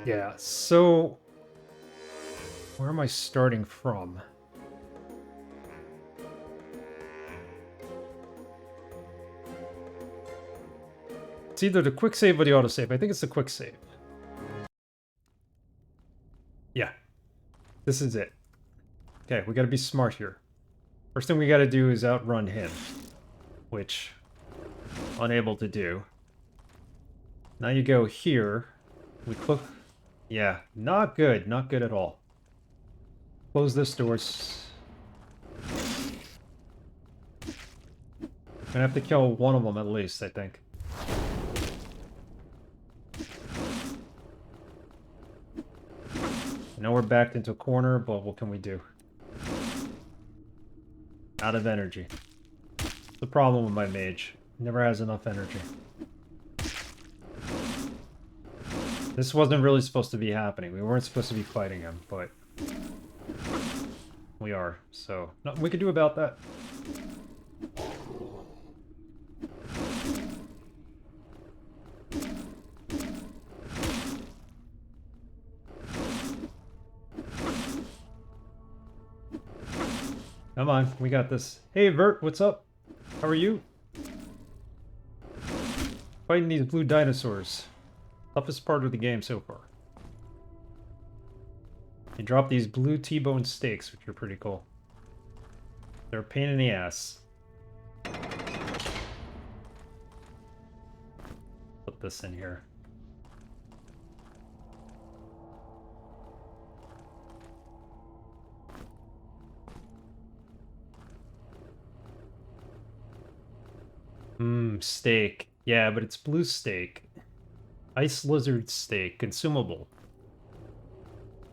Yeah, so where am I starting from? It's either the quick save or the autosave. I think it's the quick save. Yeah, this is it. Okay, we gotta be smart here. First thing we gotta do is outrun him, which unable to do. Now you go here. We click. Yeah, not good. Not good at all. Close this door. Gonna have to kill one of them at least, I think. Now we're backed into a corner, but what can we do? Out of energy. The problem with my mage. Never has enough energy. This wasn't really supposed to be happening. We weren't supposed to be fighting him, but we are. So nothing we can do about that. Come on, we got this. Hey, Vert, what's up? How are you? Fighting these blue dinosaurs. Toughest part of the game so far. You drop these blue T-bone steaks, which are pretty cool. They're a pain in the ass. Put this in here. Steak. Yeah, but it's blue steak. Ice lizard steak. Consumable.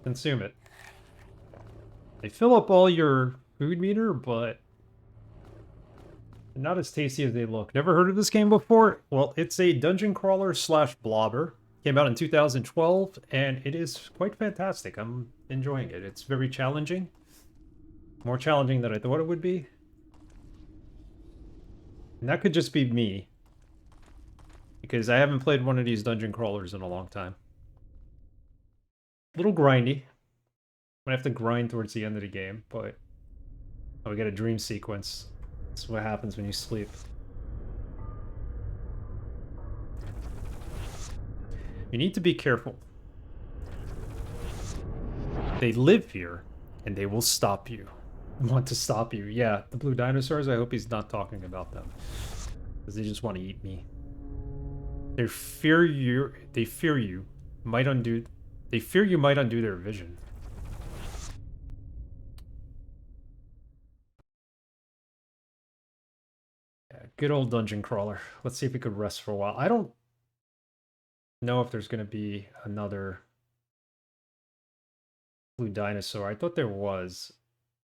Consume it. They fill up all your food meter, but not as tasty as they look. Never heard of this game before? Well, it's a dungeon crawler slash blobber. Came out in 2012, and it is quite fantastic. I'm enjoying it. It's very challenging. More challenging than I thought it would be. And that could just be me. Because I haven't played one of these dungeon crawlers in a long time. A little grindy. I have to grind towards the end of the game, but... Oh, we got a dream sequence. That's what happens when you sleep. You need to be careful. They live here, and they will stop you. Want to stop you. Yeah, the blue dinosaurs, I hope he's not talking about them. Because they just want to eat me. They fear you might undo their vision. Yeah, good old dungeon crawler. Let's see if we could rest for a while. I don't know if there's gonna be another blue dinosaur. I thought there was.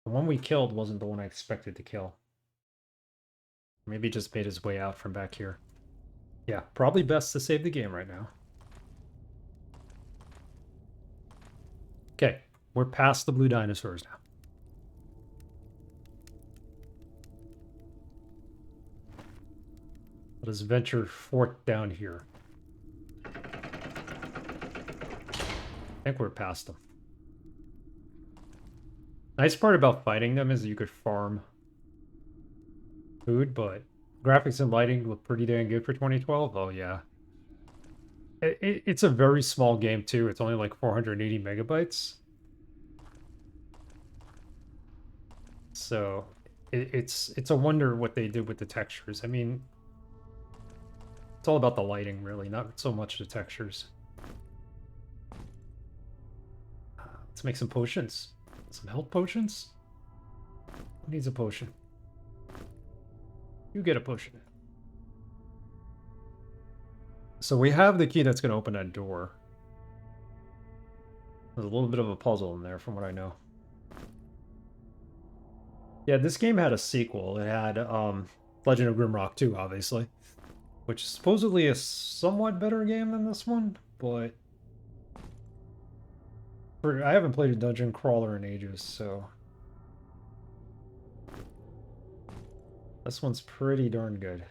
The one we killed wasn't the one I expected to kill. Maybe he just made his way out from back here. Yeah, probably best to save the game right now. Okay, we're past the blue dinosaurs now. Let us venture forth down here. I think we're past them. Nice part about fighting them is you could farm food, but graphics and lighting look pretty dang good for 2012. Oh, yeah. It's a very small game, too. It's only like 480 megabytes. So, it's a wonder what they did with the textures. I mean, it's all about the lighting, really, not so much the textures. Let's make some potions. Some health potions? Who needs a potion? You get a potion. So we have the key that's going to open that door. There's a little bit of a puzzle in there from what I know. Yeah, this game had a sequel. It had Legend of Grimrock 2, obviously. Which is supposedly a somewhat better game than this one, but... I haven't played a dungeon crawler in ages, so... This one's pretty darn good.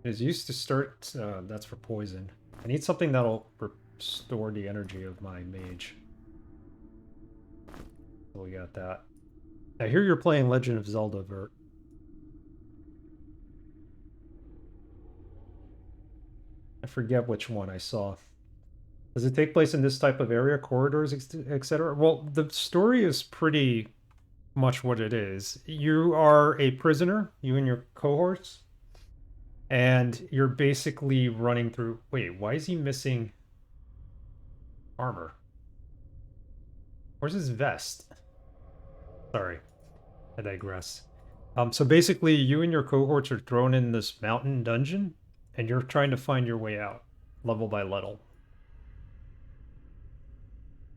It is used to start, that's for poison. I need something that'll restore the energy of my mage. So we got that. I hear you're playing Legend of Zelda, Vert. I forget which one I saw. Does it take place in this type of area, corridors, etc.? Well, the story is pretty much what it is. You are a prisoner, you and your cohorts, and you're basically running through. Wait, why is he missing armor? Where's his vest? Sorry, I digress. So basically, you and your cohorts are thrown in this mountain dungeon, and you're trying to find your way out, level by level.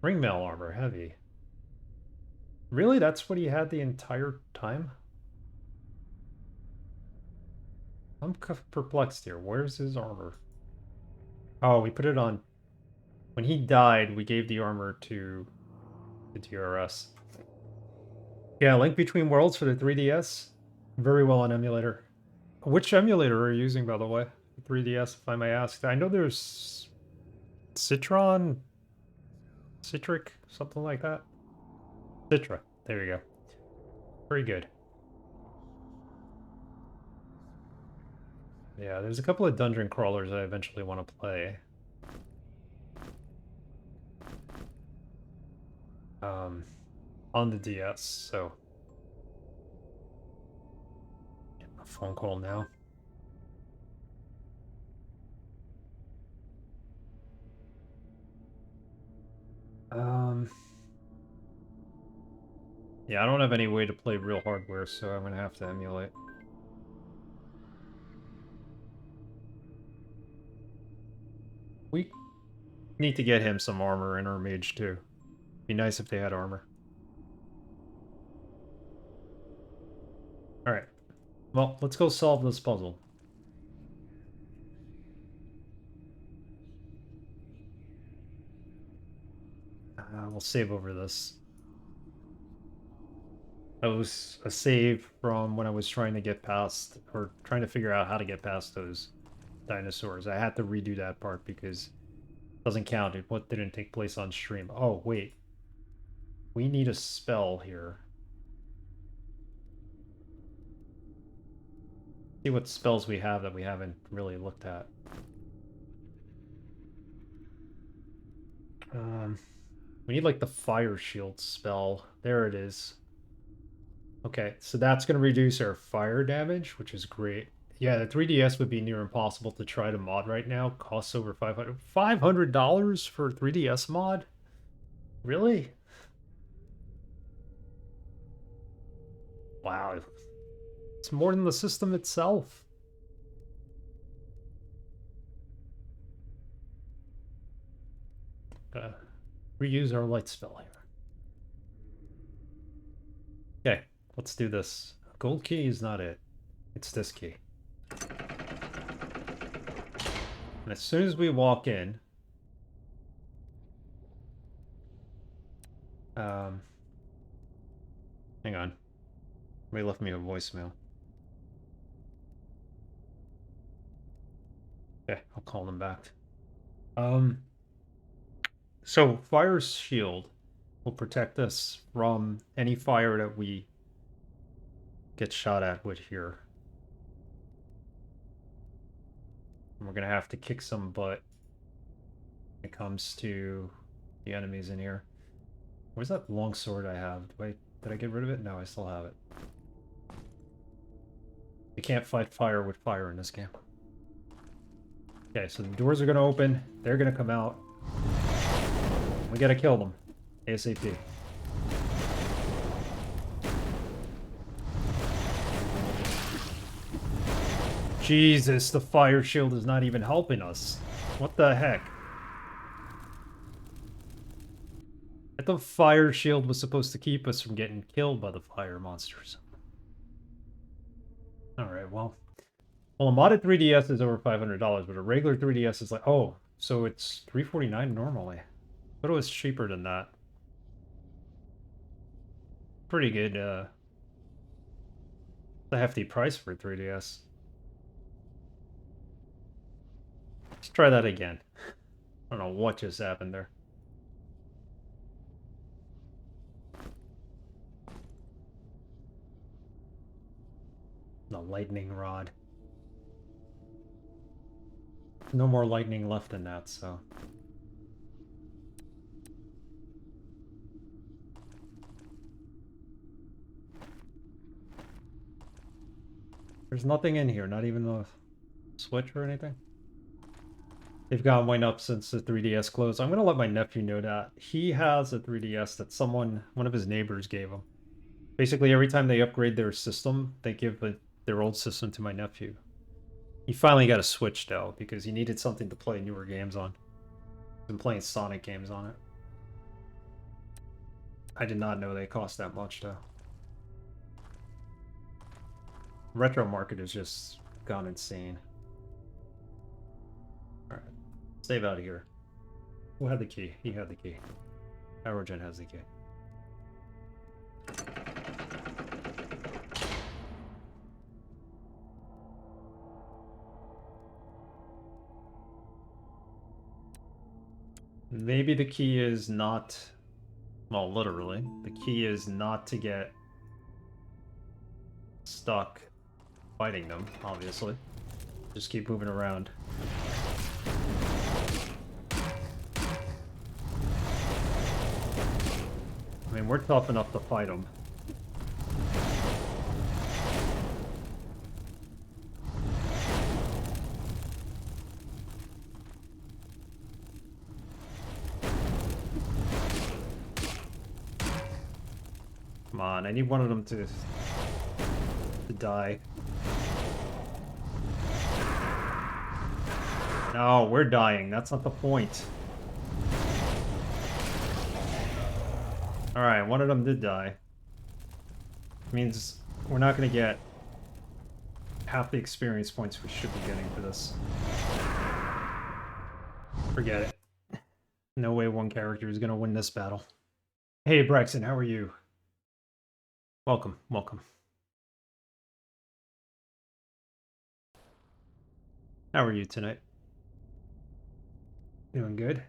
Ringmail armor, heavy. Really? That's what he had the entire time? I'm perplexed here. Where's his armor? Oh, we put it on. When he died, we gave the armor to the DRS. Yeah, Link Between Worlds for the 3DS. Very well on emulator. Which emulator are you using, by the way? The 3DS, if I may ask. I know there's Citron, Citric, something like that. Citra. There you go. Very good. Yeah, there's a couple of dungeon crawlers I eventually want to play. On the DS, so getting a phone call now. Yeah, I don't have any way to play real hardware, so I'm gonna have to emulate. We need to get him some armor in our mage too. Be nice if they had armor. Alright. Well, let's go solve this puzzle. We'll save over this. That was a save from when I was trying to get past, or trying to figure out how to get past those dinosaurs. I had to redo that part because it doesn't count. What didn't take place on stream. Oh, wait. We need a spell here. See what spells we have that we haven't really looked at. We need like the fire shield spell. There it is. Okay, so that's going to reduce our fire damage, which is great. Yeah, the 3DS would be near impossible to try to mod right now. Costs over $500 for a 3DS mod? Really? Wow. It's more than the system itself. Reuse our light spell here. Okay, let's do this. Gold key is not it. It's this key. And as soon as we walk in, hang on. Somebody left me a voicemail. Okay, I'll call them back. So fire shield will protect us from any fire that we get shot at with here. And we're gonna have to kick some butt when it comes to the enemies in here. Where's that long sword I have? Did I get rid of it? No, I still have it. You can't fight fire with fire in this game. Okay, so the doors are gonna open. They're gonna come out. We gotta kill them. ASAP. Jesus, the fire shield is not even helping us. What the heck? I thought fire shield was supposed to keep us from getting killed by the fire monsters. Alright, well. Well, a modded 3DS is over $500, but a regular 3DS is like... Oh, so it's $349 normally. But it was cheaper than that. Pretty good, It's a hefty price for a 3DS. Let's try that again. I don't know what just happened there. The lightning rod. No more lightning left in that, so... There's nothing in here, not even the switch or anything. They've gone way up since the 3DS closed. I'm going to let my nephew know that. He has a 3DS that one of his neighbors gave him. Basically, every time they upgrade their system, they give their old system to my nephew. He finally got a Switch, though, because he needed something to play newer games on. He's been playing Sonic games on it. I did not know they cost that much, though. Retro market has just gone insane. Alright. Save out of here. Who had the key? He had the key. Aerogen has the key. Maybe the key is not... Well, literally. The key is not to get stuck fighting them, obviously. Just keep moving around. I mean, we're tough enough to fight them. Come on, I need one of them to die. No, we're dying. That's not the point. Alright, one of them did die. Means we're not going to get half the experience points we should be getting for this. Forget it. No way one character is going to win this battle. Hey, Braxton, how are you? Welcome, welcome. How are you tonight? Doing good?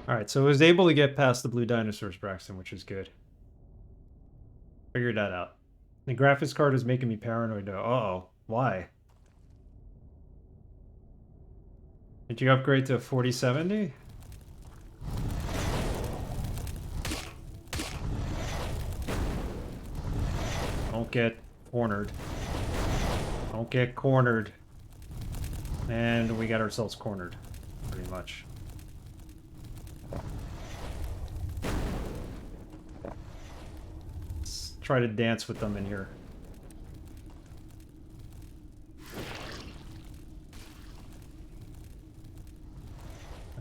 Alright, so I was able to get past the blue dinosaurs, Braxton, which is good. Figured that out. The graphics card is making me paranoid now. Uh-oh. Why? Did you upgrade to 4070? Don't get cornered. Don't get cornered. And we got ourselves cornered, pretty much. Let's try to dance with them in here.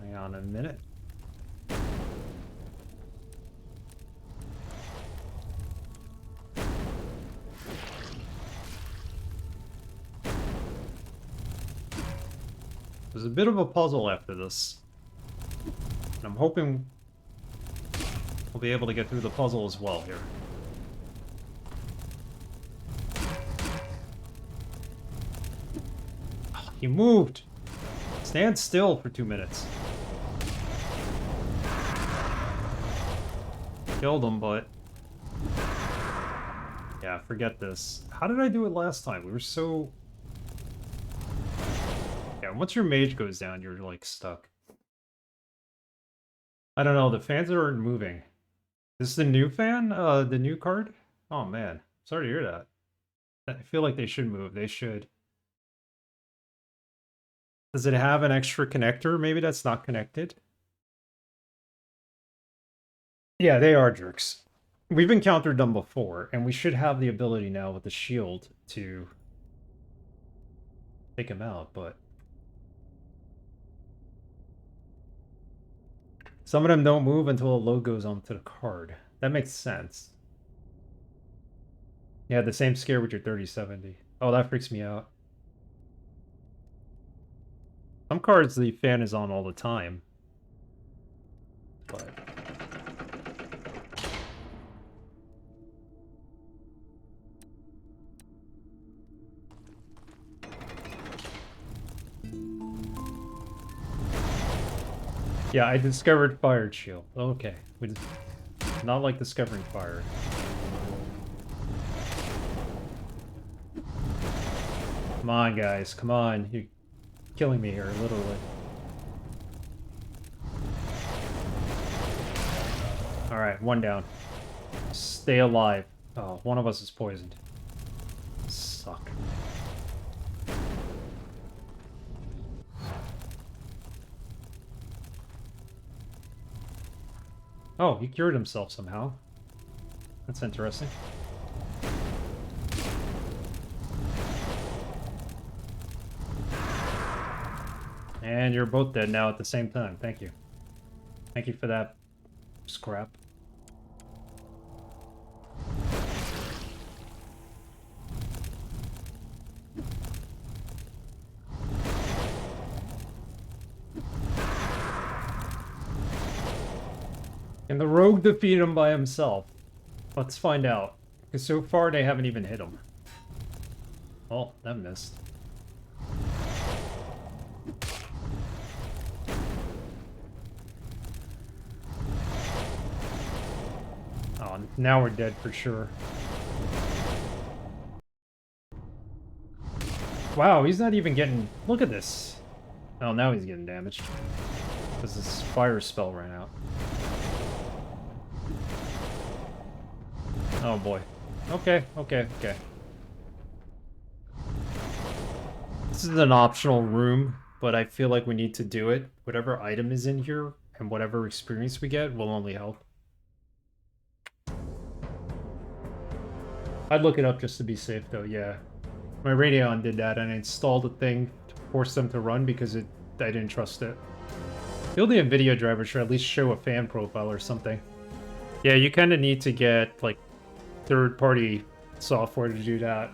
Hang on a minute. There's a bit of a puzzle after this. And I'm hoping we'll be able to get through the puzzle as well here. Oh, he moved! Stand still for 2 minutes. Killed him, but... Yeah, forget this. How did I do it last time? We were so... Yeah, once your mage goes down, you're, like, stuck. I don't know, the fans aren't moving. Is this the new fan? The new card? Oh, man. Sorry to hear that. I feel like they should move. They should. Does it have an extra connector? Maybe that's not connected? Yeah, they are jerks. We've encountered them before, and we should have the ability now with the shield to take them out, but... Some of them don't move until a load goes onto the card. That makes sense. Yeah, the same scare with your 3070. Oh, that freaks me out. Some cards the fan is on all the time. But... Yeah, I discovered fire shield. Okay. Not like discovering fire. Come on, guys. Come on. You're killing me here, literally. Alright, one down. Stay alive. Oh, one of us is poisoned. Suck. Oh, he cured himself somehow. That's interesting. And you're both dead now at the same time. Thank you. Thank you for that scrap. Can the rogue defeat him by himself? Let's find out. Because so far they haven't even hit him. Oh, that missed. Oh, now we're dead for sure. Wow, he's not even getting... Look at this. Oh, now he's getting damaged. Because his fire spell ran out. Oh boy. Okay. This is an optional room, but I feel like we need to do it. Whatever item is in here, and whatever experience we get, will only help. I'd look it up just to be safe, though, yeah. My Radeon did that, and I installed a thing to force them to run because I didn't trust it. Feel the NVIDIA driver should at least show a fan profile or something. Yeah, you kind of need to get, like, third-party software to do that.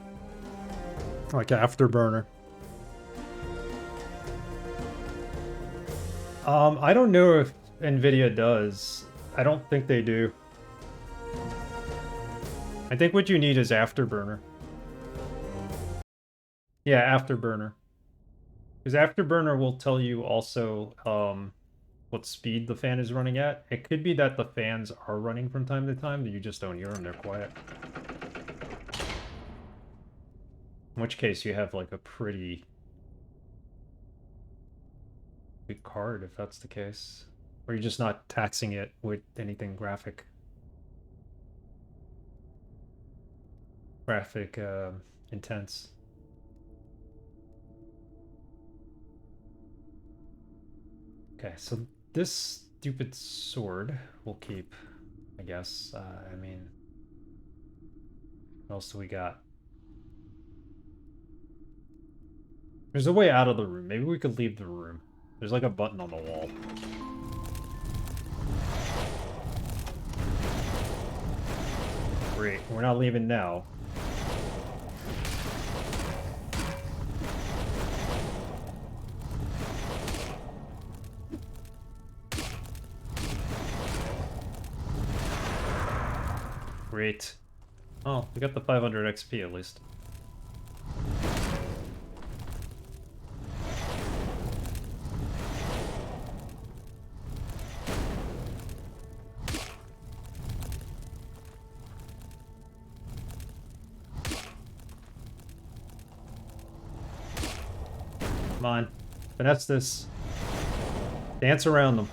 Like Afterburner. I don't know if NVIDIA does. I don't think they do. I think what you need is Afterburner. Yeah, Afterburner. Because Afterburner will tell you also what speed the fan is running at. It could be that the fans are running from time to time, but you just don't hear them, they're quiet. In which case you have like a pretty good card if that's the case. Or you're just not taxing it with anything graphic intense. Okay, so this stupid sword we'll keep, I guess. I mean, what else do we got? There's a way out of the room. Maybe we could leave the room. There's like a button on the wall. Great, we're not leaving now. Great. Oh, we got the 500 XP at least. Come on. Finesse this. Dance around them.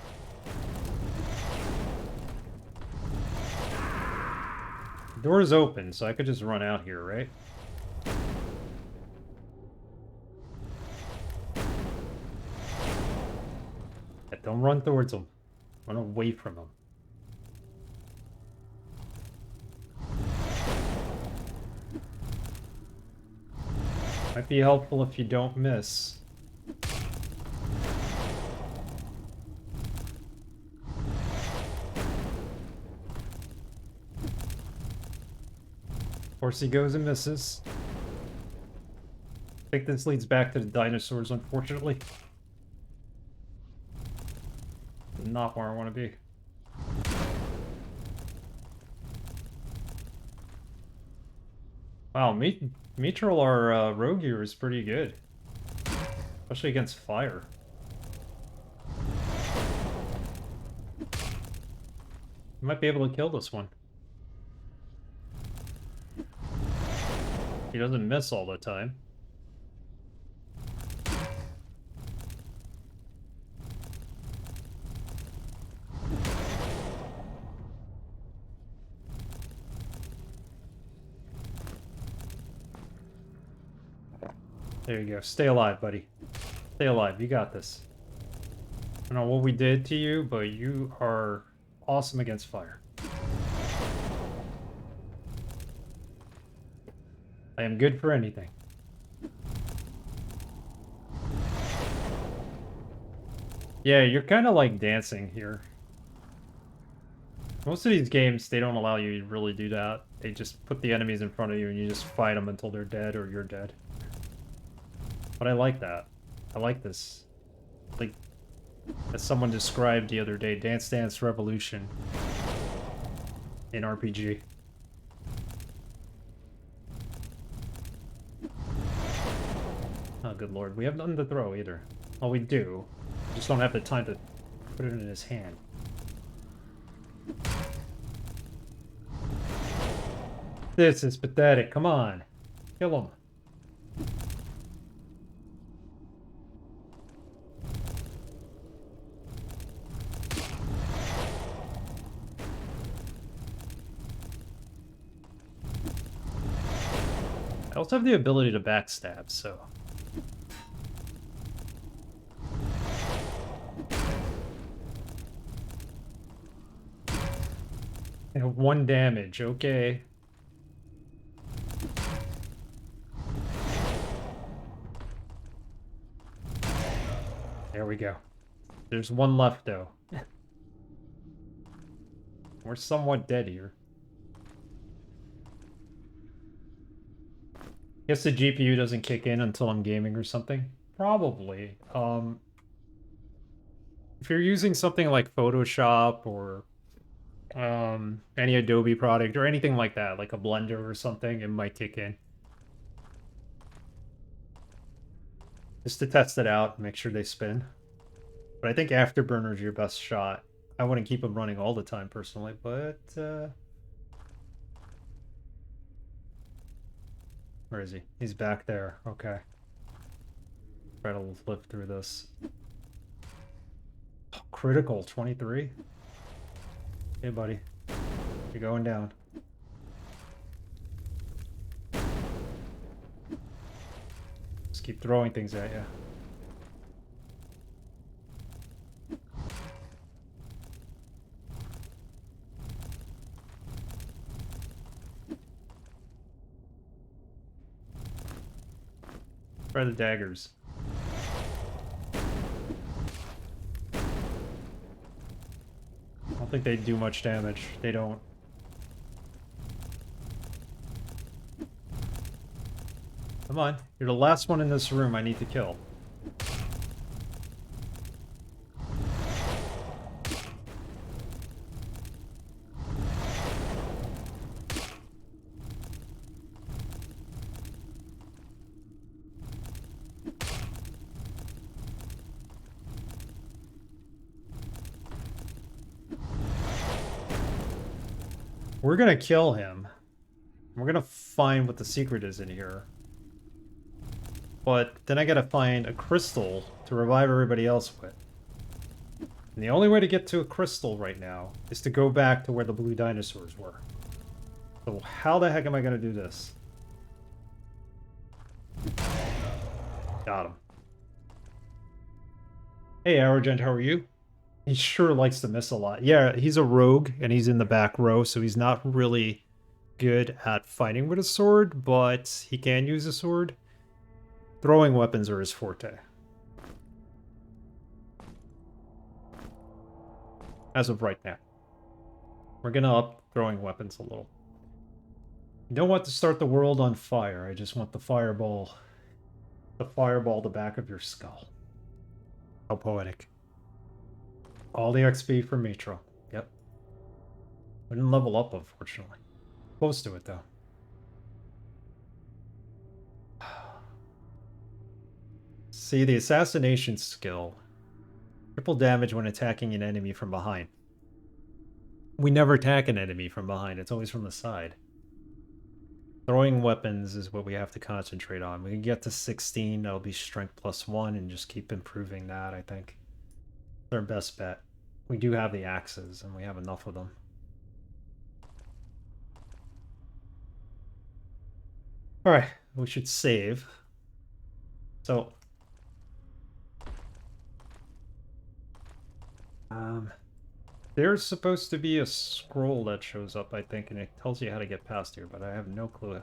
The door is open, so I could just run out here, right? Yeah, don't run towards them. Run away from them. Might be helpful if you don't miss. Of course he goes and misses. I think this leads back to the dinosaurs, unfortunately. Not where I want to be. Wow, Mithril, our rogue here, is pretty good. Especially against fire. You might be able to kill this one. He doesn't miss all the time. There you go. Stay alive, buddy. Stay alive. You got this. I don't know what we did to you, but you are awesome against fire. I am good for anything. Yeah, you're kind of like dancing here. Most of these games, they don't allow you to really do that. They just put the enemies in front of you and you just fight them until they're dead or you're dead. But I like that. I like this. Like, as someone described the other day, Dance Dance Revolution in RPG. Oh, good lord. We have nothing to throw either. Well, we do. We just don't have the time to put it in his hand. This is pathetic. Come on. Kill him. I also have the ability to backstab, so... I have 1 damage, okay. There we go. There's 1 left, though. We're somewhat dead here. Guess the GPU doesn't kick in until I'm gaming or something? Probably. If you're using something like Photoshop or any Adobe product or anything like that, like a Blender or something, it might kick in. Just to test it out and make sure they spin. But I think Afterburner's your best shot. I wouldn't keep them running all the time personally, but where is he? He's back there. Okay. Try to live through this. Oh, critical 23. Hey, buddy. You're going down. Just keep throwing things at you. Try the daggers. I don't think they do much damage. They don't. Come on. You're the last one in this room I need to kill. We're gonna kill him. We're gonna find what the secret is in here. But then I gotta find a crystal to revive everybody else with. And the only way to get to a crystal right now is to go back to where the blue dinosaurs were. So how the heck am I gonna do this? Got him. Hey, Arrogant, how are you? He sure likes to miss a lot. Yeah, he's a rogue, and he's in the back row, so he's not really good at fighting with a sword, but he can use a sword. Throwing weapons are his forte. As of right now. We're gonna up throwing weapons a little. You don't want to start the world on fire. I just want the fireball. The fireball the back of your skull. How poetic. All the XP for Metro. Yep. We didn't level up, unfortunately. Close to it, though. See, the assassination skill. Triple damage when attacking an enemy from behind. We never attack an enemy from behind. It's always from the side. Throwing weapons is what we have to concentrate on. We can get to 16. That'll be strength +1 and just keep improving that, I think. It's our best bet. We do have the axes and we have enough of them. Alright, we should save. So... there's supposed to be a scroll that shows up, I think, and it tells you how to get past here, but I have no clue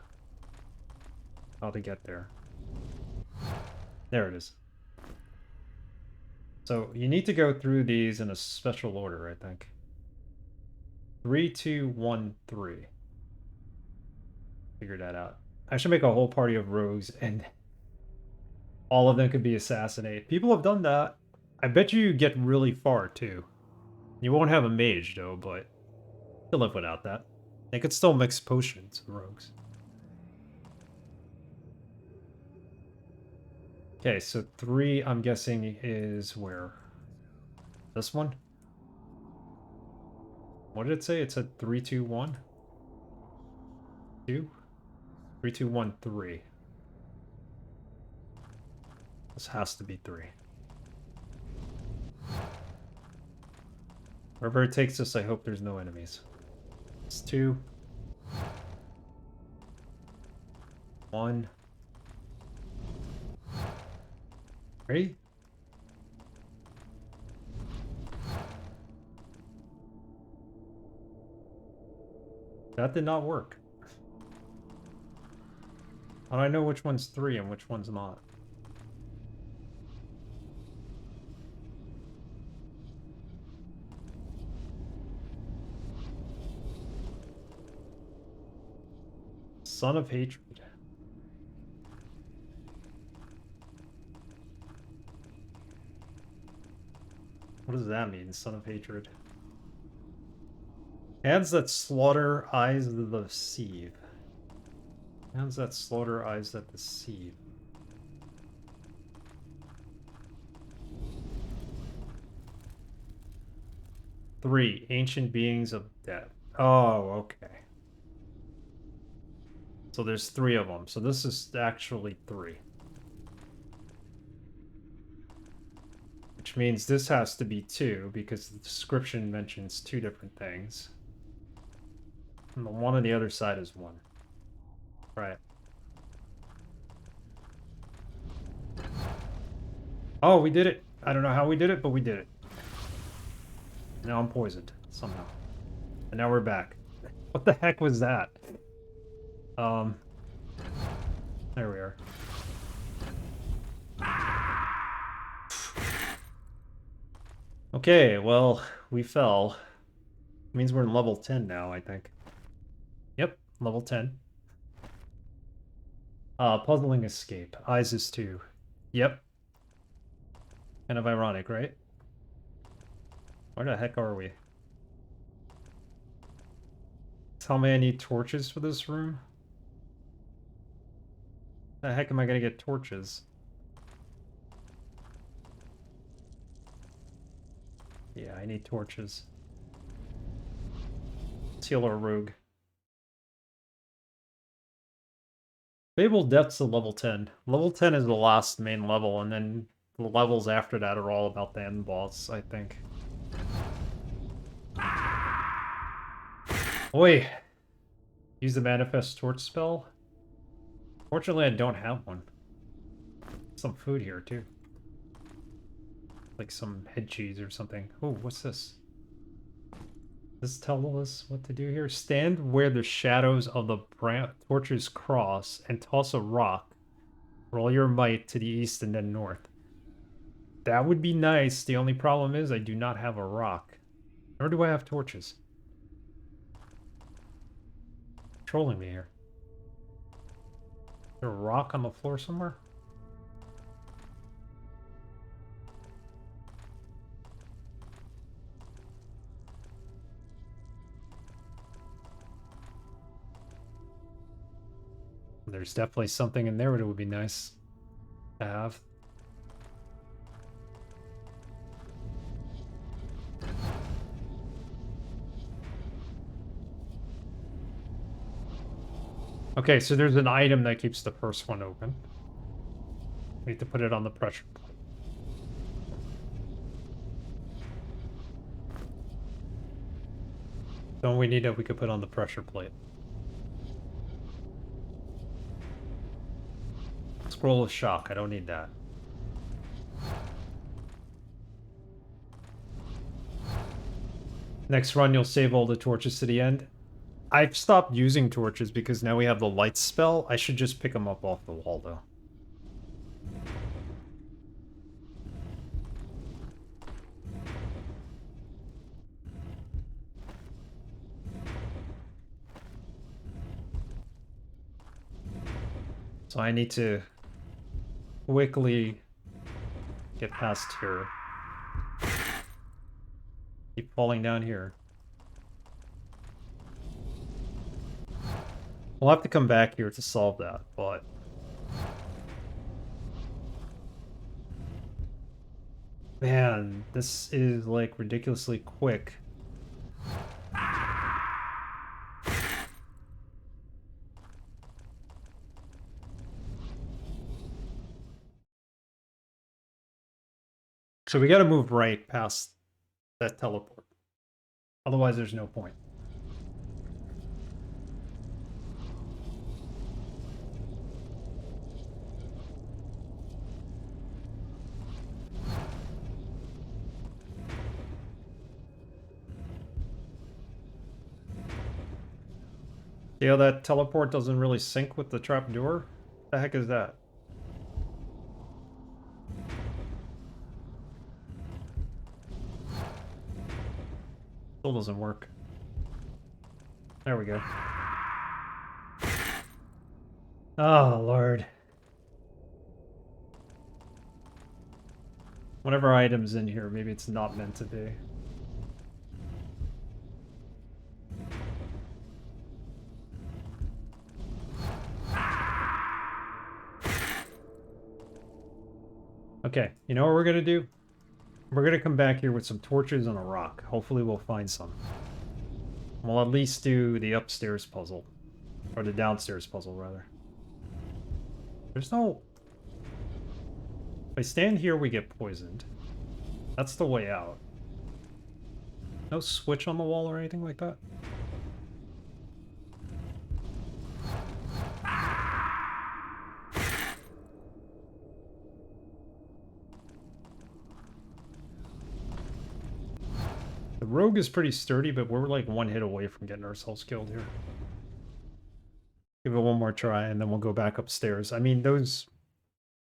how to get there. There it is. So you need to go through these in a special order, I think. 3, 2, 1, 3. Figure that out. I should make a whole party of rogues, and all of them could be assassinated. People have done that. I bet you get really far, too. You won't have a mage, though, but you'll live without that. They could still mix potions, rogues. Okay, so 3, I'm guessing, is where? This one? What did it say? It said 3, 2, 1? 2? 3, 2, 1, 3. This has to be 3. Wherever it takes us, I hope there's no enemies. It's 2. 1. 3. That did not work. How do I know which one's 3 and which one's not? Son of Hatred. What does that mean, Son of Hatred? Hands that slaughter, eyes that deceive. Hands that slaughter, eyes that deceive. Three, ancient beings of death. Oh, okay. So there's 3 of them. So this is actually 3. Which means this has to be 2 because the description mentions 2 different things. And the one on the other side is 1. Right. Oh, we did it. I don't know how we did it, but we did it. Now I'm poisoned somehow. And now we're back. What the heck was that? There we are. Okay, well, we fell. Means we're in level 10 now, I think. Yep, level 10. Puzzling escape. Eyes is 2. Yep. Kind of ironic, right? Where the heck are we? Tell me I need torches for this room? The heck am I gonna get torches? Yeah, I need torches. Let's heal our rogue. Fabled Depths of level 10. Level 10 is the last main level, and then the levels after that are all about the end boss, I think. Oi! Use the Manifest Torch spell? Fortunately, I don't have one. Some food here, too. Like some head cheese or something. Oh, what's this? Does this tell us what to do here? Stand where the shadows of the torches cross and toss a rock. Roll your might to the east and then north. That would be nice. The only problem is I do not have a rock. Nor do I have torches. Trolling me here. Is there a rock on the floor somewhere? There's definitely something in there that would be nice to have. Okay, so there's an item that keeps the first one open. We need to put it on the pressure plate. Don't we need it? We could put on the pressure plate. Scroll of shock. I don't need that. Next run, you'll save all the torches to the end. I've stopped using torches because now we have the light spell. I should just pick them up off the wall, though. So I need to quickly get past here. Keep falling down here. We'll have to come back here to solve that, but... Man, this is like ridiculously quick. So we gotta move right past that teleport. Otherwise there's no point. See how that teleport doesn't really sync with the trap door? The heck is that? Still doesn't work. There we go. Oh, Lord. Whatever item's in here, maybe it's not meant to be. Okay, you know what we're gonna do? We're gonna come back here with some torches and a rock. Hopefully we'll find some. We'll at least do the upstairs puzzle. Or the downstairs puzzle, rather. There's no... If I stand here, we get poisoned. That's the way out. No switch on the wall or anything like that? The rogue is pretty sturdy, but we're like one hit away from getting ourselves killed here. Give it one more try, and then we'll go back upstairs. I mean, those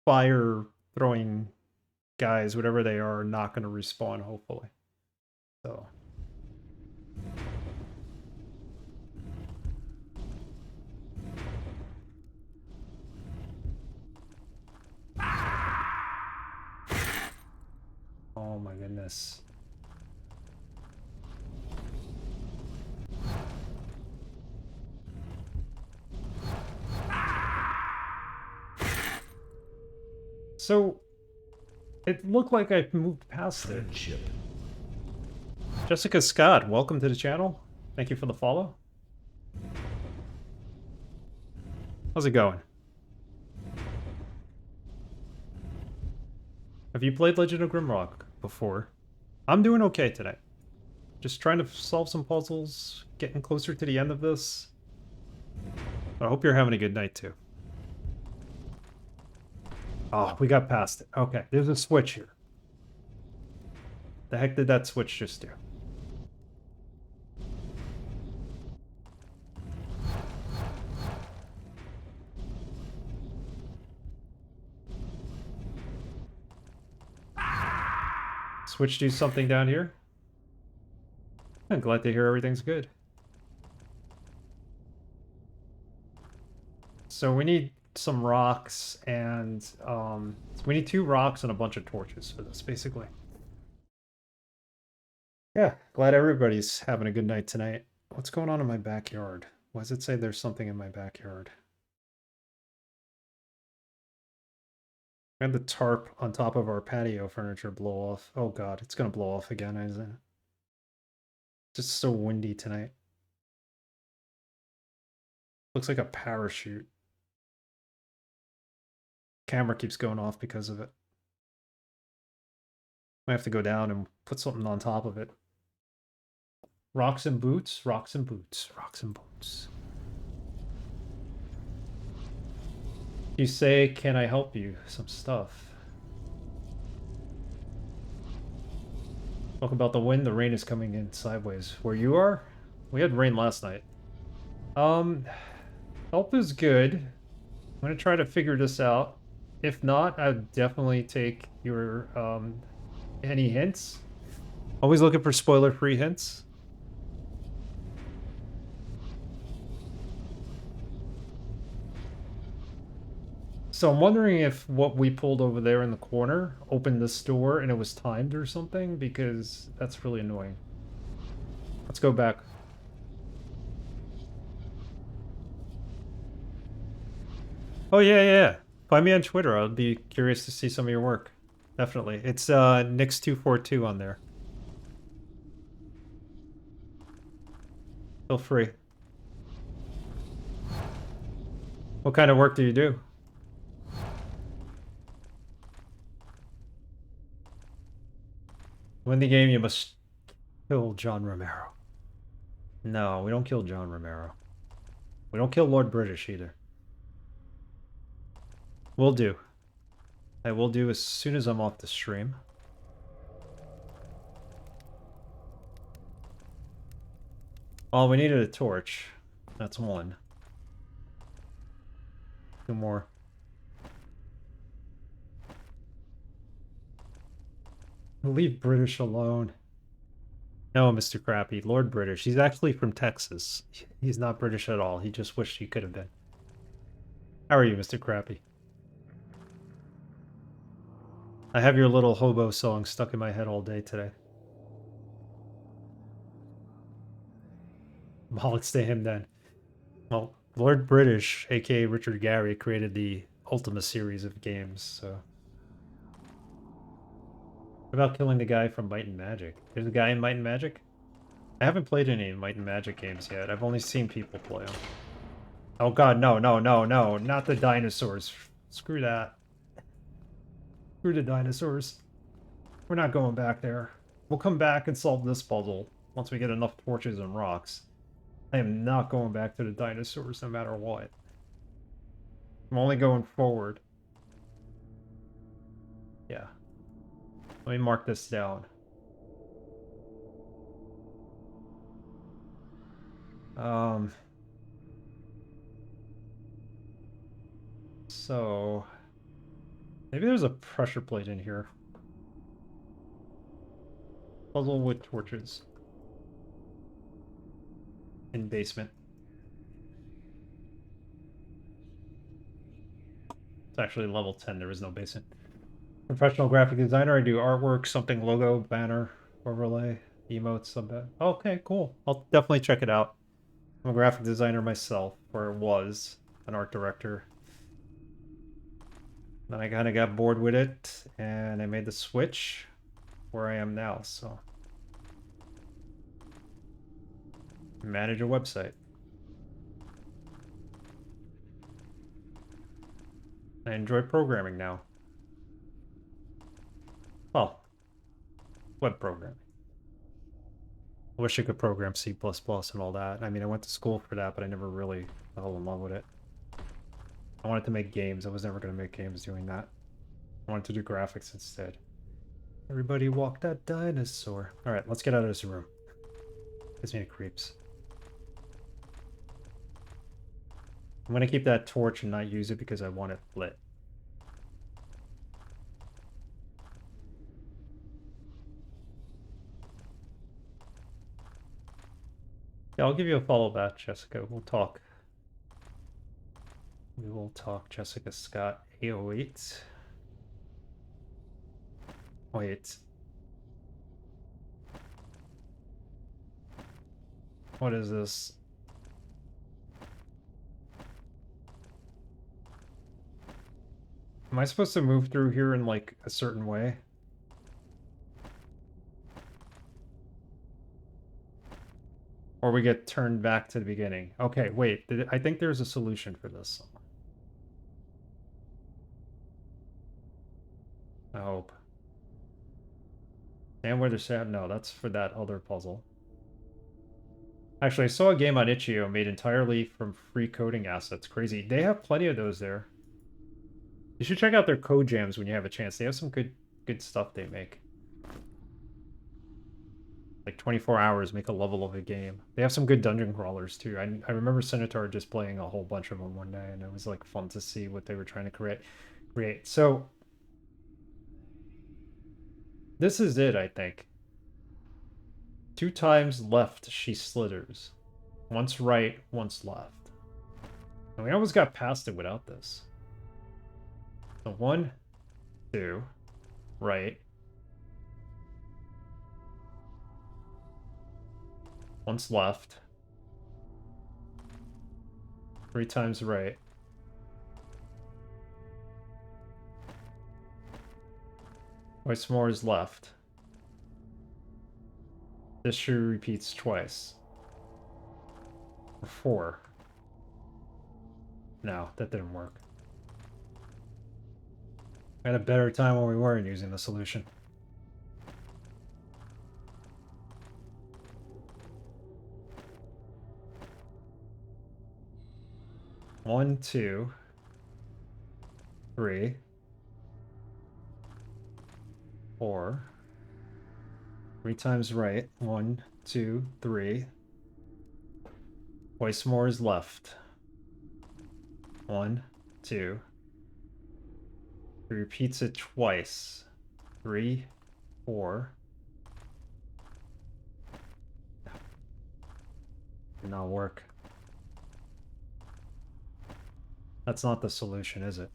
fire-throwing guys, whatever they are not going to respawn, hopefully. So... Oh my goodness. So, it looked like I moved past it. Jessica Scott, welcome to the channel. Thank you for the follow. How's it going? Have you played Legend of Grimrock before? I'm doing okay today. Just trying to solve some puzzles, getting closer to the end of this. I hope you're having a good night too. Oh, we got past it. Okay, there's a switch here. The heck did that switch just do? Switch do something down here? I'm glad to hear everything's good. So we need some rocks and we need 2 rocks and a bunch of torches for this, basically. Yeah, glad everybody's having a good night tonight. What's going on in my backyard? Why does it say there's something in my backyard? We had the tarp on top of our patio furniture blow off. Oh god, it's gonna blow off again, isn't it? It's just so windy tonight. Looks like a parachute. Camera keeps going off because of it. Might have to go down and put something on top of it. Rocks and boots, rocks and boots, rocks and boots. You say, can I help you? Some stuff. Talk about the wind, the rain is coming in sideways. Where you are? We had rain last night. Help is good. I'm gonna try to figure this out. If not, I'd definitely take your, any hints. Always looking for spoiler-free hints. So I'm wondering if what we pulled over there in the corner opened this door and it was timed or something, because that's really annoying. Let's go back. Oh, yeah. Find me on Twitter. I'll be curious to see some of your work. Definitely. It's Nix242 on there. Feel free. What kind of work do you do? Win the game, you must kill John Romero. No, we don't kill John Romero. We don't kill Lord British either. Will do. I will do as soon as I'm off the stream. Well, we needed a torch. That's one. Two more. Leave British alone. No, Mr. Crappy. Lord British. He's actually from Texas. He's not British at all. He just wished he could have been. How are you, Mr. Crappy? I have your little hobo song stuck in my head all day today. Well, it's to him then. Well, Lord British, aka Richard Gary, created the Ultima series of games, so... What about killing the guy from Might and Magic? There's a guy in Might and Magic? I haven't played any Might and Magic games yet. I've only seen people play them. Oh god, no, not the dinosaurs. Screw that. Screw the dinosaurs. We're not going back there. We'll come back and solve this puzzle once we get enough torches and rocks. I am not going back to the dinosaurs no matter what. I'm only going forward. Yeah. Let me mark this down. So... Maybe there's a pressure plate in here. Puzzle with torches. In basement. It's actually level 10, there is no basement. Professional graphic designer, I do artwork, something logo, banner, overlay, emotes, something. Okay, cool. I'll definitely check it out. I'm a graphic designer myself, or was an art director. Then I kind of got bored with it, and I made the switch where I am now, so. Manage a website. I enjoy programming now. Well, web programming. I wish I could program C++ and all that. I mean, I went to school for that, but I never really fell in love with it. I wanted to make games. I was never going to make games doing that. I wanted to do graphics instead. Everybody walk that dinosaur. Alright, let's get out of this room. Gives me the creeps. I'm going to keep that torch and not use it because I want it lit. Yeah, I'll give you a follow back, Jessica. We'll talk. We will talk, Jessica Scott 808. Wait. What is this? Am I supposed to move through here in, like, a certain way? Or we get turned back to the beginning. Okay, wait. I think there's a solution for this. I hope. And where there's sad? No, that's for that other puzzle. Actually, I saw a game on itch.io made entirely from free coding assets. Crazy. They have plenty of those there. You should check out their code jams when you have a chance. They have some good stuff they make. Like 24 hours make a level of a game. They have some good dungeon crawlers too. I remember Senator just playing a whole bunch of them one day, and it was like fun to see what they were trying to create. So this is it, I think. 2 times left she slithers. Once right, once left. And we almost got past it without this. So 1, 2, right. Once left. 3 times right. Twice more is left. This she repeats twice. 4. No, that didn't work. I had a better time when we weren't using the solution. One, 2, 3, 4. 3 times right. 1, 2, 3. Twice more is left. 1, 2. He repeats it twice. 3, 4. Did not work. That's not the solution, is it?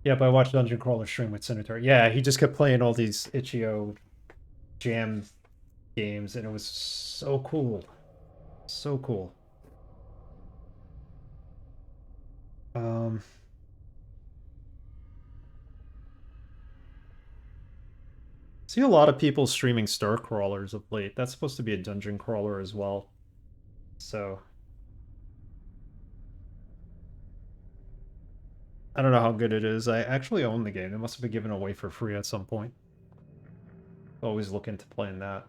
Yep, I watched Dungeon Crawler stream with Senator. Yeah, he just kept playing all these itch.io jam games, and it was so cool. So cool. See a lot of people streaming Star Crawlers of late. That's supposed to be a dungeon crawler as well. So I don't know how good it is. I actually own the game. It must have been given away for free at some point. Always looking to playing that.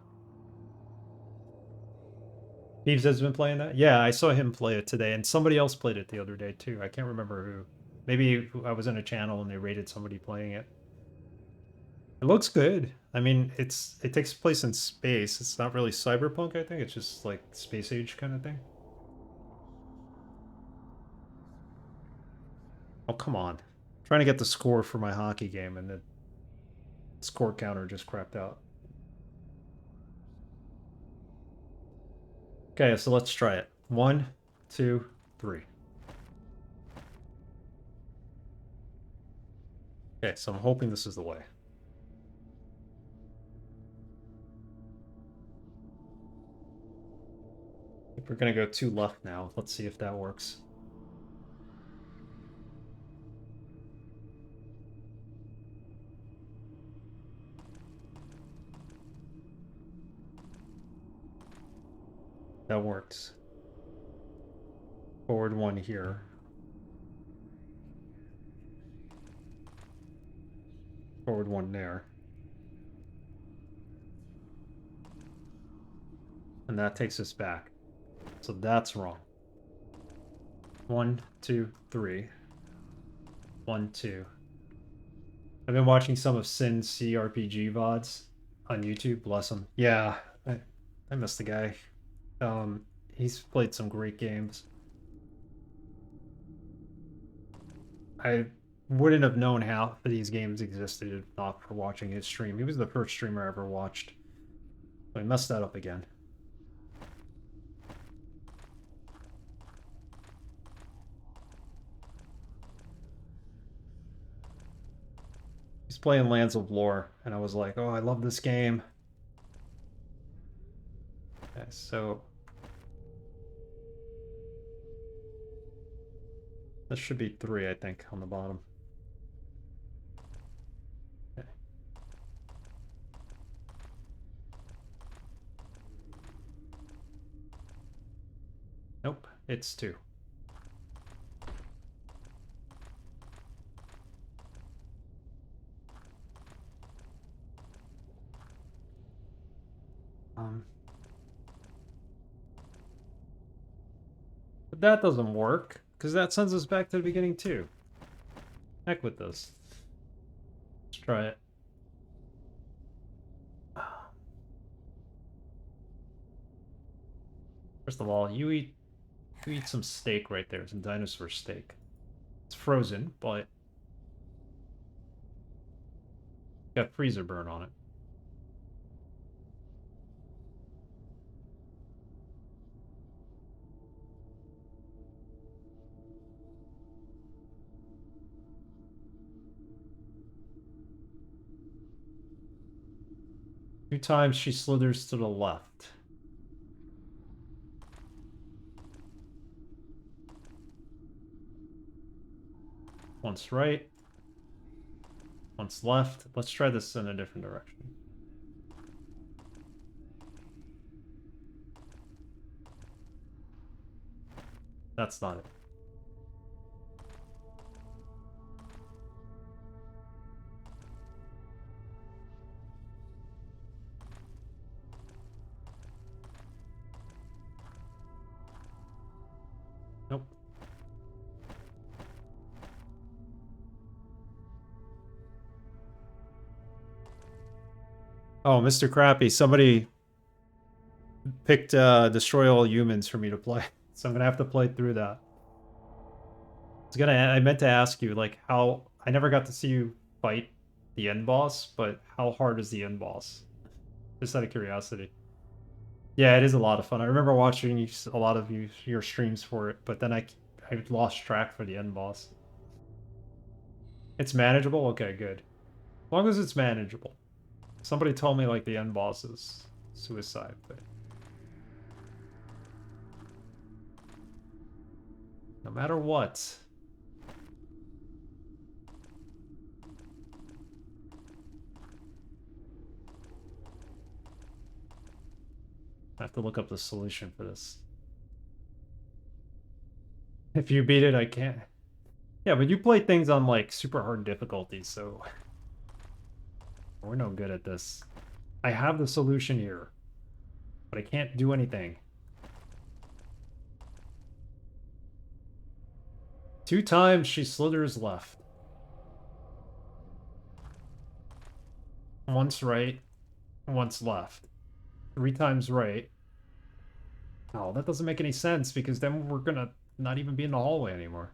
Beeves has been playing that? Yeah, I saw him play it today, and somebody else played it the other day too. I can't remember who. Maybe I was in a channel and they rated somebody playing it. It looks good. I mean, it takes place in space. It's not really cyberpunk, I think. It's just like space age kind of thing. Oh, come on. I'm trying to get the score for my hockey game, and the score counter just crapped out. Okay, so let's try it. 1, 2, 3. Okay, so I'm hoping this is the way. If we're gonna go 2 left now, let's see if that works. That works. Forward 1 here. Forward 1 there. And that takes us back. So that's wrong. 1, 2, 3. 1, 2. I've been watching some of Sin's CRPG VODs on YouTube. Bless him. Yeah, I miss the guy. He's played some great games. I wouldn't have known half of these games existed if not for watching his stream. He was the first streamer I ever watched. I messed that up again. He's playing Lands of Lore, and I was like, oh, I love this game. Okay, so this should be 3, I think, on the bottom. Okay. Nope, it's 2. But that doesn't work, because that sends us back to the beginning too. Heck with this. Let's try it. First of all, you eat some steak right there, some dinosaur steak. It's frozen, but got freezer burn on it. Two times she slithers to the left. Once right. Once left. Let's try this in a different direction. That's not it. Nope. Oh, Mr. Crappy, somebody picked Destroy All Humans for me to play. So I'm gonna have to play through that. I meant to ask you, like, how... I never got to see you fight the end boss, but how hard is the end boss? Just out of curiosity. Yeah, it is a lot of fun. I remember watching a lot of your streams for it, but then I lost track for the end boss. It's manageable? Okay, good. As long as it's manageable. Somebody told me, like, the end boss is suicide, but... no matter what... I have to look up the solution for this. If you beat it, I can't... Yeah, but you play things on, like, super hard difficulty, so... we're no good at this. I have the solution here, but I can't do anything. Two times she slithers left. Once right, once left. 3 times right. Oh, that doesn't make any sense, because then we're gonna not even be in the hallway anymore.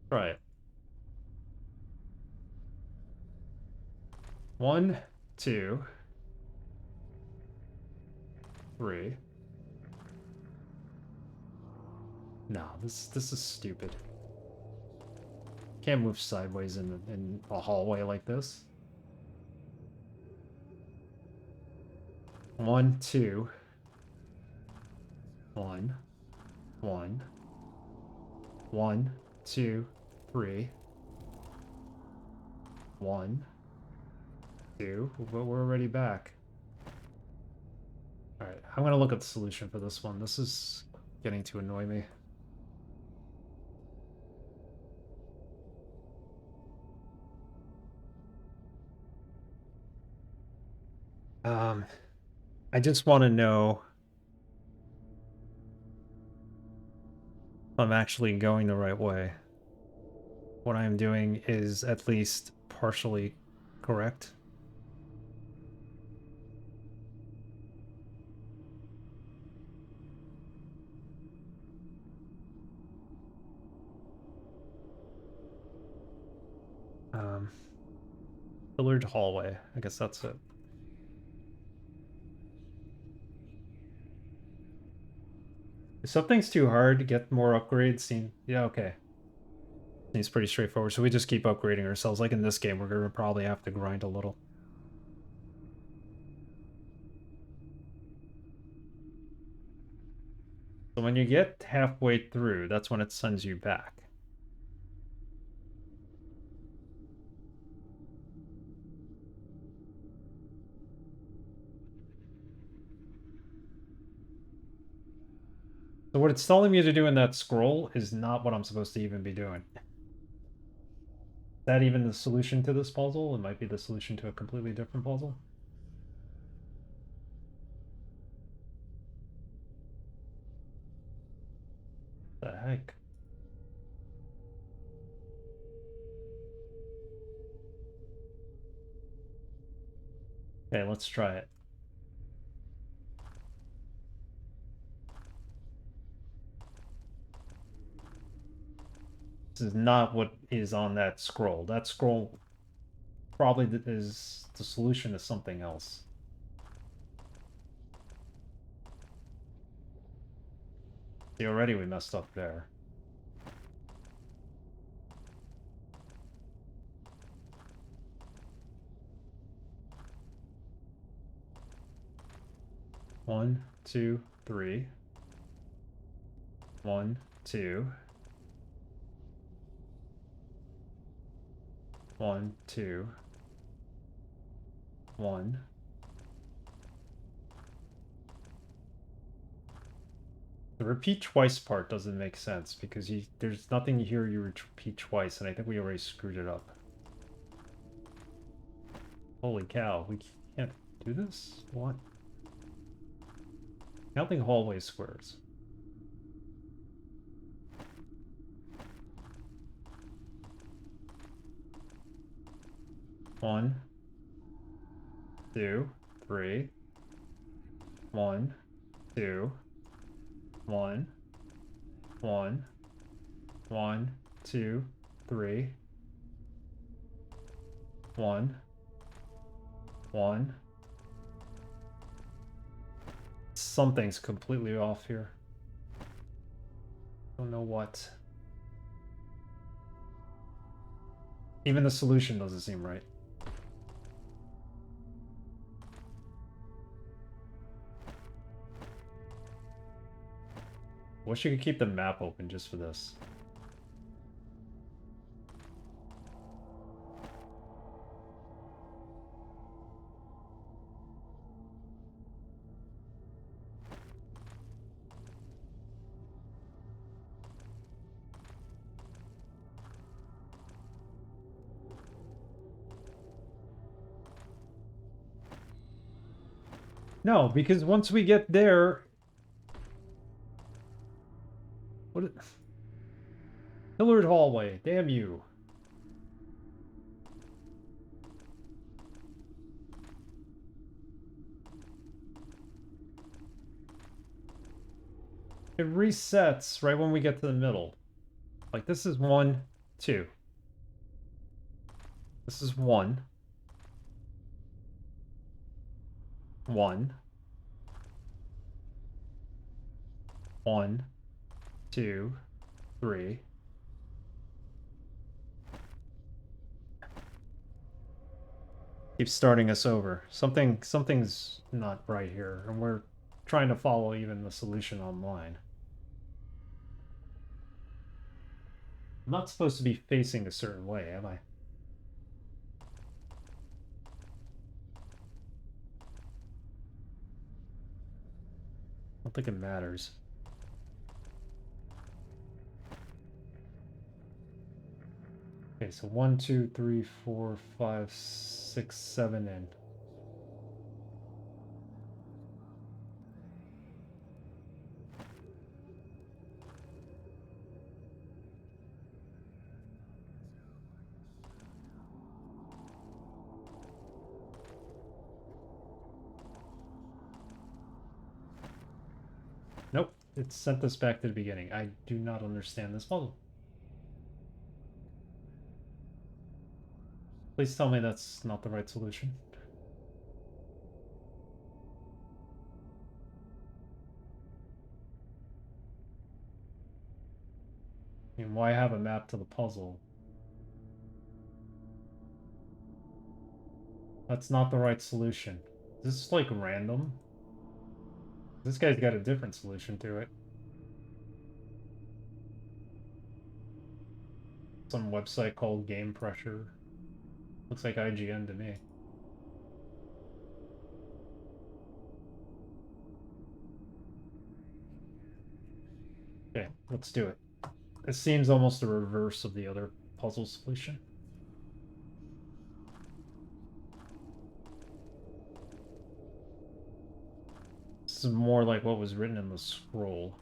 Try it. 1, 2, 3. No, this is stupid. Can't move sideways in a hallway like this. 1, 2. 1. 1. 1, 2, 3. 1, 2. But we're already back. Alright, I'm gonna look up the solution for this one. This is getting to annoy me. I just want to know if I'm actually going the right way. What I'm doing is at least partially correct. Pillared hallway. I guess that's it. If something's too hard to get more upgrades, yeah, okay. Seems pretty straightforward, so we just keep upgrading ourselves. Like in this game, we're gonna probably have to grind a little. So when you get halfway through, that's when it sends you back. So what it's telling me to do in that scroll is not what I'm supposed to even be doing. Is that even the solution to this puzzle? It might be the solution to a completely different puzzle. What the heck? Okay, let's try it. This is not what is on that scroll. That scroll probably is the solution to something else. See, already we messed up there. One, two, three. 1, 2. 1, 2. 1. The repeat twice part doesn't make sense because there's nothing here you repeat twice, and I think we already screwed it up. Holy cow, we can't do this? What? Counting hallway squares. One, 2, 3. 1, 2. 1. 1. 1, 2, 3. 1. 1. Something's completely off here. Don't know what. Even the solution doesn't seem right. Wish you could keep the map open just for this. No, because once we get there... What? Pillared hallway, damn you. It resets right when we get to the middle. Like, this is 1, 2. This is 1. 1. 1, 2, 3. Keeps starting us over. Something's not right here, and we're trying to follow even the solution online. I'm not supposed to be facing a certain way, am I? I don't think it matters. Okay, so 1, 2, 3, 4, 5, 6, 7 in. Nope, it sent us back to the beginning. I do not understand this puzzle. Please tell me that's not the right solution. I mean, why have a map to the puzzle? That's not the right solution. Is this like random? This guy's got a different solution to it. Some website called Game Pressure. Looks like IGN to me. Okay, let's do it. It seems almost the reverse of the other puzzle solution. This is more like what was written in the scroll.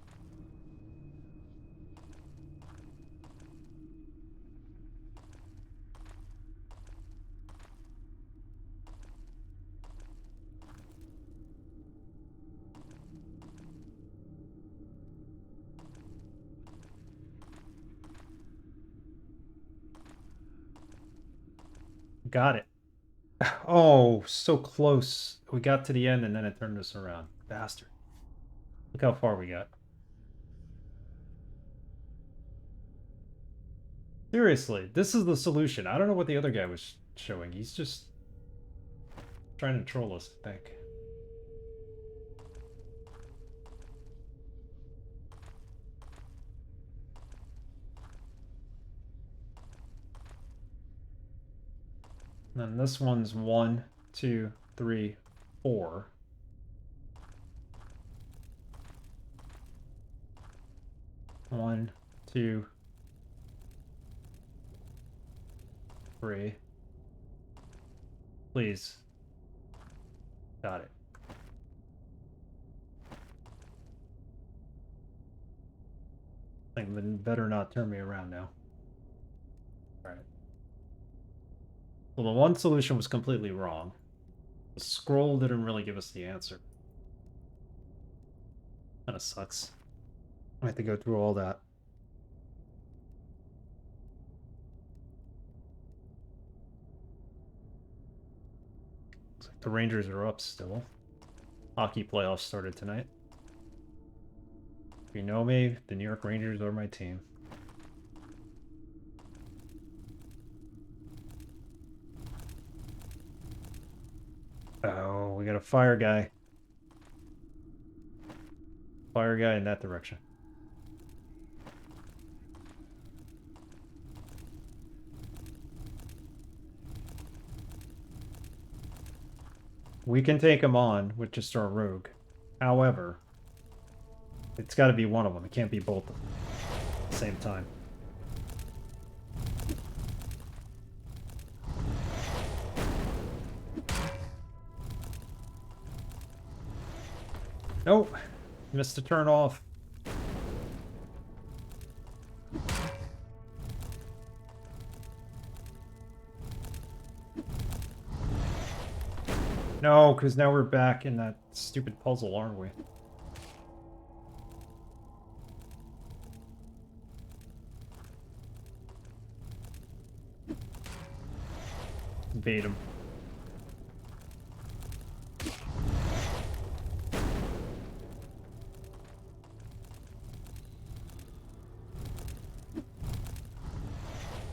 Got it. Oh, so close. We got to the end and then it turned us around. Bastard. Look how far we got. Seriously, this is the solution. I don't know what the other guy was showing. He's just trying to troll us, I think. And then this one's 1, 2, 3, 4. One, two, three. Please. Got it. Thing better not turn me around now. All right. Well, the one solution was completely wrong. The scroll didn't really give us the answer. Kind of sucks. I have to go through all that. Looks like the Rangers are up still. Hockey playoffs started tonight. If you know me, the New York Rangers are my team. Oh, we got a fire guy. Fire guy in that direction. We can take him on with just our rogue. However, it's got to be one of them. It can't be both of them at the same time. Nope. Missed a turn off. No, because now we're back in that stupid puzzle, aren't we? Bait him.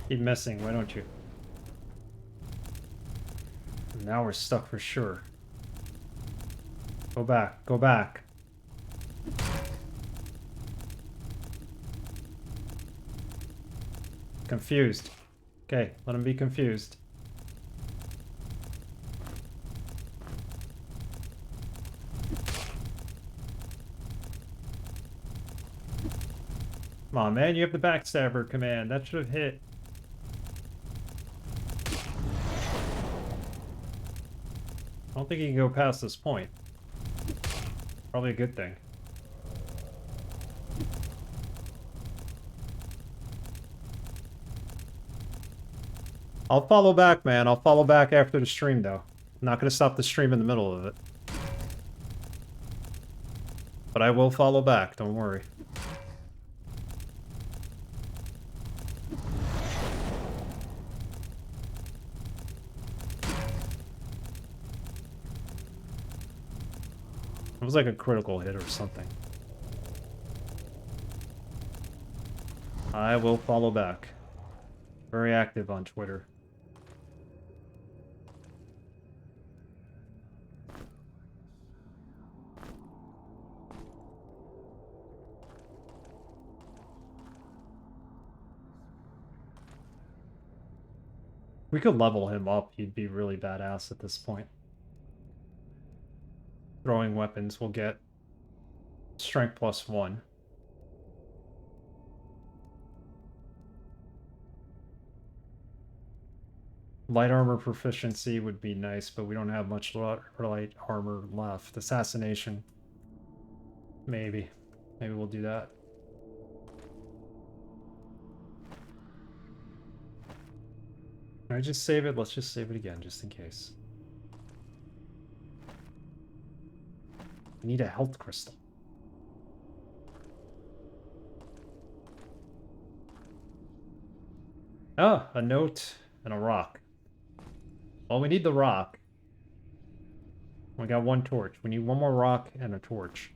Keep missing, why don't you? Now we're stuck for sure. Go back, go back. Confused. Okay, let him be confused. Come on, man, you have the backstabber command. That should have hit. I don't think he can go past this point. Probably a good thing. I'll follow back, man. I'll follow back after the stream, though. I'm not going to stop the stream in the middle of it. But I will follow back, don't worry. It was like a critical hit or something. I will follow back. Very active on Twitter. We could level him up. He'd be really badass at this point. Throwing weapons will get strength +1. Light armor proficiency would be nice, but we don't have much light armor left. Assassination. Maybe. Maybe we'll do that. Can I just save it? Let's just save it again, just in case. I need a health crystal. Ah, a note and a rock. Well, we need the rock. We got one torch. We need one more rock and a torch.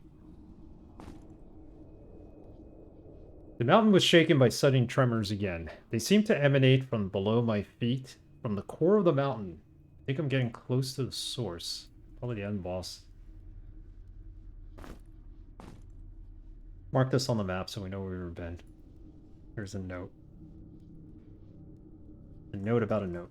The mountain was shaken by sudden tremors again. They seemed to emanate from below my feet, from the core of the mountain. I think I'm getting close to the source. Probably the end boss. Mark this on the map so we know where we've been. Here's a note. A note about a note.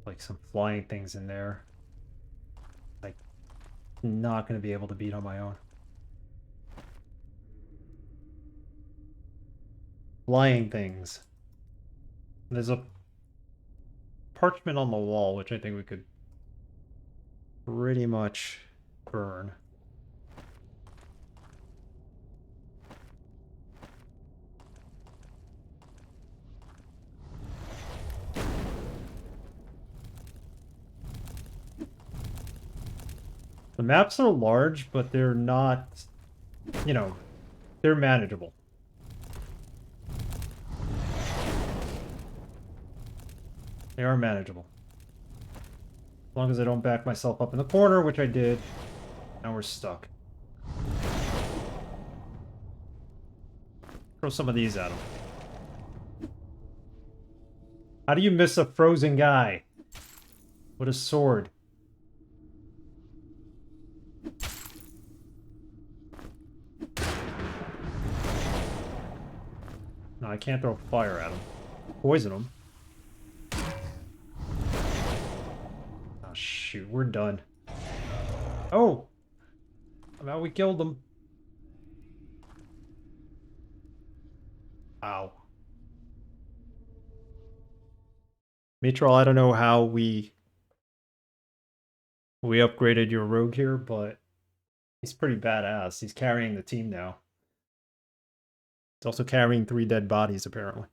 Like some flying things in there. Like, not going to be able to beat on my own. Flying things. There's a parchment on the wall, which I think we could pretty much burn. The maps are large, but they're not, you know, they're manageable. They are manageable. As long as I don't back myself up in the corner, which I did. Now we're stuck. Throw some of these at him. How do you miss a frozen guy with a sword? No, I can't throw fire at him. Poison him. Oh, shoot. We're done. Oh! How we killed them. Ow. Mitral, I don't know how we upgraded your rogue here, but he's pretty badass. He's carrying the team now. He's also carrying 3 dead bodies, apparently.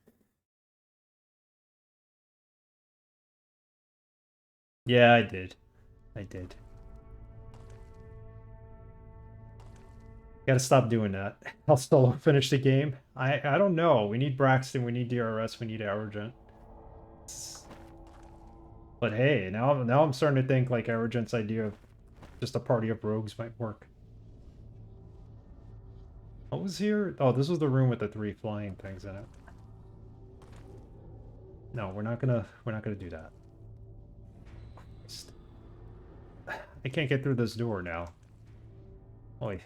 Yeah, I did. I did. Gotta stop doing that. I'll still finish the game. I don't know. We need Braxton, we need DRS, we need Arrogant. But hey, now I'm starting to think like Arrogant's idea of just a party of rogues might work. What was here? Oh, this was the room with the 3 flying things in it. No, we're not gonna do that. I can't get through this door now. Oi.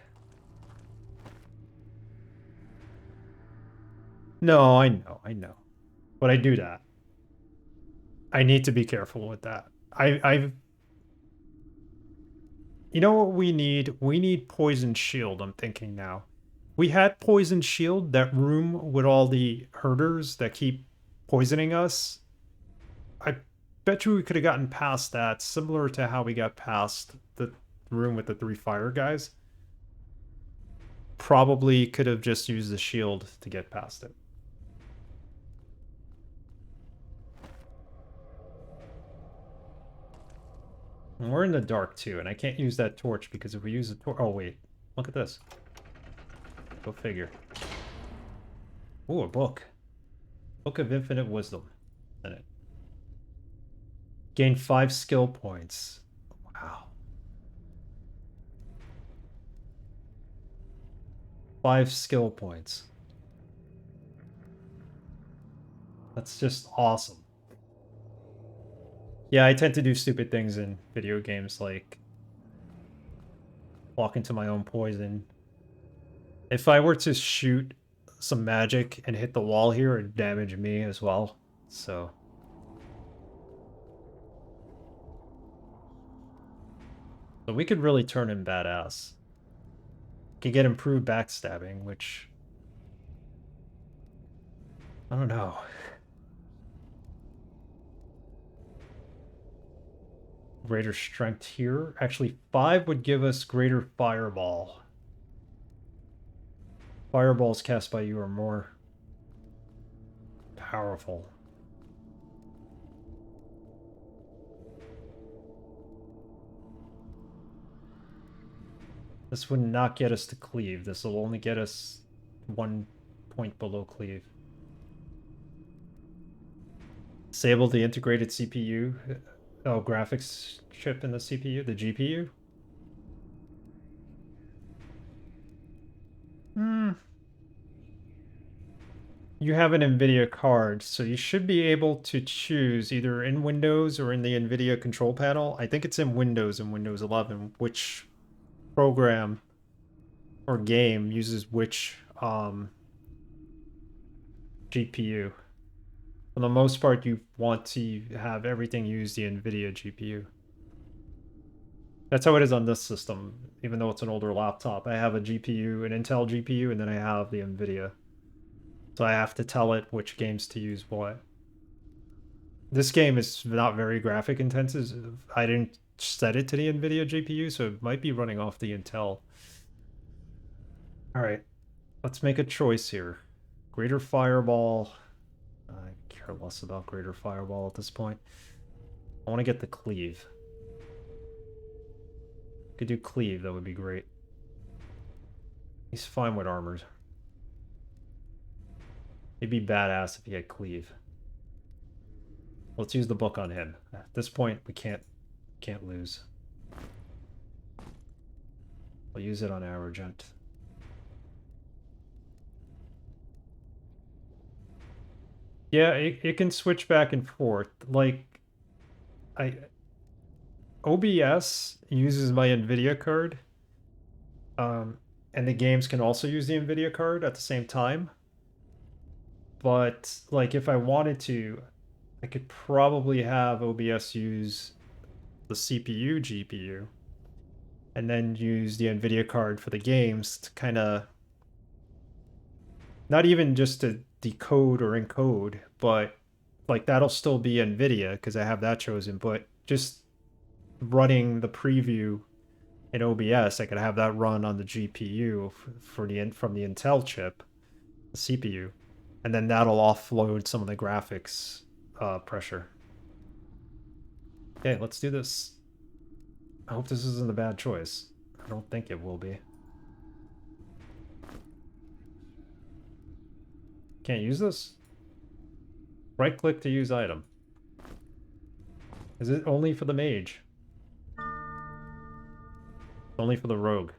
No, I know. But I do that. I need to be careful with that. I've You know what we need? We need poison shield, I'm thinking now. We had poison shield, that room with all the herders that keep poisoning us. I bet you we could have gotten past that, similar to how we got past the room with the 3 fire guys. Probably could have just used the shield to get past it. And we're in the dark too, and I can't use that torch because if we use the torch... Oh, wait. Look at this. Go figure. Ooh, a book. Book of Infinite Wisdom. In it. Gain 5 skill points. Wow. 5 skill points. That's just awesome. Yeah, I tend to do stupid things in video games, like walk into my own poison. If I were to shoot some magic and hit the wall here, it'd damage me as well. So, but we could really turn him badass. Could get improved backstabbing, which I don't know. Greater strength here. Actually, 5 would give us greater fireball. Fireballs cast by you are more powerful. This would not get us to cleave. This will only get us 1 point below cleave. Disable the integrated CPU. Oh, graphics chip in the CPU, the GPU. You have an NVIDIA card, so you should be able to choose either in Windows or in the NVIDIA control panel. I think it's in Windows 11, which program or game uses which GPU. For the most part, you want to have everything use the NVIDIA GPU. That's how it is on this system, even though it's an older laptop. I have a GPU, an Intel GPU, and then I have the NVIDIA. So I have to tell it which games to use what. This game is not very graphic intensive. I didn't set it to the NVIDIA GPU, so it might be running off the Intel. All right, let's make a choice here. Greater Fireball. I care less about Greater Fireball at this point. I want to get the Cleave. Could do Cleave, that would be great. He's fine with armors. He'd be badass if he had Cleave. Let's use the book on him. At this point, we can't lose. I'll use it on Arrogant. Yeah, it can switch back and forth. Like, OBS uses my NVIDIA card. And the games can also use the NVIDIA card at the same time. But, like, if I wanted to, I could probably have OBS use the CPU GPU and then use the NVIDIA card for the games to kind of, not even just to decode or encode, but like that'll still be NVIDIA because I have that chosen, but just running the preview in OBS, I could have that run on the GPU from the Intel chip, the CPU, and then that'll offload some of the graphics pressure. Okay, let's do this. I hope this isn't a bad choice. I don't think it will be. Can't use this? Right click to use item. Is it only for the mage? Only for the rogue.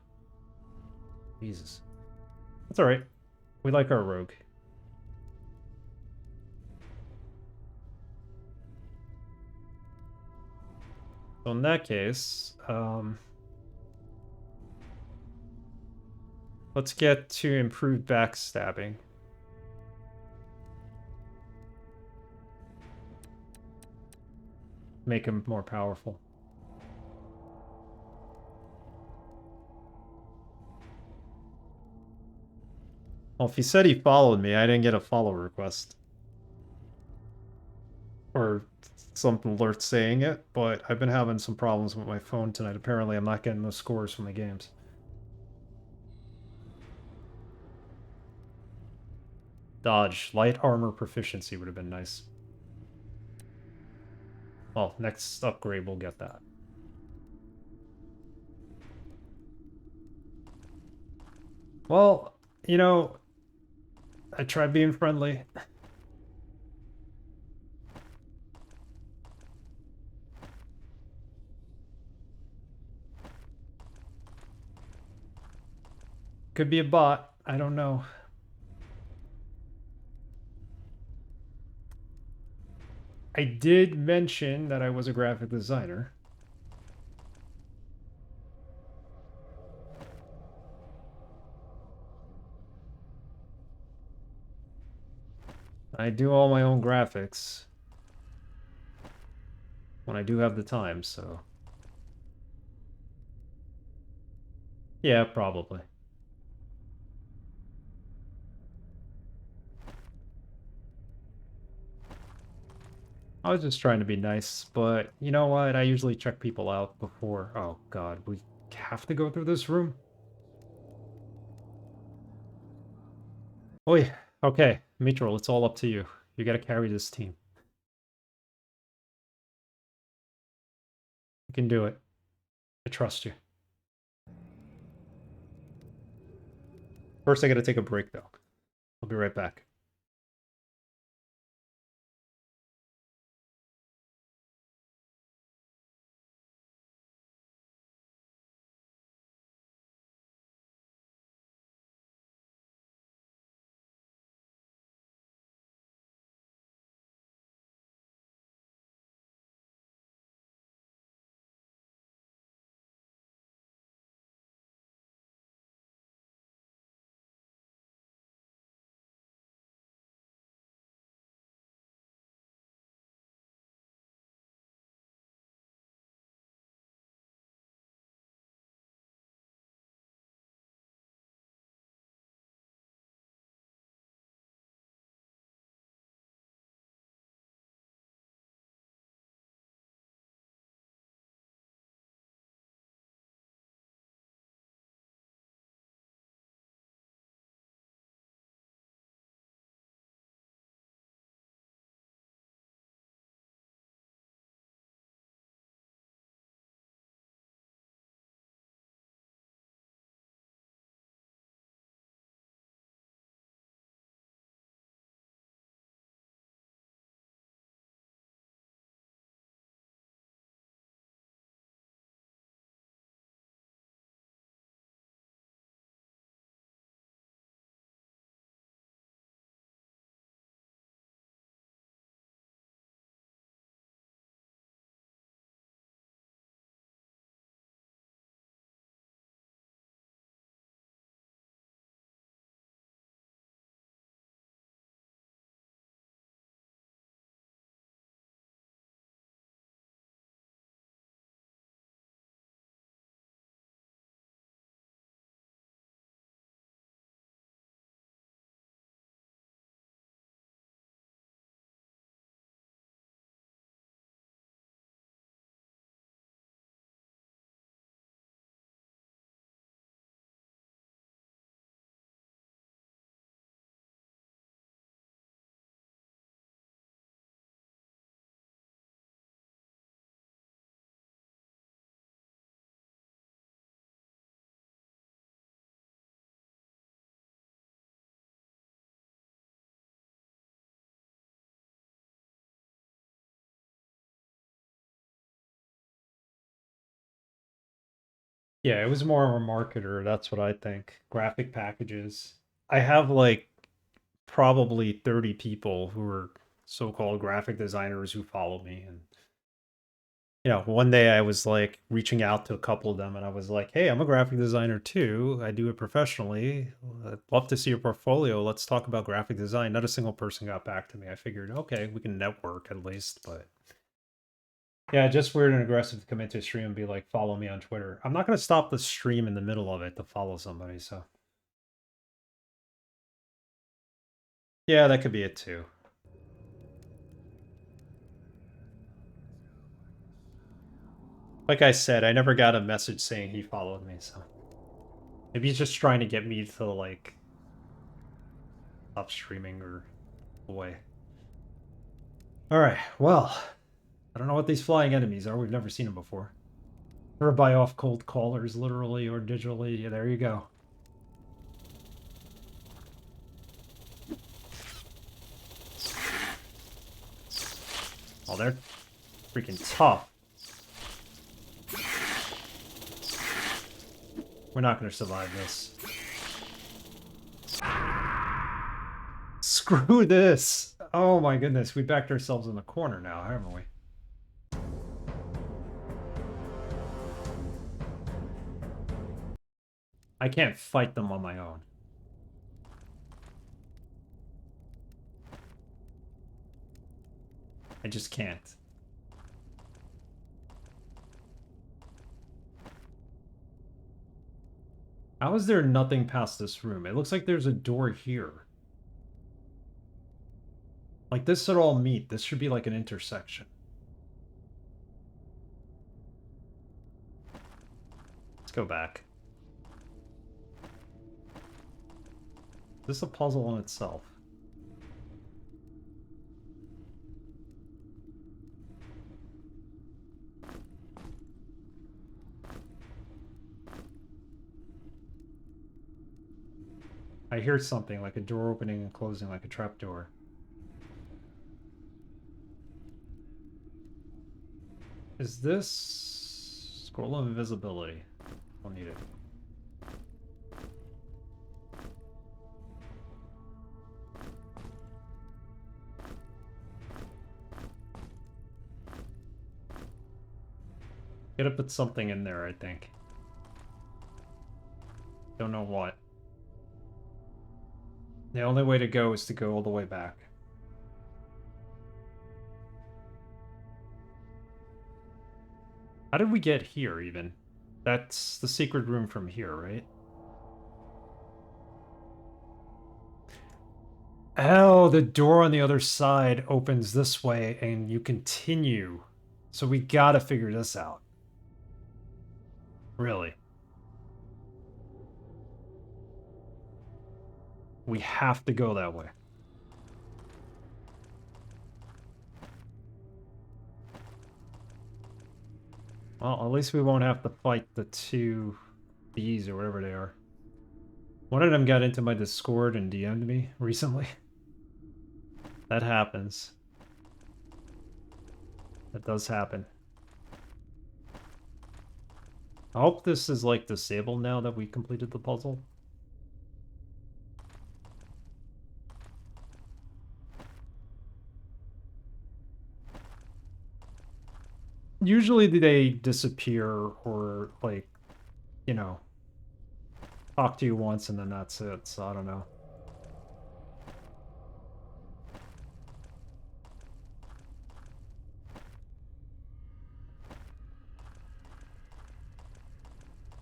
Jesus. That's alright. We like our rogue. So in that case, let's get to improved backstabbing. Make him more powerful. Well, if he said he followed me, I didn't get a follow request. Or some alert saying it, but I've been having some problems with my phone tonight. Apparently, I'm not getting the scores from the games. Dodge. Light armor proficiency would have been nice. Well, next upgrade, we'll get that. Well, you know, I tried being friendly. Could be a bot. I don't know. I did mention that I was a graphic designer. I do all my own graphics when I do have the time, so... Yeah, probably. I was just trying to be nice, but you know what? I usually check people out before... Oh god, we have to go through this room? Oi, okay, Mitral, it's all up to you. You gotta carry this team. You can do it. I trust you. First, I gotta take a break, though. I'll be right back. Yeah, it was more of a marketer, that's what I think. Graphic packages. I have like probably 30 people who are so-called graphic designers who follow me, and one day I was like reaching out to a couple of them and I was like, "Hey, I'm a graphic designer too. I do it professionally. I'd love to see your portfolio. Let's talk about graphic design." Not a single person got back to me. I figured, okay, we can network at least, but yeah, just weird and aggressive to come into a stream and be like, "Follow me on Twitter." I'm not going to stop the stream in the middle of it to follow somebody, so yeah, that could be it too. Like I said, I never got a message saying he followed me, so maybe he's just trying to get me to like stop streaming or away. All right, well, I don't know what these flying enemies are. We've never seen them before. Or buy off cold callers, literally or digitally. Yeah, there you go. Oh, they're freaking tough. We're not going to survive this. Screw this. Oh my goodness, we backed ourselves in the corner now, haven't we? I can't fight them on my own. I just can't. How is there nothing past this room? It looks like there's a door here. Like, this should all meet. This should be like an intersection. Let's go back. Is this a puzzle in itself? I hear something, like a door opening and closing like a trapdoor. Is this... Scroll of invisibility? I'll need it. Gotta put something in there, I think. Don't know what. The only way to go is to go all the way back. How did we get here, even? That's the secret room from here, right? Oh, the door on the other side opens this way, and you continue. So we gotta figure this out. Really. We have to go that way. Well, at least we won't have to fight the two bees or whatever they are. One of them got into my Discord and DM'd me recently. That happens. That does happen. I hope this is like disabled now that we completed the puzzle. Usually they disappear or like, you know, talk to you once and then that's it, so I don't know.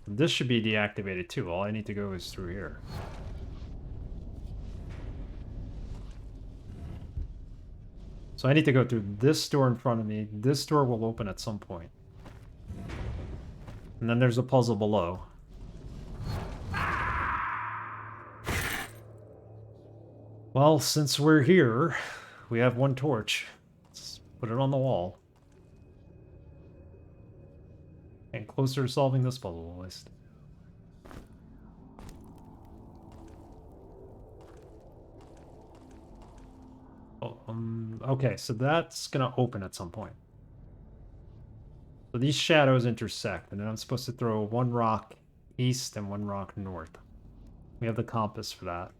This should be deactivated too. All I need to go is through here. So I need to go through this door in front of me. This door will open at some point. And then there's a puzzle below. Well, since we're here, we have one torch. Let's put it on the wall. And closer to solving this puzzle, at least. Oh, okay, so that's gonna open at some point. So these shadows intersect, and then I'm supposed to throw one rock east and one rock north. We have the compass for that.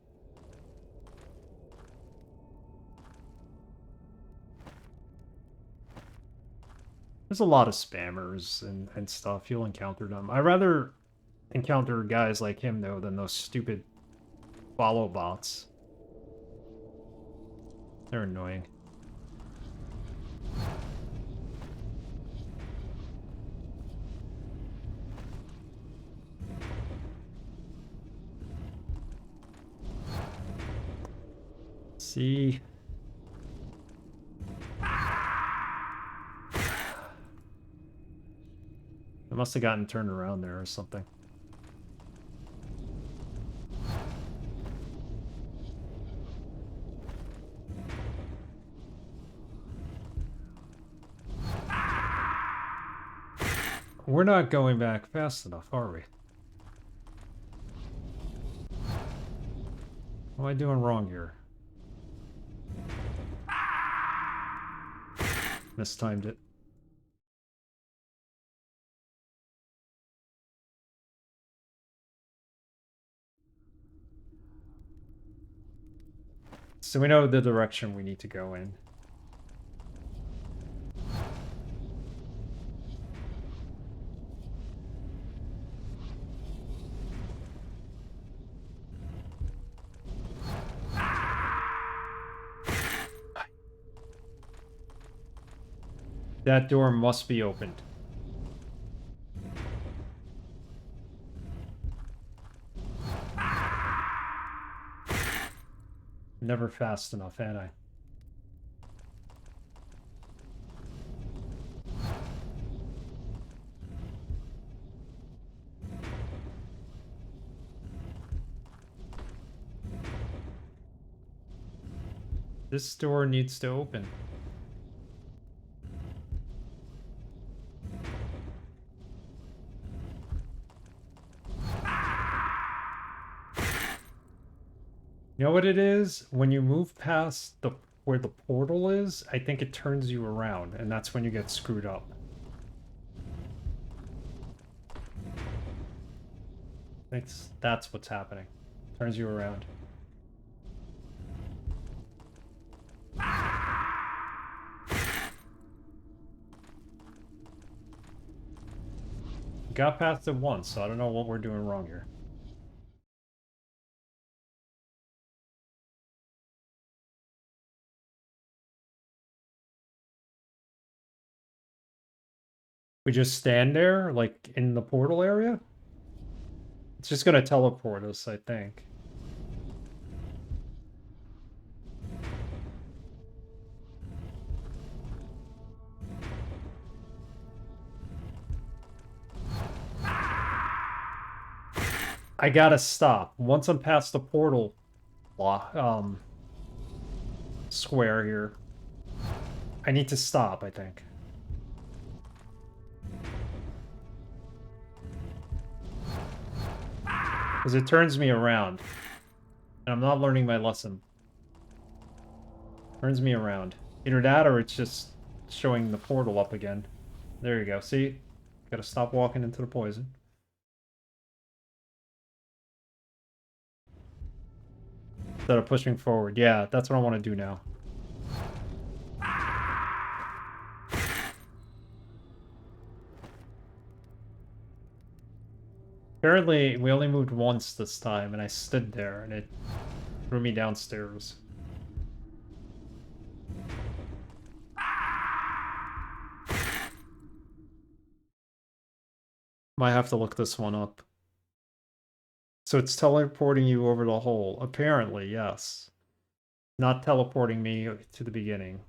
There's a lot of spammers and stuff. You'll encounter them. I'd rather encounter guys like him, though, than those stupid follow bots. They're annoying. See? I must have gotten turned around there or something. We're not going back fast enough, are we? What am I doing wrong here? Mistimed it. So we know the direction we need to go in. That door must be opened. Never fast enough, am I? This door needs to open. You know what it is? When you move past the where the portal is, I think it turns you around, and that's when you get screwed up. That's what's happening. Turns you around. Got past it once, so I don't know what we're doing wrong here. We just stand there, like, in the portal area? It's just gonna teleport us, I think. I gotta stop. Once I'm past the portal square here, I need to stop, I think. Because it turns me around. And I'm not learning my lesson. Turns me around. Either that or it's just showing the portal up again. There you go. See? Gotta stop walking into the poison. Instead of pushing forward. Yeah, that's what I want to do now. Apparently, we only moved once this time, and I stood there, and it threw me downstairs. Might have to look this one up. So it's teleporting you over the hole. Apparently, yes. Not teleporting me to the beginning.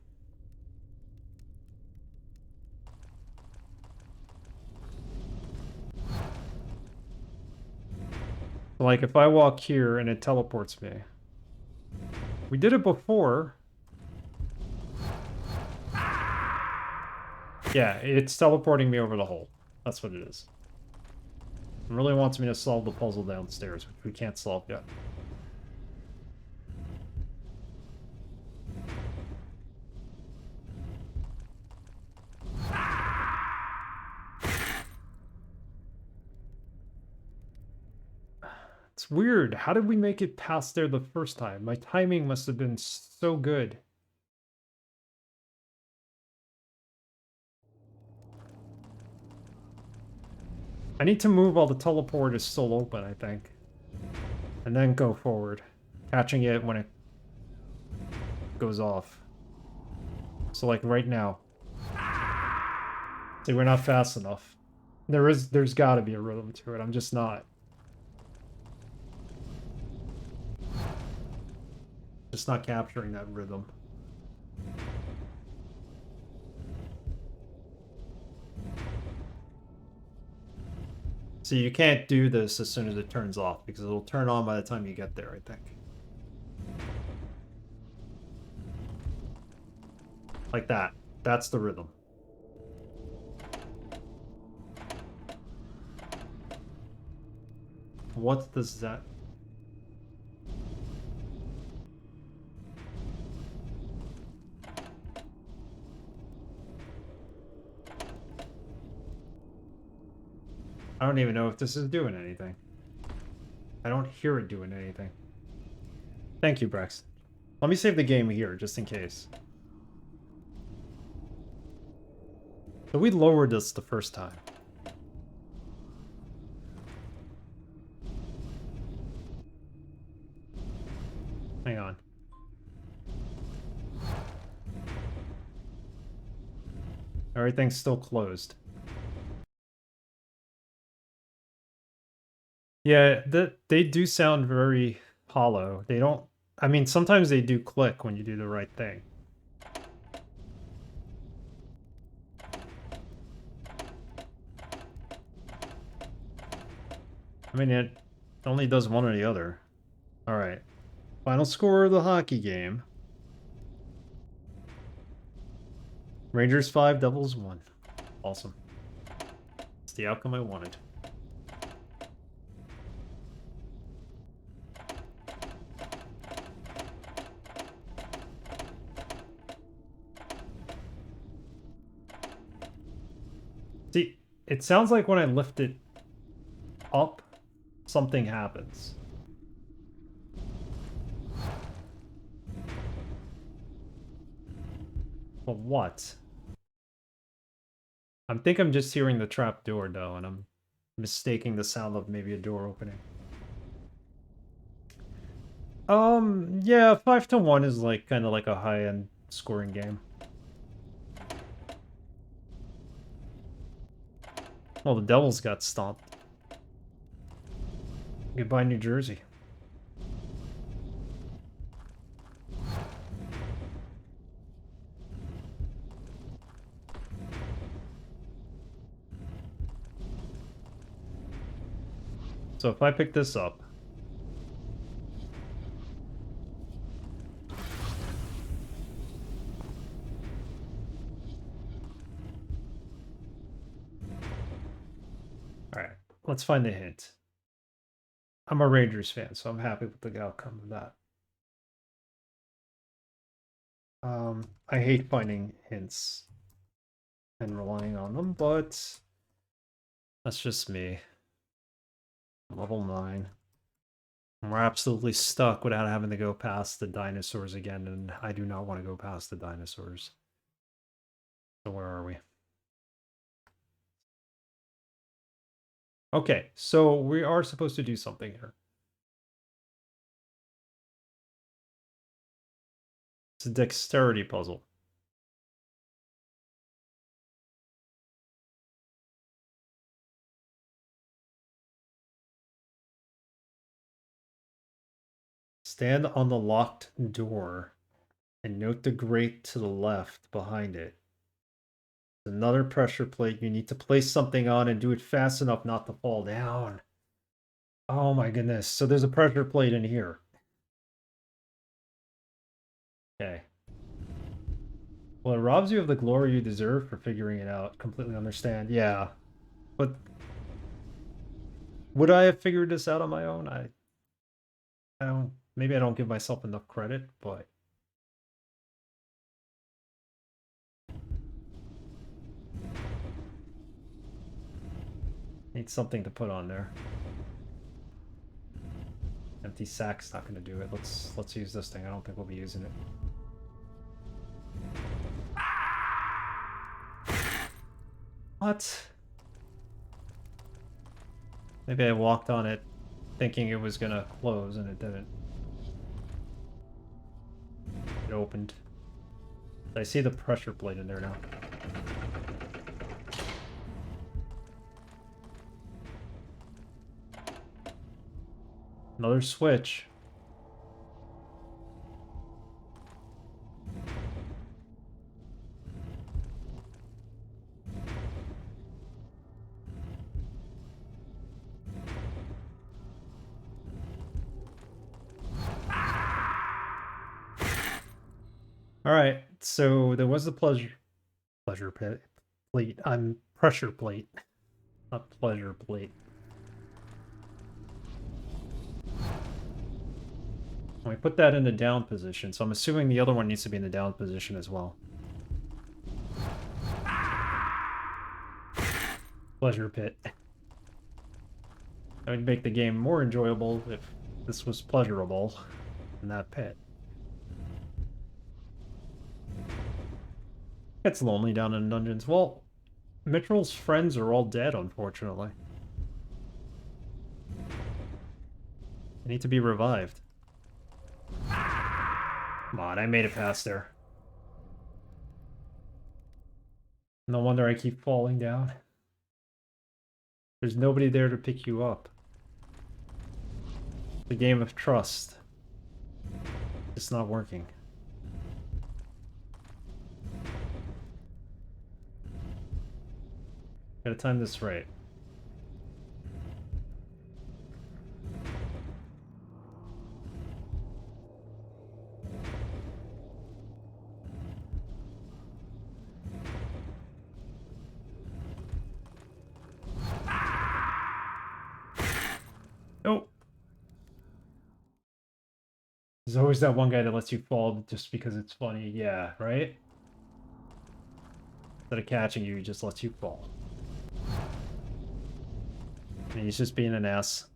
Like, if I walk here and it teleports me. We did it before. Yeah, it's teleporting me over the hole. That's what it is. It really wants me to solve the puzzle downstairs, which we can't solve yet. It's weird. How did we make it past there the first time? My timing must have been so good. I need to move while the teleport is still open, I think. And then go forward. Catching it when it goes off. So like right now. See, we're not fast enough. There's gotta be a rhythm to it. I'm just not. Just not capturing that rhythm. So you can't do this as soon as it turns off, because it'll turn on by the time you get there, I think. Like that. That's the rhythm. What does that... I don't even know if this is doing anything. I don't hear it doing anything. Thank you, Braxton. Let me save the game here, just in case. So we lowered this the first time. Hang on. Everything's still closed. Yeah, they do sound very hollow. They don't... I mean, sometimes they do click when you do the right thing. I mean, it only does one or the other. Alright. Final score of the hockey game. Rangers 5, Devils 1. Awesome. It's the outcome I wanted. See, it sounds like when I lift it up, something happens. But what? I think I'm just hearing the trap door, though, and I'm mistaking the sound of maybe a door opening. Yeah, 5-1 is like kind of like a high-end scoring game. Well, the Devils got stomped. Goodbye, New Jersey. So if I pick this up... Alright, let's find the hint. I'm a Rangers fan, so I'm happy with the outcome of that. I hate finding hints and relying on them, but that's just me. Level 9. We're absolutely stuck without having to go past the dinosaurs again, and I do not want to go past the dinosaurs. So where are we? Okay, so we are supposed to do something here. It's a dexterity puzzle. Stand on the locked door and note the grate to the left behind it. Another pressure plate you need to place something on and do it fast enough not to fall down. Oh my goodness. So there's a pressure plate in here. Okay. Well, it robs you of the glory you deserve for figuring it out. Completely understand. Yeah. But would I have figured this out on my own? I don't... Maybe I don't give myself enough credit, but... Need something to put on there. Empty sack's not gonna do it. Let's use this thing. I don't think we'll be using it. What? Maybe I walked on it thinking it was gonna close and it didn't. It opened. I see the pressure plate in there now. Another switch. Alright, so there was the pleasure plate. I'm pressure plate, not pleasure plate. We put that in the down position, so I'm assuming the other one needs to be in the down position as well. Pleasure pit. That would make the game more enjoyable if this was pleasurable in that pit. It's lonely down in dungeons. Well, Mitchell's friends are all dead, unfortunately. They need to be revived. Come on, I made it past there. No wonder I keep falling down. There's nobody there to pick you up. The game of trust. It's not working. Gotta time this right. Nope. There's always that one guy that lets you fall just because it's funny. Yeah, right? Instead of catching you, he just lets you fall. And he's just being an ass.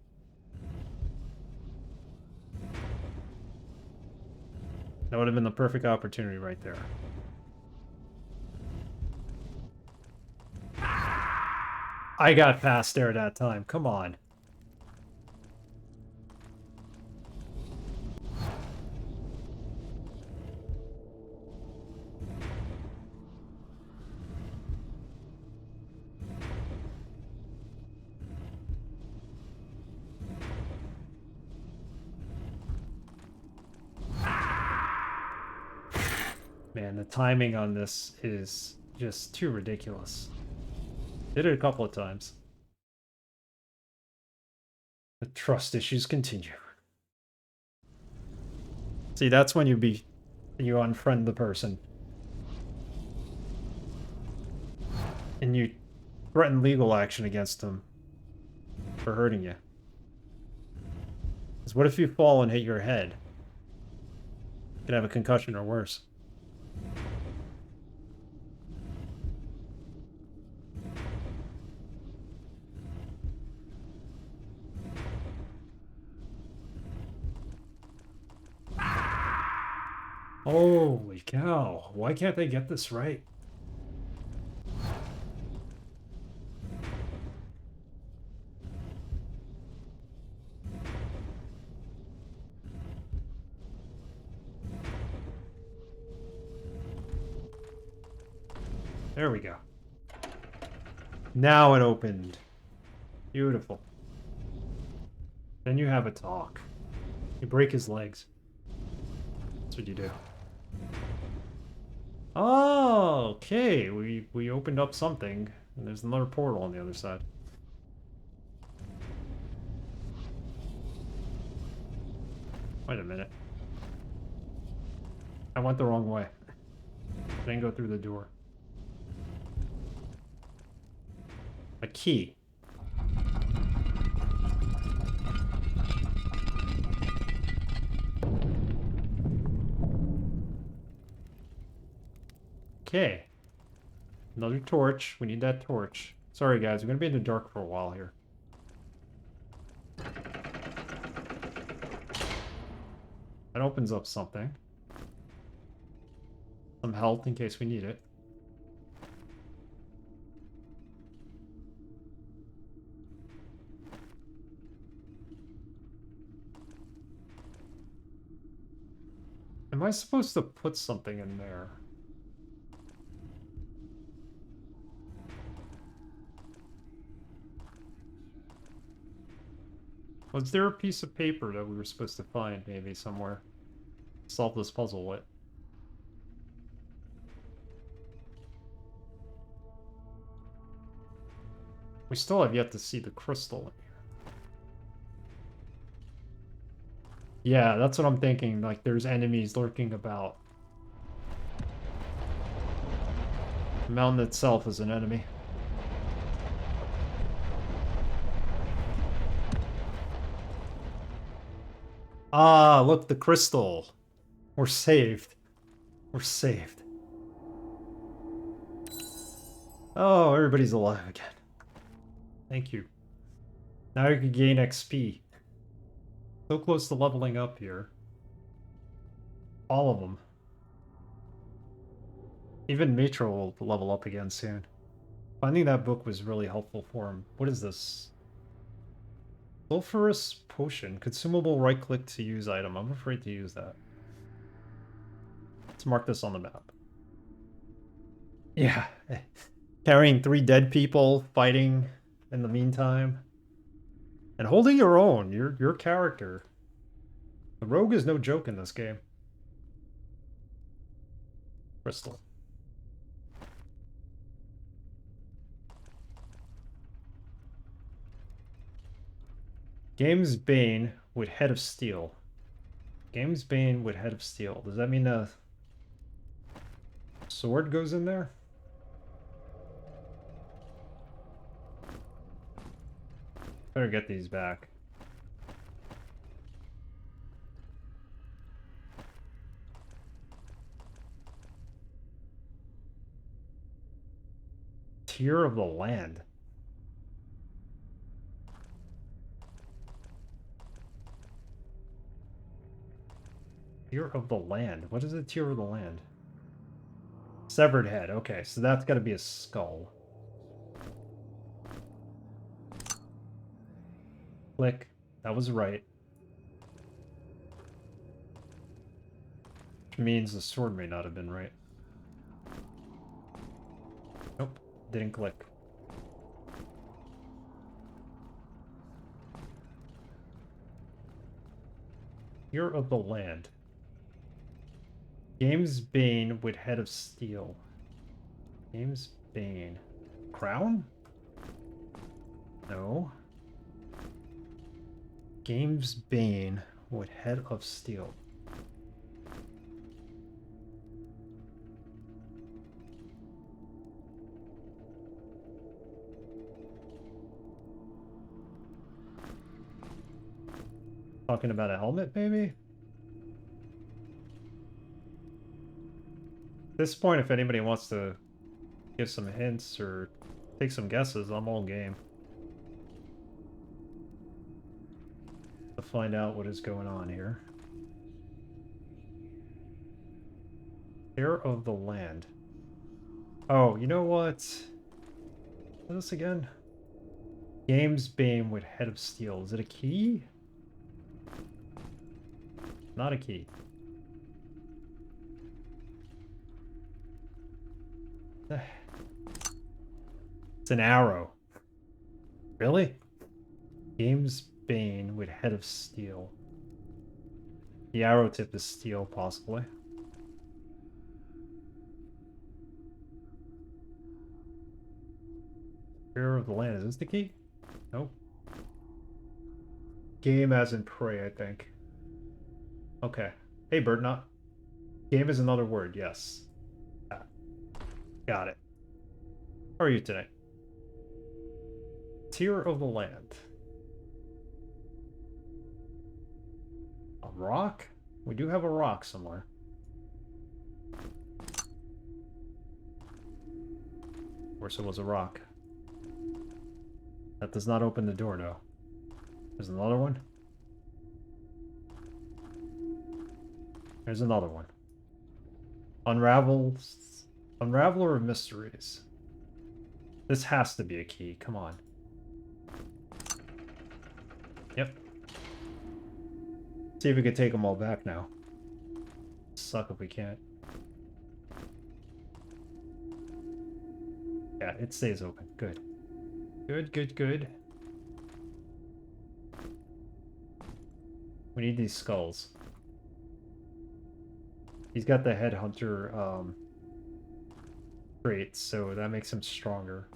That would have been the perfect opportunity right there. I got past there that time. Come on. Man, the timing on this is just too ridiculous. Did it a couple of times. The trust issues continue. See, that's when you unfriend the person. And you threaten legal action against them for hurting you. Because what if you fall and hit your head? You could have a concussion or worse. Holy cow. Why can't they get this right? There we go. Now it opened. Beautiful. Then you have a talk. You break his legs. That's what you do. Oh, okay. We opened up something, and there's another portal on the other side. Wait a minute. I went the wrong way. I didn't go through the door. A key. Okay. Another torch. We need that torch. Sorry, guys. We're going to be in the dark for a while here. That opens up something. Some health in case we need it. Am I supposed to put something in there? Was there a piece of paper that we were supposed to find, maybe, somewhere? Solve this puzzle with? We still have yet to see the crystal in here. Yeah, that's what I'm thinking. Like, there's enemies lurking about. The mountain itself is an enemy. Ah, look, the crystal. We're saved. We're saved. Oh, everybody's alive again. Thank you. Now you can gain XP. So close to leveling up here. All of them. Even Mitra will level up again soon. Finding that book was really helpful for him. What is this? Sulfurous potion. Consumable right-click to use item. I'm afraid to use that. Let's mark this on the map. Yeah. Carrying 3 dead people, fighting in the meantime. And holding your own. Your character. The rogue is no joke in this game. Crystal. Game's Bane with Head of Steel. Game's Bane with Head of Steel. Does that mean a sword goes in there? Better get these back. Tear of the Land. Tear of the Land. What is a Tear of the Land? Severed head. Okay, so that's got to be a skull. Click. That was right. Which means the sword may not have been right. Nope. Didn't click. Tear of the Land. Game's Bane with Head of Steel. Game's Bane. Crown? No. Game's Bane with Head of Steel. Talking about a helmet, maybe? At this point, if anybody wants to give some hints or take some guesses, I'm all game. To find out what is going on here. Tear of the Land. Oh, you know what? What is this again? Game's Bane with Head of Steel. Is it a key? Not a key. It's an arrow. Really? Game's Bane with Head of Steel. The arrow tip is steel, possibly. Fear of the Land. Is this the key? Nope. Game as in prey, I think. Okay. Hey, Bird Knot. Game is another word, yes. Got it. How are you today? Tear of the Land. A rock? We do have a rock somewhere. Of course it was a rock. That does not open the door, no. There's another one. There's another one. Unraveler of Mysteries. This has to be a key. Come on. Yep. See if we can take them all back now. Suck if we can't. Yeah, it stays open. Good. Good, good, good. We need these skulls. He's got the headhunter trait, so that makes him stronger.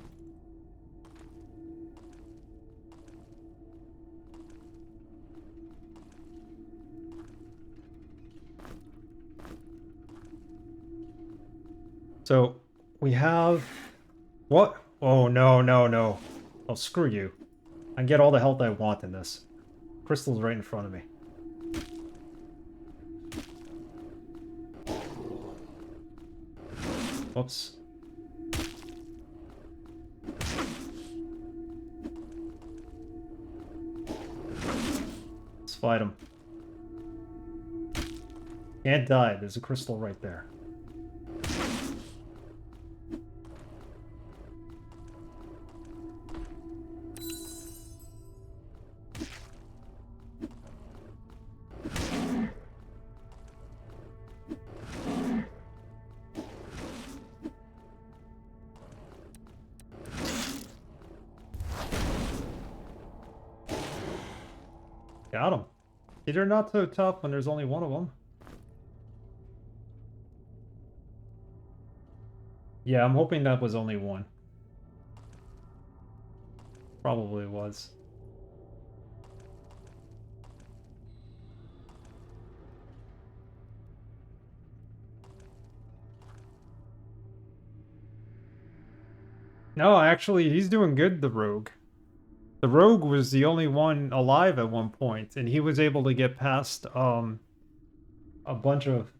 So we have what? Oh no, no, no. Oh, screw you. I can get all the health I want in this. Crystal's right in front of me. Whoops. Let's fight him. Can't die. There's a crystal right there. Got him. See, they're not so tough when there's only one of them. Yeah, I'm hoping that was only one. Probably was. No, actually, he's doing good, the rogue. The rogue was the only one alive at one point, and he was able to get past a bunch of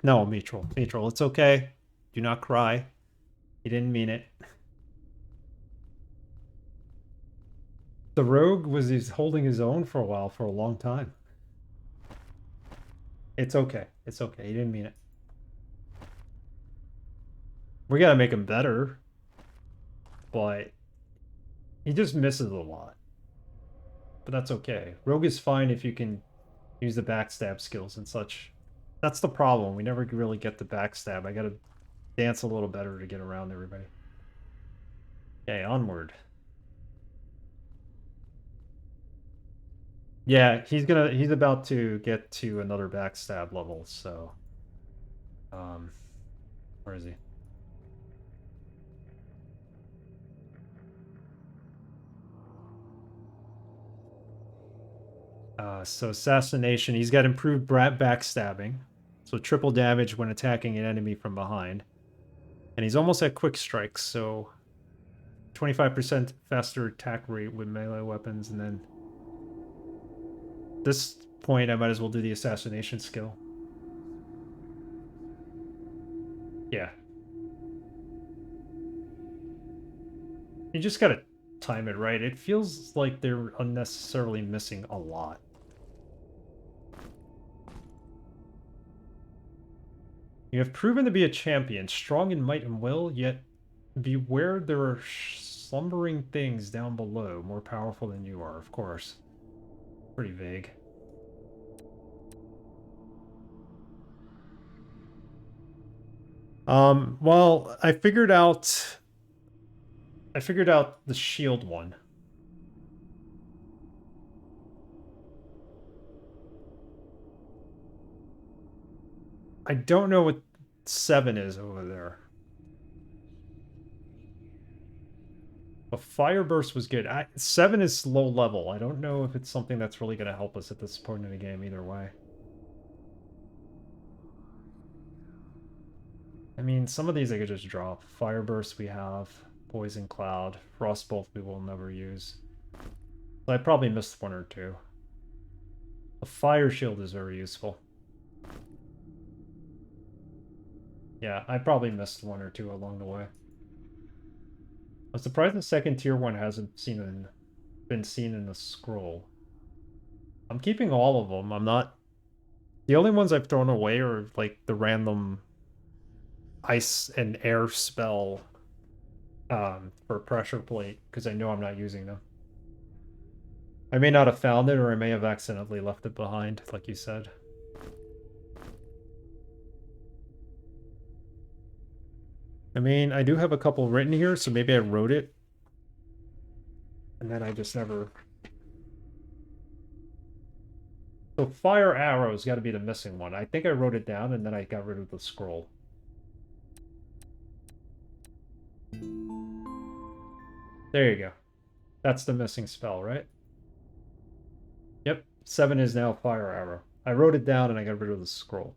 no, Mitral, it's okay. Do not cry. He didn't mean it. The rogue he's holding his own for a while, for a long time. It's okay. It's okay. He didn't mean it. We gotta make him better. But he just misses a lot. But that's okay. Rogue is fine if you can use the backstab skills and such. That's the problem. We never really get the backstab. I gotta dance a little better to get around everybody. Okay, onward. Yeah, he's about to get to another backstab level, so where is he? So assassination, he's got improved backstabbing. So triple damage when attacking an enemy from behind. And he's almost at quick strikes, so 25% faster attack rate with melee weapons, and then this point I might as well do the assassination skill. Yeah. You just gotta time it right. It feels like they're unnecessarily missing a lot. You have proven to be a champion, strong in might and will, yet beware there are slumbering things down below, more powerful than you are, of course. Pretty vague. Well, I figured out the shield one. I don't know what 7 is over there. But Fire Burst was good. 7 is low level. I don't know if it's something that's really going to help us at this point in the game either way. I mean, some of these I could just drop. Fire Burst we have. Poison Cloud. Frostbolt we will never use. So I probably missed one or two. The Fire Shield is very useful. Yeah, I probably missed one or two along the way. I'm surprised the second tier one hasn't been seen in the scroll. I'm keeping all of them. I'm not... The only ones I've thrown away are like the random ice and air spell for pressure plate, because I know I'm not using them. I may not have found it, or I may have accidentally left it behind, like you said. I mean, I do have a couple written here, so maybe I wrote it. And then I just never... So fire arrow's got to be the missing one. I think I wrote it down, and then I got rid of the scroll. There you go. That's the missing spell, right? Yep, 7 is now fire arrow. I wrote it down, and I got rid of the scroll.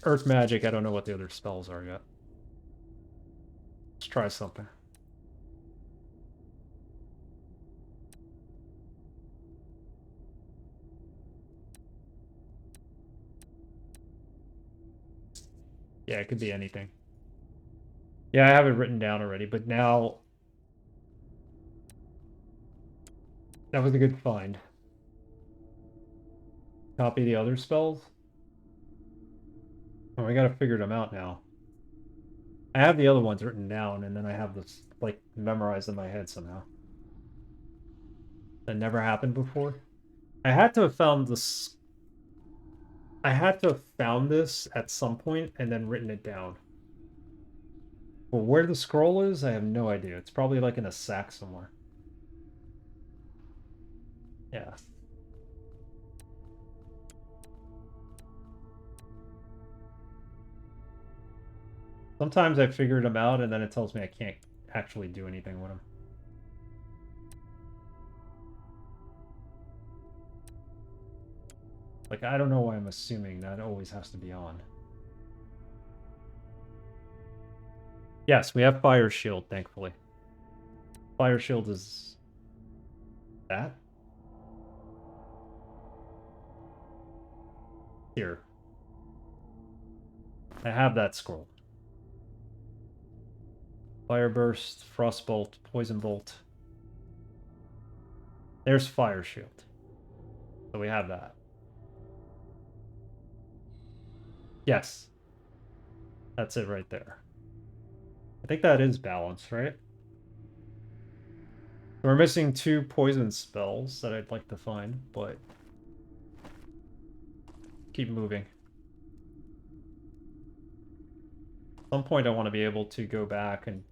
Earth magic, I don't know what the other spells are yet. Let's try something. Yeah, it could be anything. Yeah, I have it written down already, but now... That was a good find. Copy the other spells? Oh, we gotta figure them out now. I have the other ones written down, and then I have this, like, memorized in my head somehow. That never happened before. I had to have found this... I had to have found this at some point and then written it down. Well, where the scroll is, I have no idea. It's probably like in a sack somewhere. Yeah. Sometimes I figured them out and then it tells me I can't actually do anything with them. Like, I don't know why I'm assuming that always has to be on. Yes, we have fire shield, thankfully. Fire shield is that? Here. I have that scroll. Fire burst, frost bolt, poison bolt. There's fire shield. So we have that. Yes. That's it right there. I think that is balanced, right? We're missing 2 poison spells that I'd like to find, but keep moving. At some point I want to be able to go back and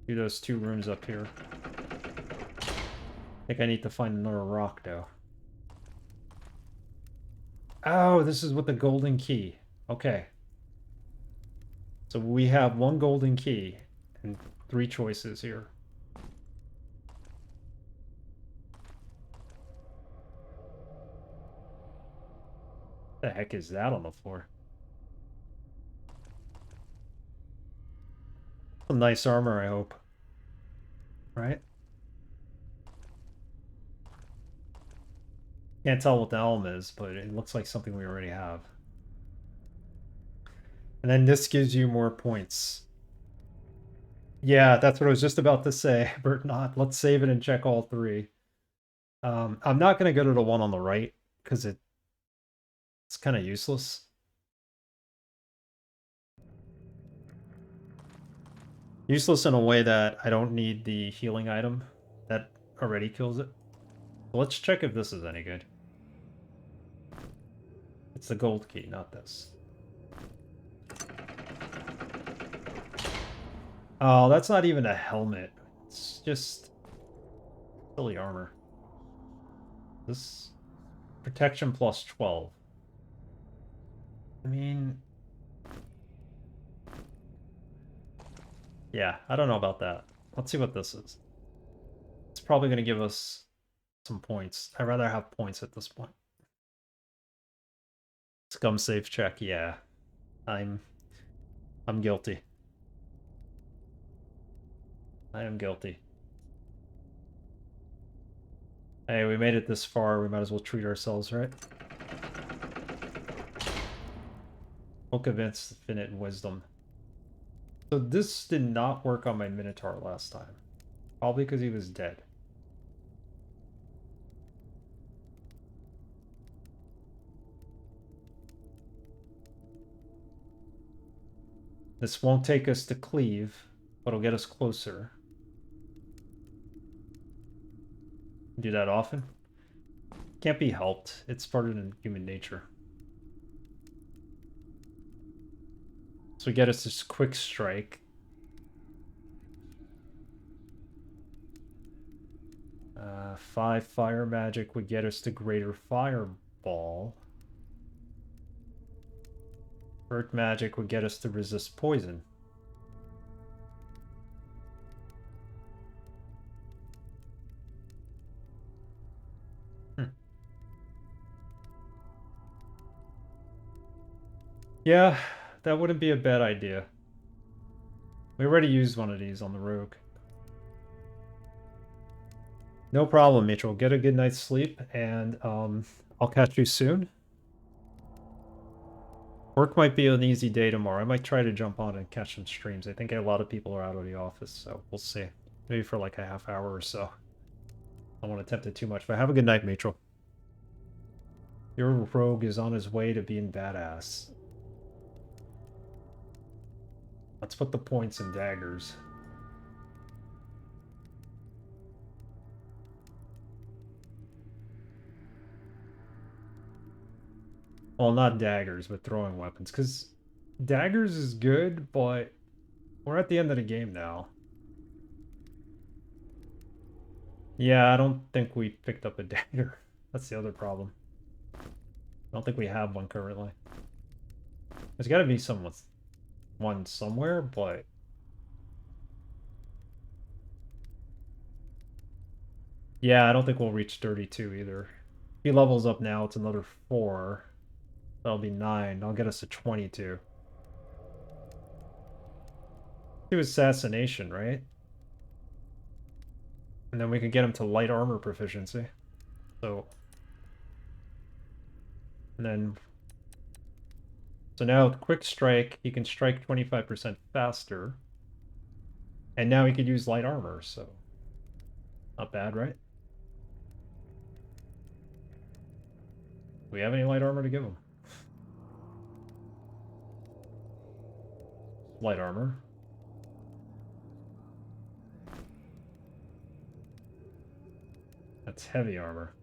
do those 2 rooms up here. I think I need to find another rock, though. Oh, this is with the golden key. Okay. So we have 1 golden key and 3 choices here. The heck is that on the floor? Some nice armor, I hope. Right? Can't tell what the elm is, but it looks like something we already have. And then this gives you more points. Yeah, that's what I was just about to say, Bert. Not. Let's save it and check all 3. I'm not going to go to the one on the right, because it's kind of useless. Useless in a way that I don't need the healing item that already kills it. Let's check if this is any good. It's the gold key, not this. Oh, that's not even a helmet. It's just silly armor. This protection plus 12. I mean, yeah, I don't know about that. Let's see what this is. It's probably going to give us some points. I'd rather have points at this point. Scum safe check, yeah. I'm guilty. I am guilty. Hey, we made it this far. We might as well treat ourselves, right? Book of Infinite Wisdom. So this did not work on my Minotaur last time. Probably because he was dead. This won't take us to Cleave, but it'll get us closer. Do that often. Can't be helped. It's part of human nature. So we get us this quick strike. Uh, 5 fire magic would get us to greater fireball. Earth magic would get us to resist poison. Yeah, that wouldn't be a bad idea. We already used one of these on the rogue. No problem, Mitchell. Get a good night's sleep, and I'll catch you soon. Work might be an easy day tomorrow. I might try to jump on and catch some streams. I think a lot of people are out of the office, so we'll see. Maybe for like a half hour or so. I don't want to tempt it too much, but have a good night, Mitchell. Your rogue is on his way to being badass. Let's put the points in daggers. Well, not daggers, but throwing weapons. Because daggers is good, but we're at the end of the game now. Yeah, I don't think we picked up a dagger. That's the other problem. I don't think we have one currently. There's got to be one somewhere, but yeah, I don't think we'll reach 32 either. If he levels up now, it's another 4. That'll be 9. That'll get us to 22. Do assassination, right? And then we can get him to light armor proficiency. So, and then, so now with quick strike, he can strike 25% faster. And now he could use light armor, so not bad, right? Do we have any light armor to give him? Light armor. That's heavy armor.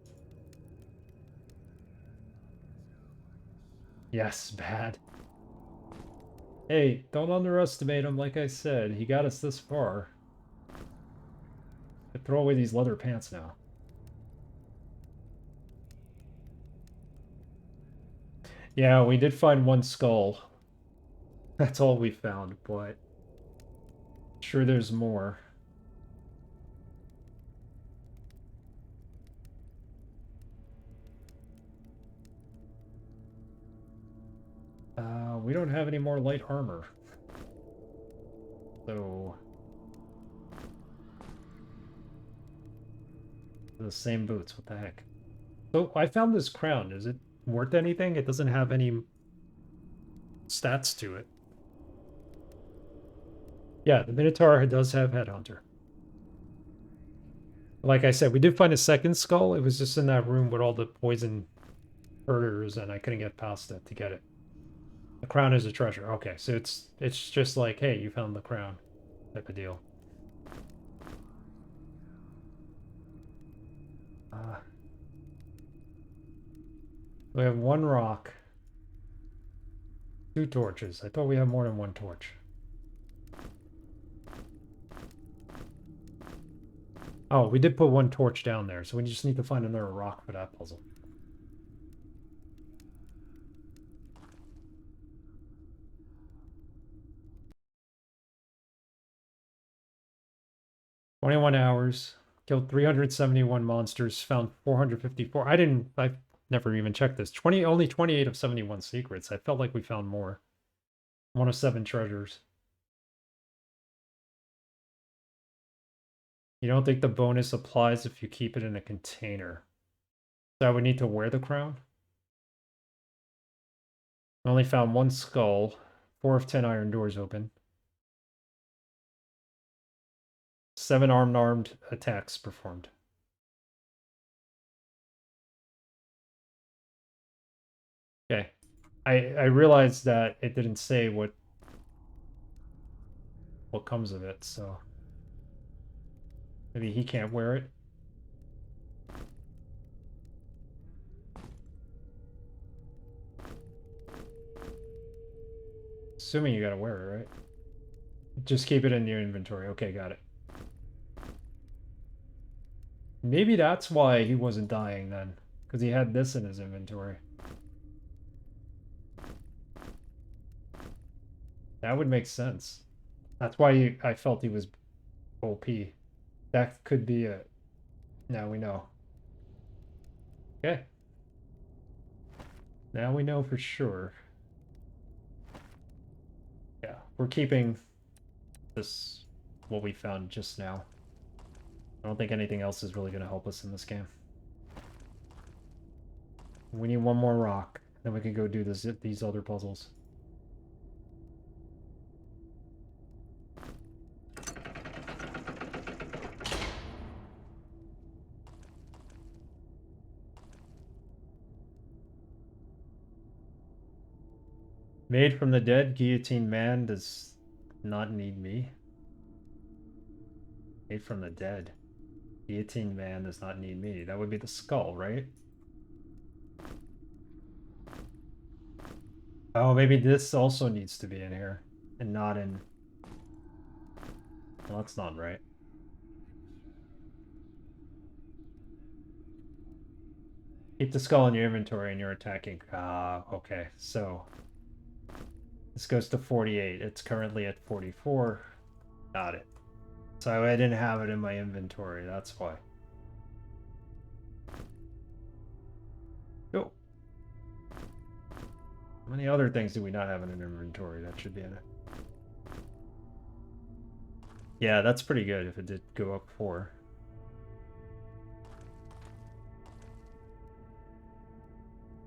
Yes, bad. Hey, don't underestimate him, like I said. He got us this far. I throw away these leather pants now. Yeah, we did find one skull. That's all we found, but sure there's more. We don't have any more light armor. So the same boots, what the heck? So I found this crown. Is it worth anything? It doesn't have any stats to it. Yeah, the Minotaur does have Headhunter. Like I said, we did find a second skull. It was just in that room with all the poison herders, and I couldn't get past it to get it. The crown is a treasure. Okay, so it's just like, hey, you found the crown type of deal. We have one rock, 2 torches. I thought we had more than one torch. Oh, we did put one torch down there, so we just need to find another rock for that puzzle. "21 hours, killed 371 monsters, found 454." I've never even checked this. Only 28 of 71 secrets. I felt like we found more. 1 of 7 treasures. You don't think the bonus applies if you keep it in a container? So I would need to wear the crown? I only found 1 skull, 4 of 10 iron doors open. 7 armed attacks performed. Okay. I realized that it didn't say what comes of it, so maybe he can't wear it. Assuming you gotta wear it, right? Just keep it in your inventory. Okay, got it. Maybe that's why he wasn't dying then, because he had this in his inventory. That would make sense. That's why I felt he was OP. That could be it. Now we know. Okay. Now we know for sure. Yeah, we're keeping this, what we found just now. I don't think anything else is really going to help us in this game. We need one more rock, then we can go do these other puzzles. Made from the dead, guillotine man does not need me. Made from the dead. Guillotine man does not need me. That would be the skull, right? Oh, maybe this also needs to be in here. And not in... Well, that's not right. Keep the skull in your inventory and you're attacking. Ah, okay. So this goes to 48. It's currently at 44. Got it. So I didn't have it in my inventory. That's why. Go. How many other things do we not have in an inventory? That should be in it. Yeah, that's pretty good if it did go up 4.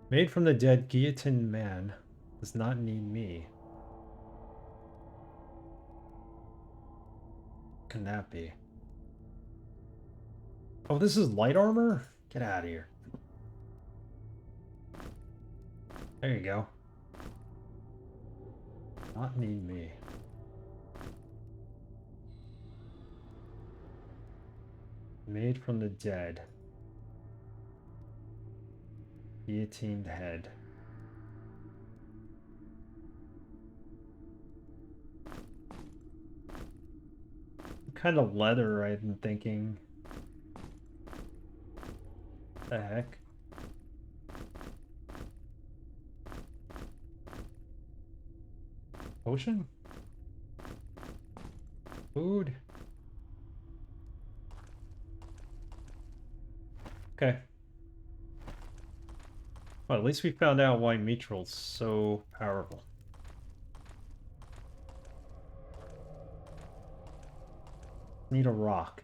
Made from the dead guillotined man does not need me. What can that be? Oh, this is light armor? Get out of here. There you go. Not need me. Made from the dead. Guillotined head. What kind of leather I'm thinking? The heck? Potion? Food? Okay. Well, at least we found out why Mitral's so powerful. Need a rock.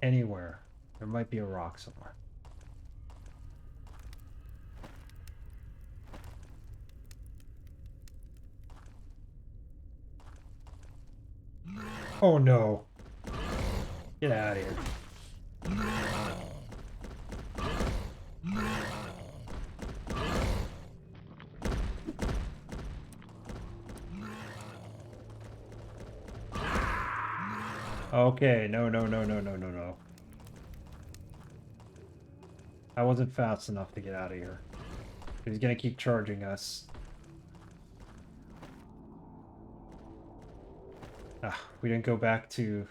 Anywhere. There might be a rock somewhere. Oh no. Get out of here. Okay, no. I wasn't fast enough to get out of here. He's gonna keep charging us. Ah, we didn't go back to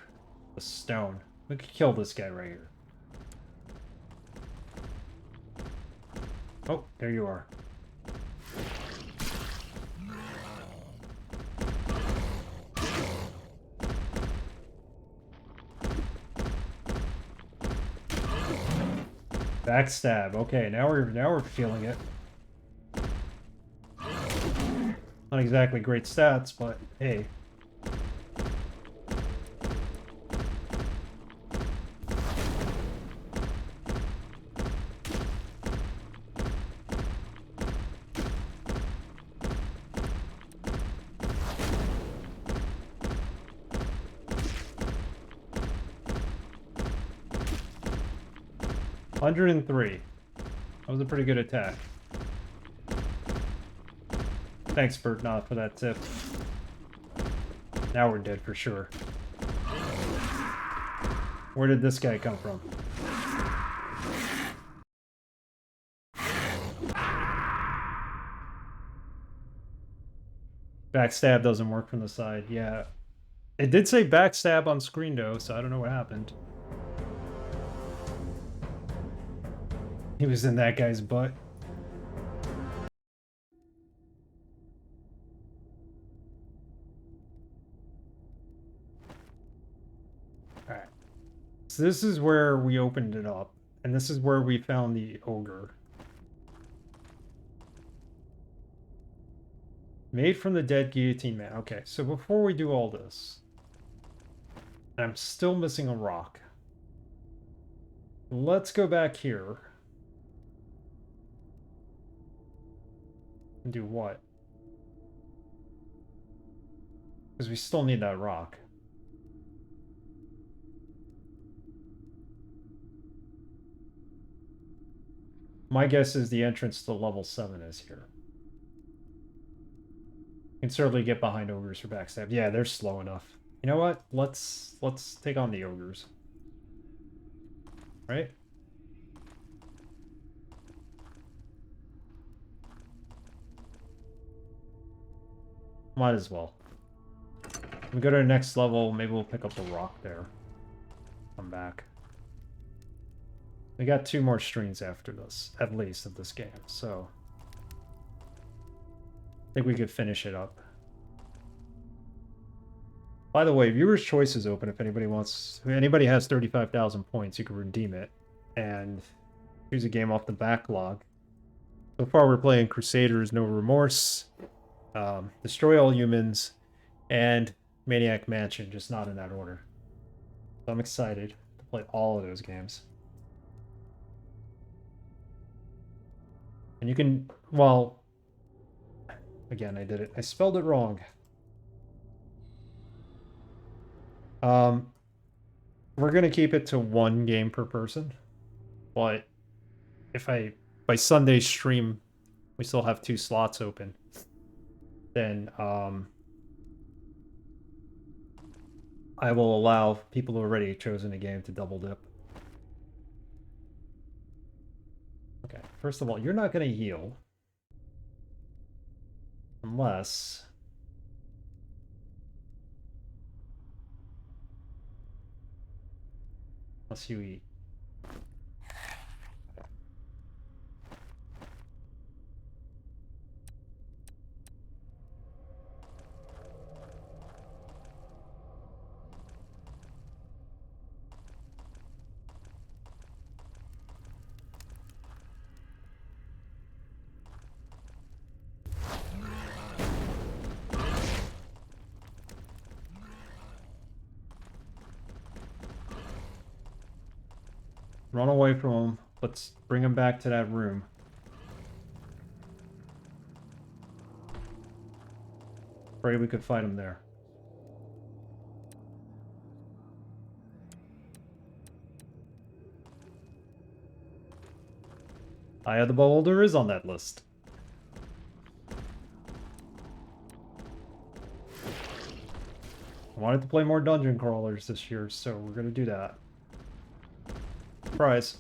the stone. We could kill this guy right here. Oh, there you are. Backstab. Okay, now we're feeling it. Not exactly great stats, but hey. $103. That was a pretty good attack. Thanks, Bert, not for that tip. Now we're dead for sure. Where did this guy come from? Backstab doesn't work from the side. Yeah. It did say backstab on screen though, so I don't know what happened. He was in that guy's butt. Alright. So this is where we opened it up. And this is where we found the ogre. Made from the dead guillotine man. Okay, so before we do all this... I'm still missing a rock. Let's go back here. And do what? Because we still need that rock. My guess is the entrance to level 7 is here. You can certainly get behind ogres for backstab. Yeah, they're slow enough. You know what? Let's take on the ogres. Right? Might as well. When we go to the next level, maybe we'll pick up the rock there. Come back. We got 2 more streams after this, at least, of this game, so I think we could finish it up. By the way, Viewer's Choice is open if anybody wants... If anybody has 35,000 points, you can redeem it. And choose a game off the backlog. So far we're playing Crusaders, No Remorse, Destroy All Humans, and Maniac Mansion, just not in that order. So I'm excited to play all of those games. And you can... Well... Again, I did it. I spelled it wrong. We're gonna keep it to 1 game per person, but if by Sunday's stream we still have 2 slots open, then I will allow people who already chosen a game to double dip. Okay, first of all, you're not gonna heal unless you eat. Run away from him. Let's bring him back to that room. Pray we could fight him there. Eye of the Beholder is on that list. I wanted to play more dungeon crawlers this year, so we're gonna do that. Surprise.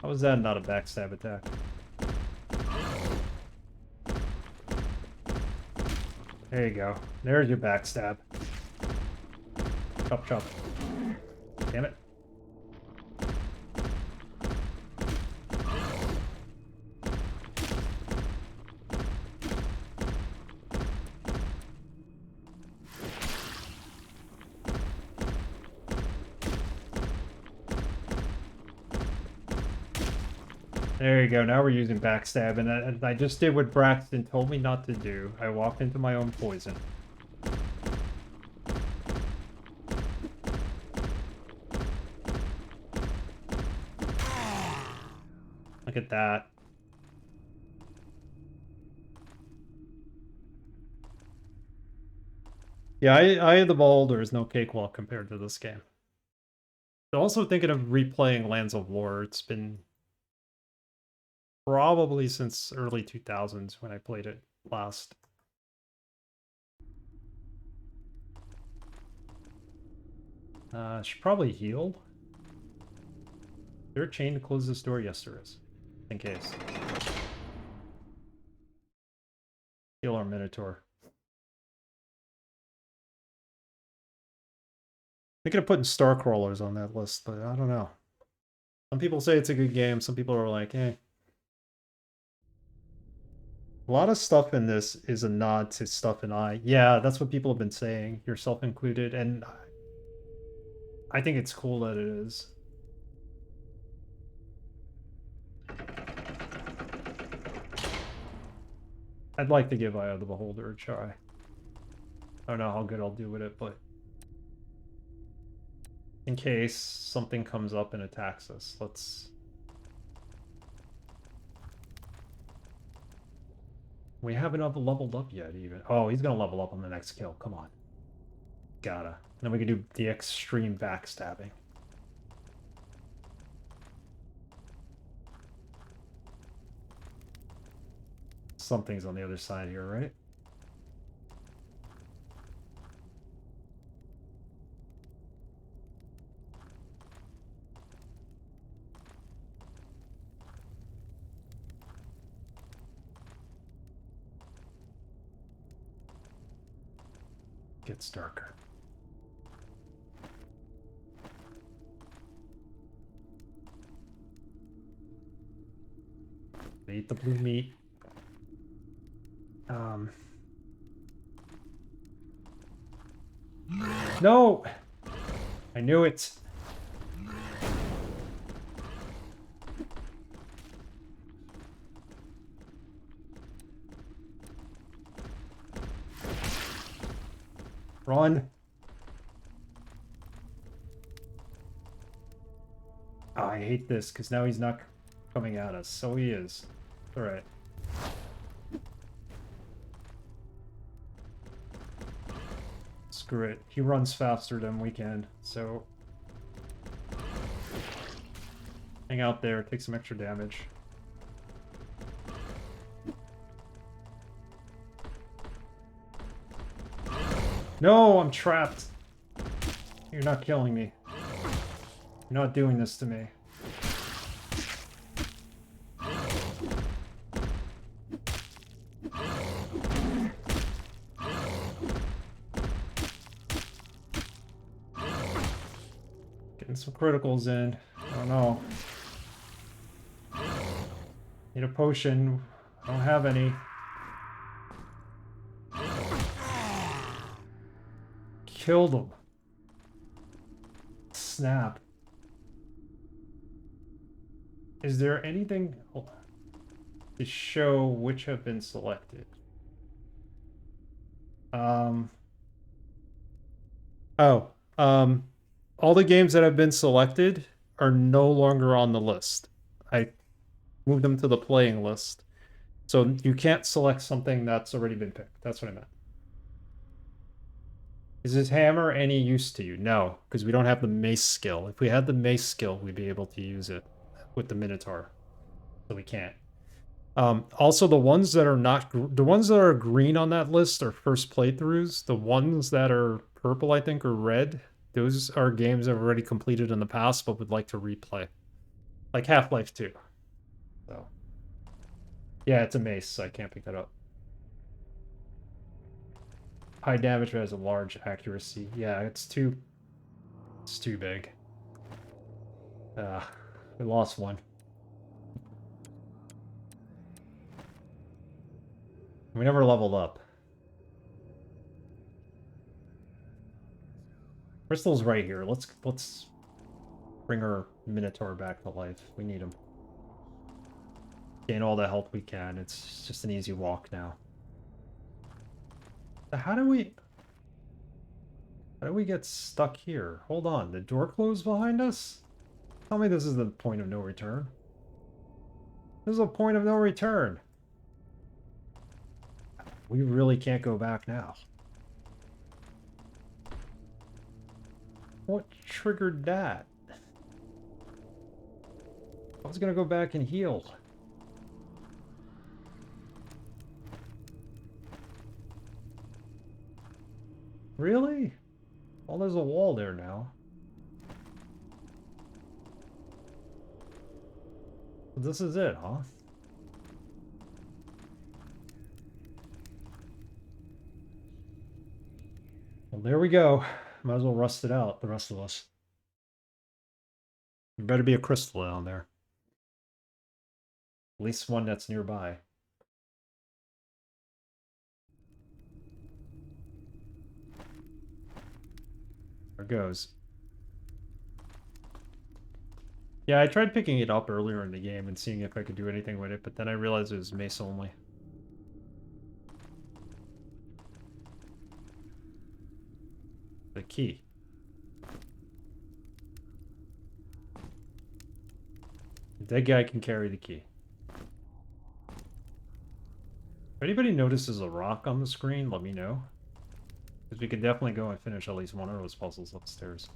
How is that not a backstab attack? There you go. There's your backstab. Chop, chop. Damn it. There you go, now we're using backstab, and I just did what Braxton told me not to do. I walked into my own poison. Look at that. Yeah, Eye of the Beholder is no cakewalk compared to this game. I'm also thinking of replaying Lands of War. It's been probably since early 2000s when I played it last. Should probably heal. Is there a chain to close this door? Yes, there is. In case. Heal our Minotaur. Thinking of putting Star Crawlers on that list, but I don't know. Some people say it's a good game, some people are like, eh. A lot of stuff in this is a nod to stuff in I. Yeah, that's what people have been saying, yourself included, and I think it's cool that it is. I'd like to give Eye of the Beholder a try. I don't know how good I'll do with it, but in case something comes up and attacks us, let's... We haven't leveled up yet, even. Oh, he's gonna level up on the next kill. Come on. Gotta. Then we can do the extreme backstabbing. Something's on the other side here, right? gets darker. They eat the blue meat. No! I knew it. Run. Oh, I hate this because now he's not coming at us. So he is. All right. Screw it. He runs faster than we can, so hang out there, take some extra damage. No, I'm trapped. You're not killing me. You're not doing this to me. Getting some criticals in. Oh no. Need a potion. I don't have any. Killed him. Snap. Is there anything to show which have been selected? All the games that have been selected are no longer on the list. I moved them to the playing list. So you can't select something that's already been picked. That's what I meant. Is this hammer any use to you? No, because we don't have the mace skill. If we had the mace skill, we'd be able to use it with the Minotaur. So we can't. Also, the ones that are not... The ones that are green on that list are first playthroughs. The ones that are purple, I think, or red, those are games I've already completed in the past, but would like to replay. Like Half-Life 2. So... yeah, it's a mace, so I can't pick that up. High damage but has a large accuracy. Yeah, it's too big. We lost one. We never leveled up. Crystal's right here. Let's bring our Minotaur back to life. We need him. Gain all the health we can. It's just an easy walk now. How do we get stuck here? Hold on, the door closed behind us? Tell me this is the point of no return. This is a point of no return. We really can't go back now. What triggered that? I was gonna go back and heal. Really? Well, there's a wall there now. This is it, huh? Well, there we go. Might as well rust it out, the rest of us. There better be a crystal down there. At least one that's nearby. There it goes. Yeah, I tried picking it up earlier in the game and seeing if I could do anything with it, but then I realized it was mace only. The key. The dead guy can carry the key. If anybody notices a rock on the screen, let me know. Because we could definitely go and finish at least one of those puzzles upstairs.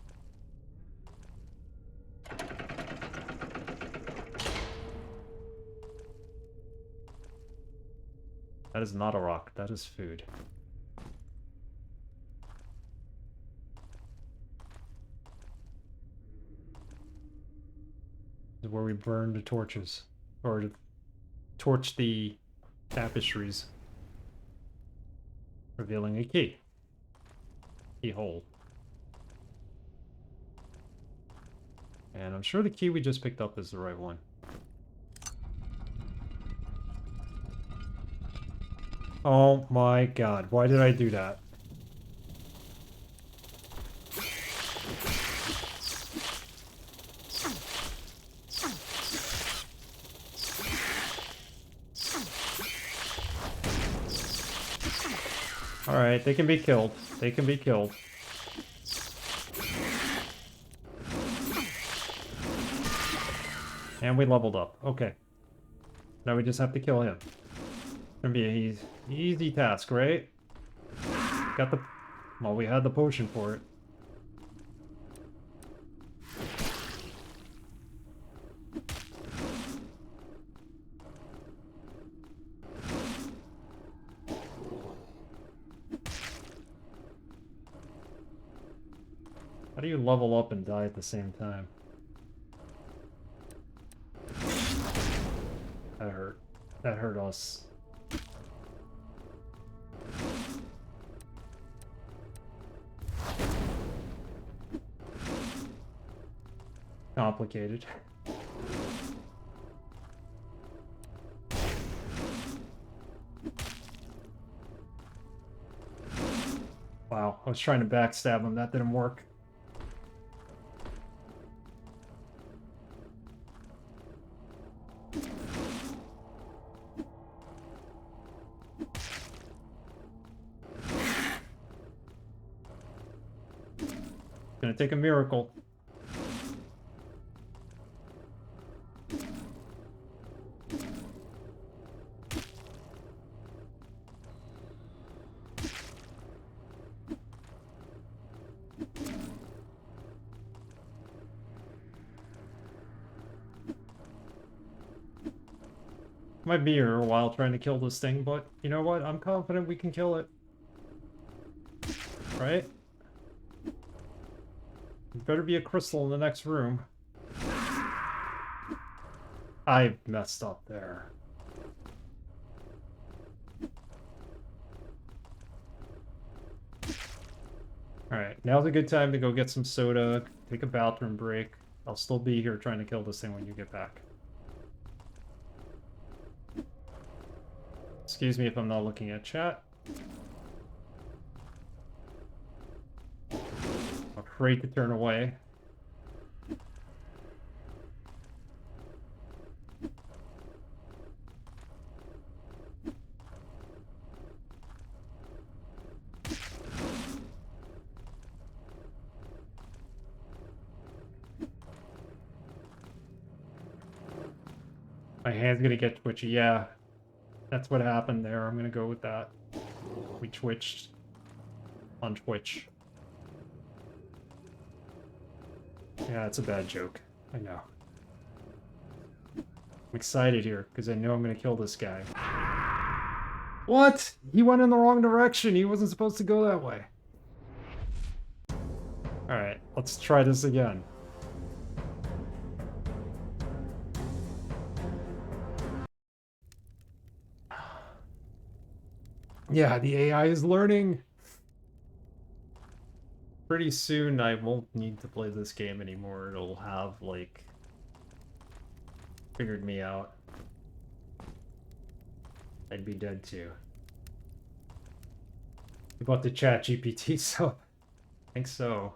That is not a rock, that is food. This is where we burn the torches. Or torch the tapestries. Revealing a key. Keyhole. And I'm sure the key we just picked up is the right one. Oh my god, why did I do that? Alright, they can be killed. They can be killed. And we leveled up. Okay. Now we just have to kill him. Gonna be an easy task, right? Got the... Well, we had the potion for it. How do you level up and die at the same time? That hurt. That hurt us. Complicated. Wow, I was trying to backstab him. That didn't work. Gonna take a miracle. Might be here a while trying to kill this thing, but you know what? I'm confident we can kill it. Right? There better be a crystal in the next room. I messed up there. Alright, now's a good time to go get some soda, take a bathroom break. I'll still be here trying to kill this thing when you get back. Excuse me if I'm not looking at chat. I'm afraid to turn away. My hand's gonna get twitchy, yeah. That's what happened there. I'm gonna go with that. We twitched on Twitch. Yeah, it's a bad joke. I know. I'm excited here, because I know I'm gonna kill this guy. What? He went in the wrong direction. He wasn't supposed to go that way. Alright, let's try this again. Yeah, the AI is learning. Pretty soon I won't need to play this game anymore. It'll have, like, figured me out. I'd be dead too. About the chat GPT, so I think so.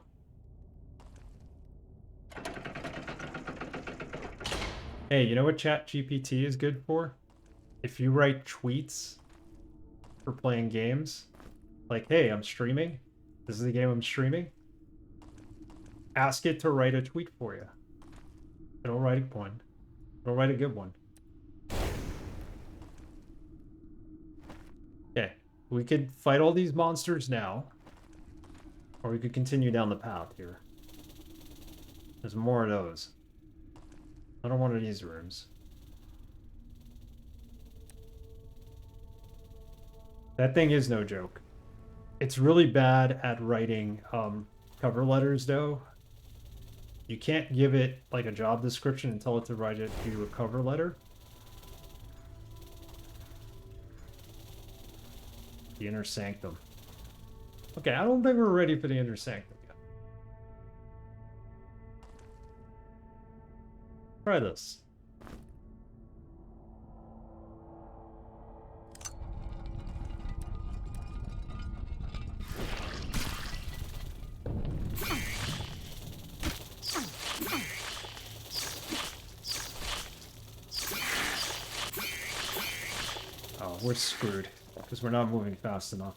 Hey, you know what chat GPT is good for? If you write tweets for playing games, like, hey, I'm streaming. This is the game I'm streaming. Ask it to write a tweet for you. It'll write one. It'll write a good one. Okay, we could fight all these monsters now, or we could continue down the path here. There's more of those. I don't want one of these rooms. That thing is no joke. It's really bad at writing cover letters, though. You can't give it like a job description and tell it to write it to a cover letter. The inner sanctum. Okay, I don't think we're ready for the inner sanctum yet. Try this. Oh, we're screwed because we're not moving fast enough.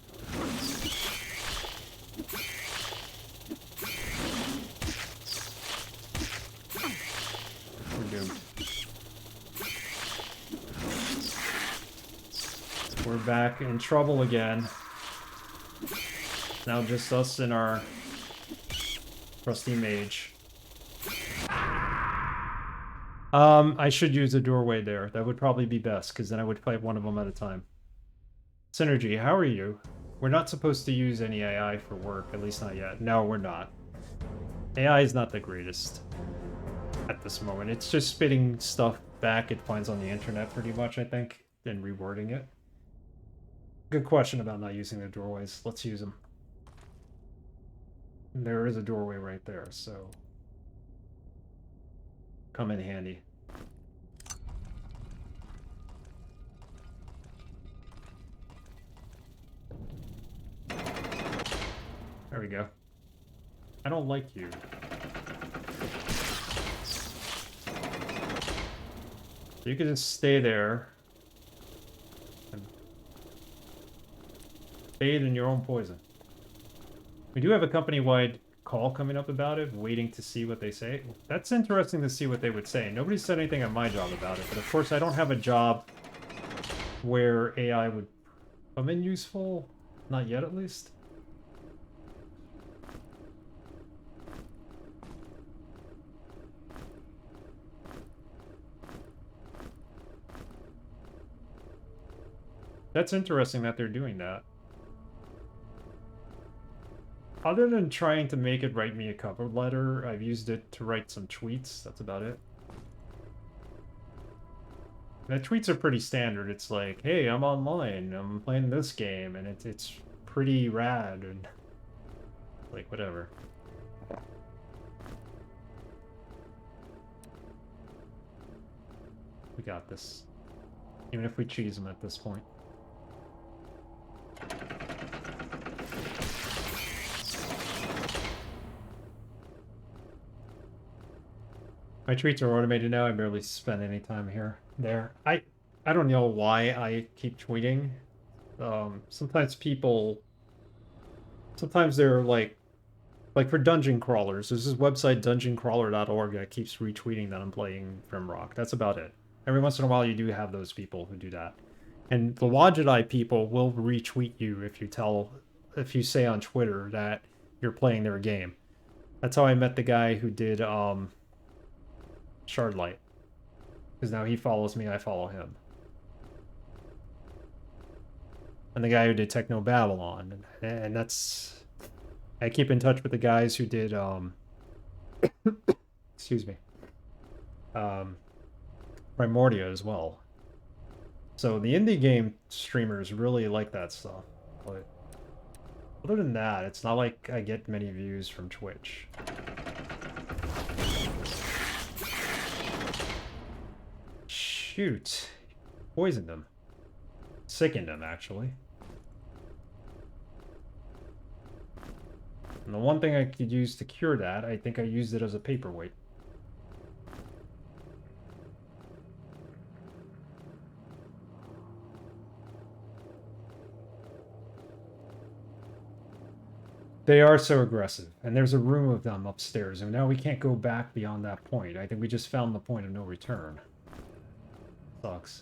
We're doomed. We're back in trouble again. Now just us and our trusty mage. I should use a doorway there. That would probably be best, because then I would fight one of them at a time. Synergy, how are you? We're not supposed to use any AI for work, at least not yet. No, we're not. AI is not the greatest at this moment. It's just spitting stuff back it finds on the internet pretty much, I think, and rewording it. Good question about not using the doorways. Let's use them. There is a doorway right there, so come in handy. There we go. I don't like you. You can just stay there and bathe in your own poison. We do have a company-wide call coming up about it, waiting to see what they say. That's interesting to see what they would say. Nobody said anything on my job about it, but of course I don't have a job where AI would come in useful. Not yet, at least. That's interesting that they're doing that. Other than trying to make it write me a cover letter, I've used it to write some tweets. That's about it. The tweets are pretty standard. It's like, hey, I'm online, I'm playing this game, and it's pretty rad, and like, whatever. We got this. Even if we cheese them at this point. My tweets are automated now. I barely spend any time there. I don't know why I keep tweeting. Sometimes they're like for dungeon crawlers. There's this website dungeoncrawler.org that keeps retweeting that I'm playing Grimrock. That's about it. Every once in a while you do have those people who do that. And the Logidai people will retweet you if you say on Twitter that you're playing their game. That's how I met the guy who did Shardlight. Because now he follows me, I follow him. And the guy who did Techno Babylon. And that's... I keep in touch with the guys who did, excuse me. Primordia as well. So the indie game streamers really like that stuff. But other than that, it's not like I get many views from Twitch. Shoot. Poisoned him. Sickened him, actually. And the one thing I could use to cure that, I think I used it as a paperweight. They are so aggressive, and there's a room of them upstairs, and now we can't go back beyond that point. I think we just found the point of no return. Sucks.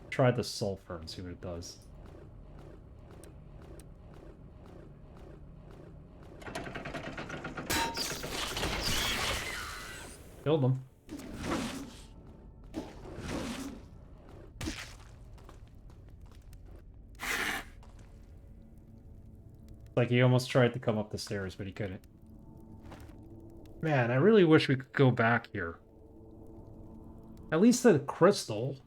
Try the sulfur and see what it does. Killed them. Like he almost tried to come up the stairs, but he couldn't. Man, I really wish we could go back here. At least a crystal.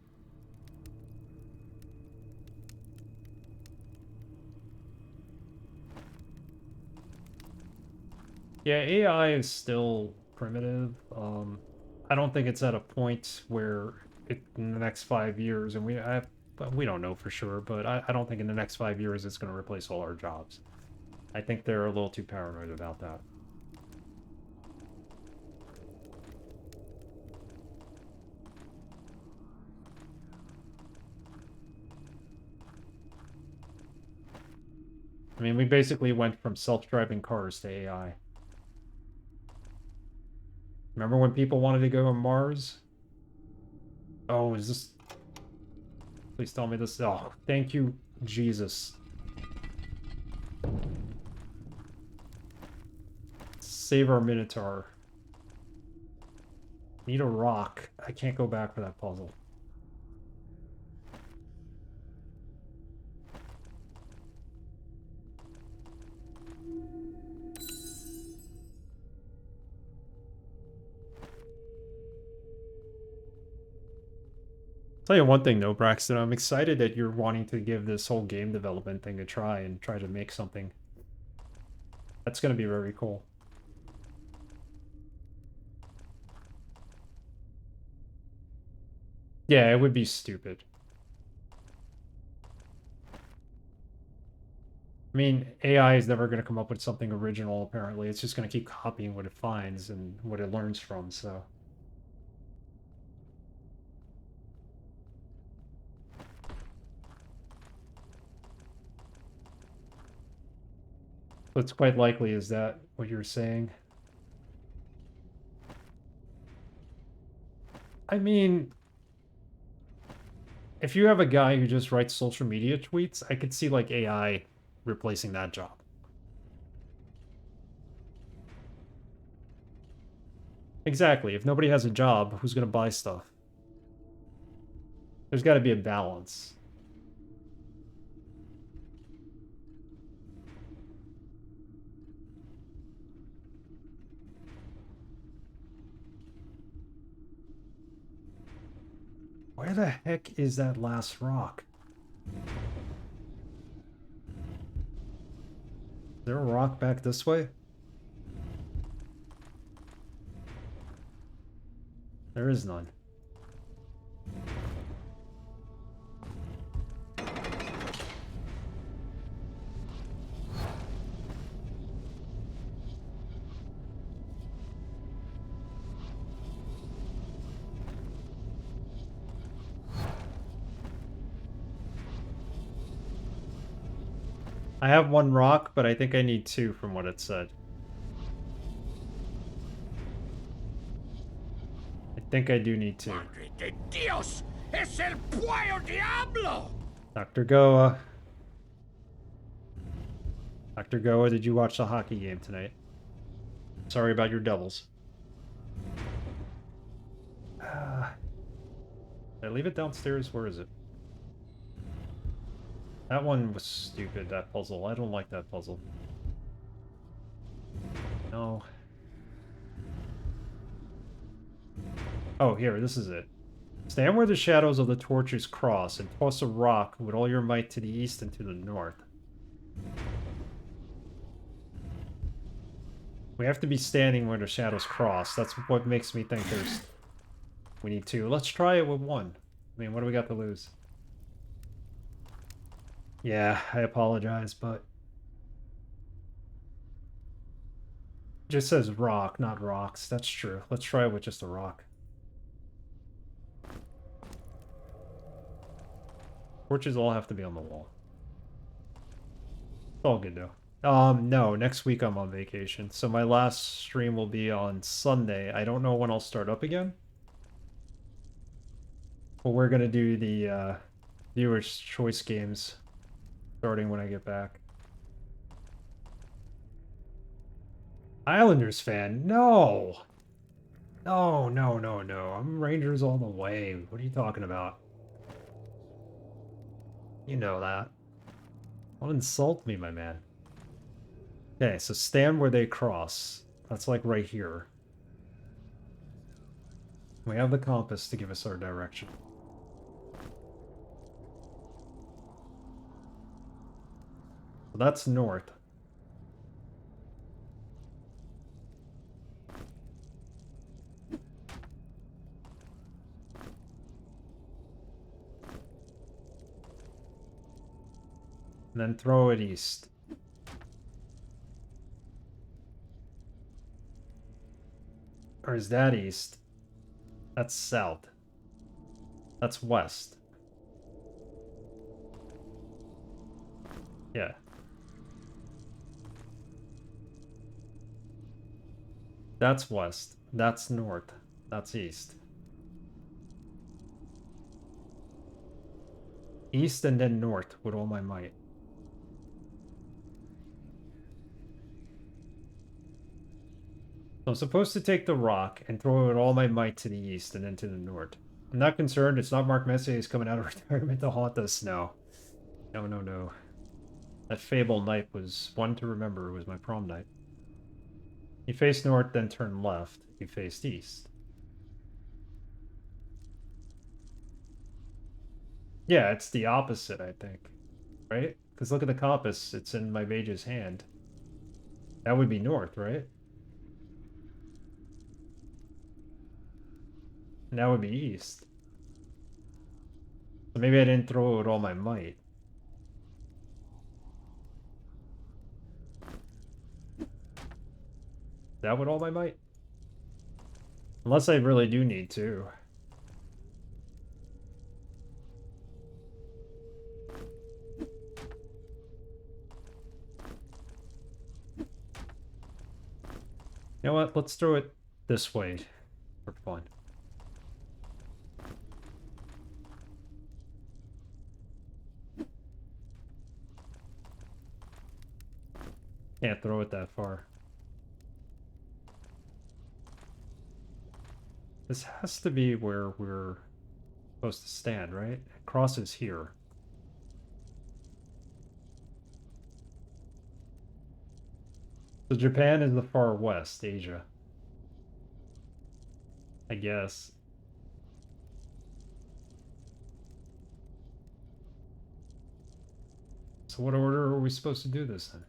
Yeah, AI is still primitive. I don't think it's at a point where in the next 5 years, and but we don't know for sure, but I don't think in the next 5 years it's going to replace all our jobs. I think they're a little too paranoid about that. I mean, we basically went from self-driving cars to AI. Remember when people wanted to go on Mars? Oh, is this... Please tell me this... Oh, thank you, Jesus. Save our Minotaur. Need a rock. I can't go back for that puzzle. Tell you one thing though, Braxton, I'm excited that you're wanting to give this whole game development thing a try and try to make something. That's going to be very cool. Yeah, it would be stupid. I mean, AI is never going to come up with something original, apparently. It's just going to keep copying what it finds and what it learns from, so... What's quite likely is that what you're saying? I mean, if you have a guy who just writes social media tweets, I could see like AI replacing that job. Exactly. If nobody has a job, who's going to buy stuff? There's got to be a balance. Where the heck is that last rock? Is there a rock back this way? There is none. I have one rock, but I think I need two from what it said. I think I do need two. Dr. Goa. Dr. Goa, did you watch the hockey game tonight? Sorry about your doubles. Did I leave it downstairs? Where is it? That one was stupid, that puzzle. I don't like that puzzle. No. Oh, here, this is it. Stand where the shadows of the torches cross and toss a rock with all your might to the east and to the north. We have to be standing where the shadows cross. That's what makes me think we need two. Let's try it with one. I mean, what do we got to lose? Yeah, I apologize, but... It just says rock, not rocks. That's true. Let's try it with just a rock. Torches all have to be on the wall. It's all good, though. No, next week I'm on vacation. So my last stream will be on Sunday. I don't know when I'll start up again. But we're gonna do the viewer's choice games starting when I get back. Islanders fan? No! No, no, no, no. I'm Rangers all the way. What are you talking about? You know that. Don't insult me, my man. Okay, so stand where they cross. That's like right here. We have the compass to give us our direction. So that's north. And then throw it east. Or is that east? That's south. That's west. Yeah. That's west. That's north. That's east. East and then north with all my might. So I'm supposed to take the rock and throw it with all my might to the east and then to the north. I'm not concerned. It's not Mark Messier's coming out of retirement to haunt us now. No, no, no. That Fable night was one to remember. It was my prom night. You face north, then turn left. You faced east. Yeah, it's the opposite, I think. Right? Because look at the compass. It's in my mage's hand. That would be north, right? And that would be east. So maybe I didn't throw it with all my might. That with all my might? Unless I really do need to. You know what? Let's throw it this way for fun. Can't throw it that far. This has to be where we're supposed to stand, right? It crosses here. So Japan is the far west, Asia. I guess. So what order are we supposed to do this in?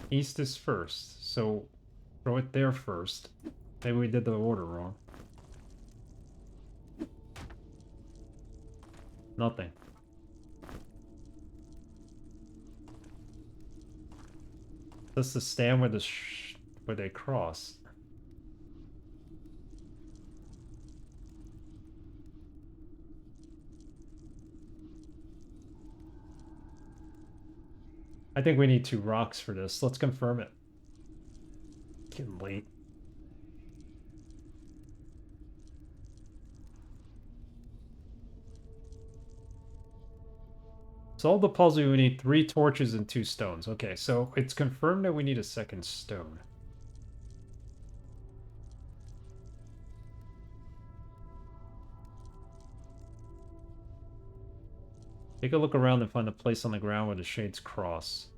East is first, so throw it there first. Maybe we did the order wrong. Nothing. Just to stand where where they cross. I think we need 2 rocks for this. Let's confirm it. Getting late. Solve the puzzle, we need 3 torches and 2 stones. Okay, so it's confirmed that we need a second stone. Take a look around and find a place on the ground where the shades cross.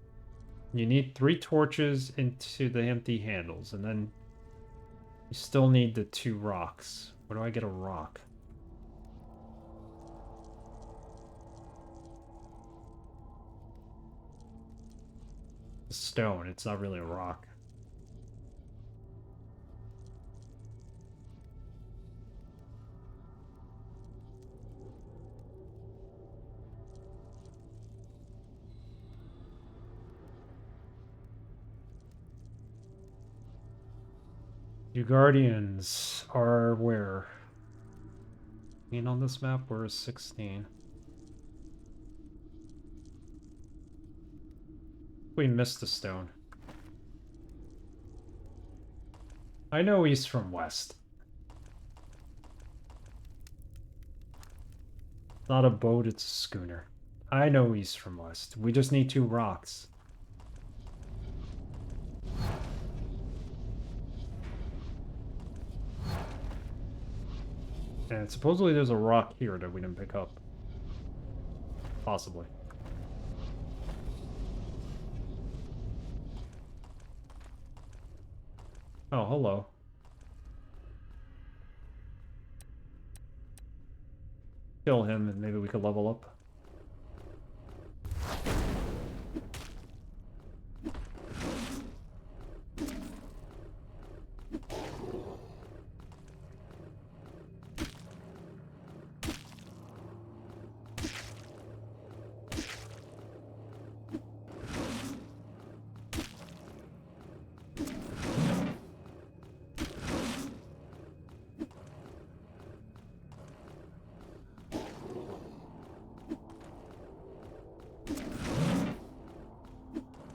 You need 3 torches into the empty handles, and then you still need the 2 rocks. Where do I get a rock? A stone, it's not really a rock. You guardians are where? On this map, we're 16. We missed a stone. I know east from west. Not a boat, it's a schooner. I know east from west. We just need 2 rocks. And supposedly there's a rock here that we didn't pick up. Possibly. Oh, hello. Kill him and maybe we could level up.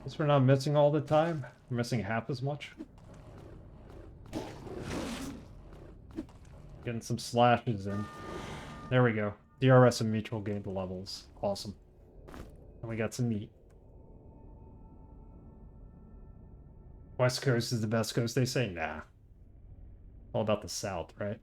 Guess we're not missing all the time. We're missing half as much. Getting some slashes in. There we go. DRS and mutual gain the levels. Awesome. And we got some meat. West Coast is the best coast, they say? Nah. All about the South, right?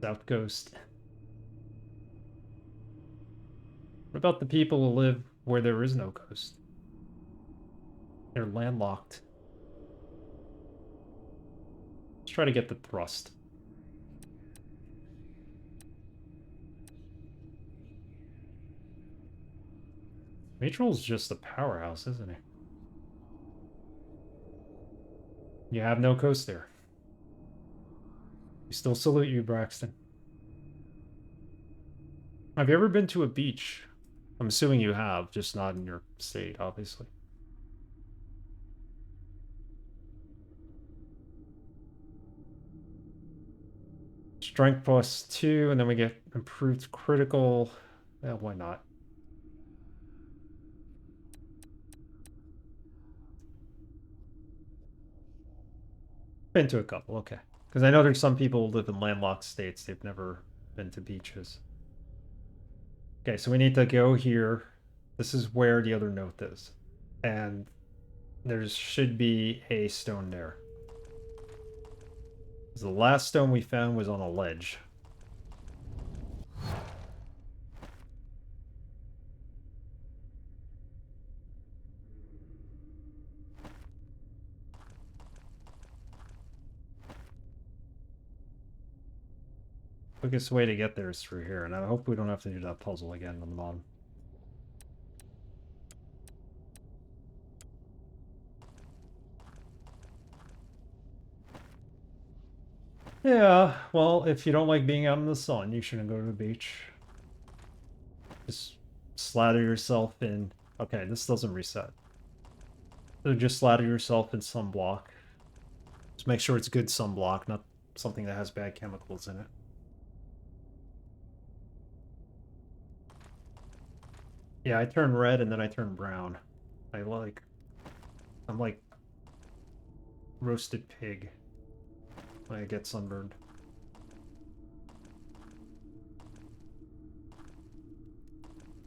South Coast. What about the people who live where there is no coast? They're landlocked. Let's try to get the thrust. Matrol's just a powerhouse, isn't he? You have no coast there. We still salute you, Braxton. Have you ever been to a beach? I'm assuming you have, just not in your state, obviously. Strength plus 2, and then we get improved critical. Yeah, why not? Been to a couple, okay. Because I know there's some people who live in landlocked states. They've never been to beaches. Okay, so we need to go here. This is where the other note is. And there should be a stone there. The last stone we found was on a ledge. Quickest way to get there is through here, and I hope we don't have to do that puzzle again on the bottom. Yeah, well, if you don't like being out in the sun, you shouldn't go to the beach. Just slather yourself in... Okay, this doesn't reset. So just slather yourself in sunblock. Just make sure it's good sunblock, not something that has bad chemicals in it. Yeah, I turn red and then I turn brown. I'm like roasted pig when I get sunburned.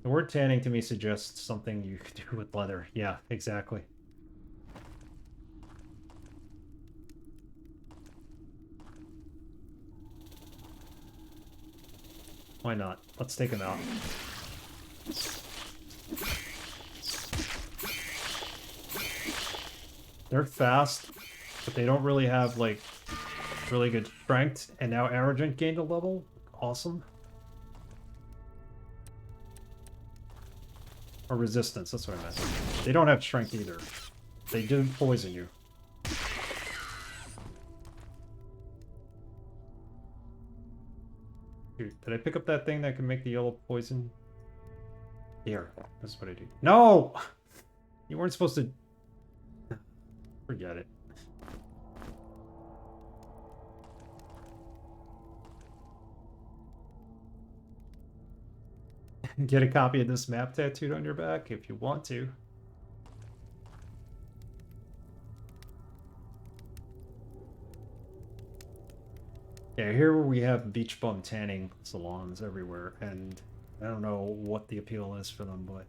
The word tanning to me suggests something you could do with leather. Yeah, exactly. Why not? Let's take him out. They're fast, but they don't really have, like, really good strength. And now Arrogant gained a level. Awesome. Or resistance, that's what I meant. They don't have strength either. They do poison you. Dude, did I pick up that thing that can make the yellow poison? Here, that's what I do. No! You weren't supposed to... Forget it. Get a copy of this map tattooed on your back if you want to. Yeah, here we have beach bum tanning salons everywhere, and I don't know what the appeal is for them, but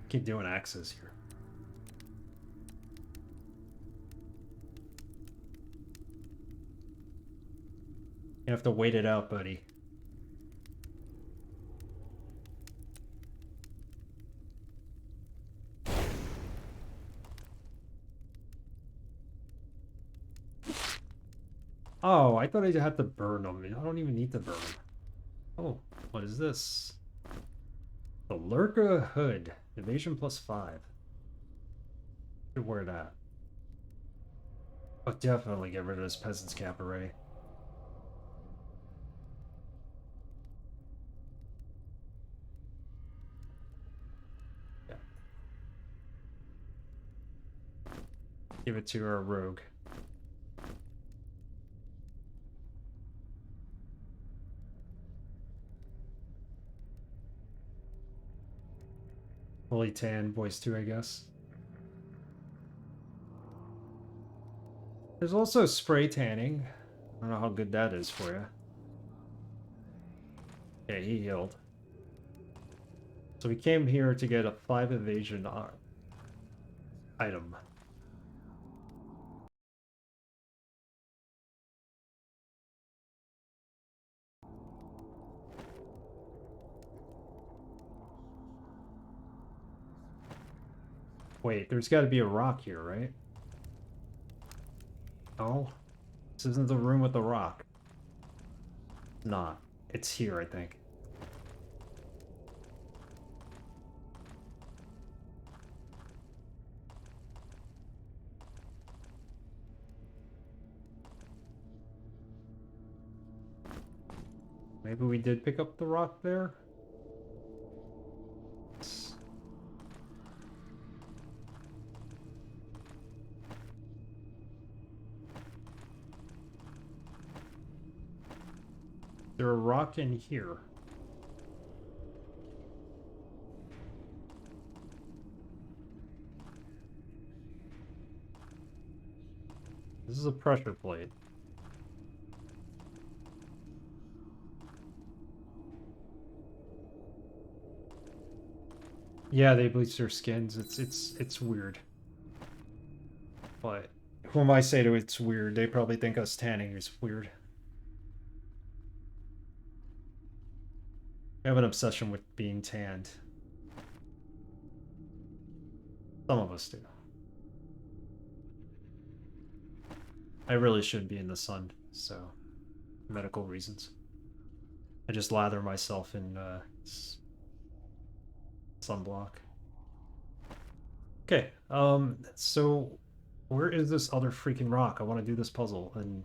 keep doing axes here. You have to wait it out, buddy. Oh, I thought I had to burn them. I don't even need to burn them. Oh, what is this? The Lurker Hood. Evasion +5. Should wear that. Oh, definitely get rid of this Peasant's Cap array. Yeah. Give it to our rogue. Fully tan, voice 2, I guess. There's also spray tanning. I don't know how good that is for you. Okay, he healed. So we came here to get a 5 evasion item. Wait, there's got to be a rock here, right? Oh, this isn't the room with the rock. Not. It's here, I think. Maybe we did pick up the rock there? There's a rock in here. This is a pressure plate. Yeah, they bleach their skins. It's weird. But who am I say to it's weird? They probably think us tanning is weird. I have an obsession with being tanned. Some of us do. I really should be in the sun, so medical reasons. I just lather myself in sunblock. Okay, so where is this other freaking rock? I want to do this puzzle and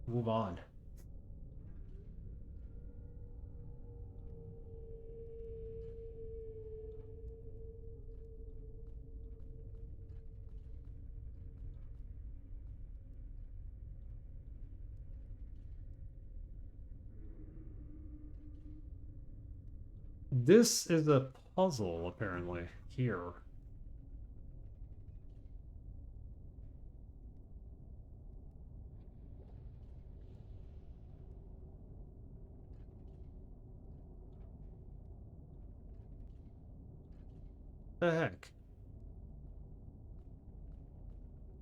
move on. This is a puzzle, apparently, here. The heck?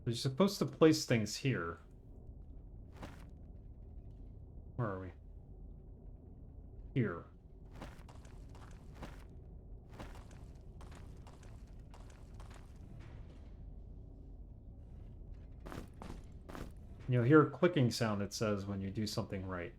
You're supposed to place things here. Where are we? Here. You'll hear a clicking sound that says when you do something right.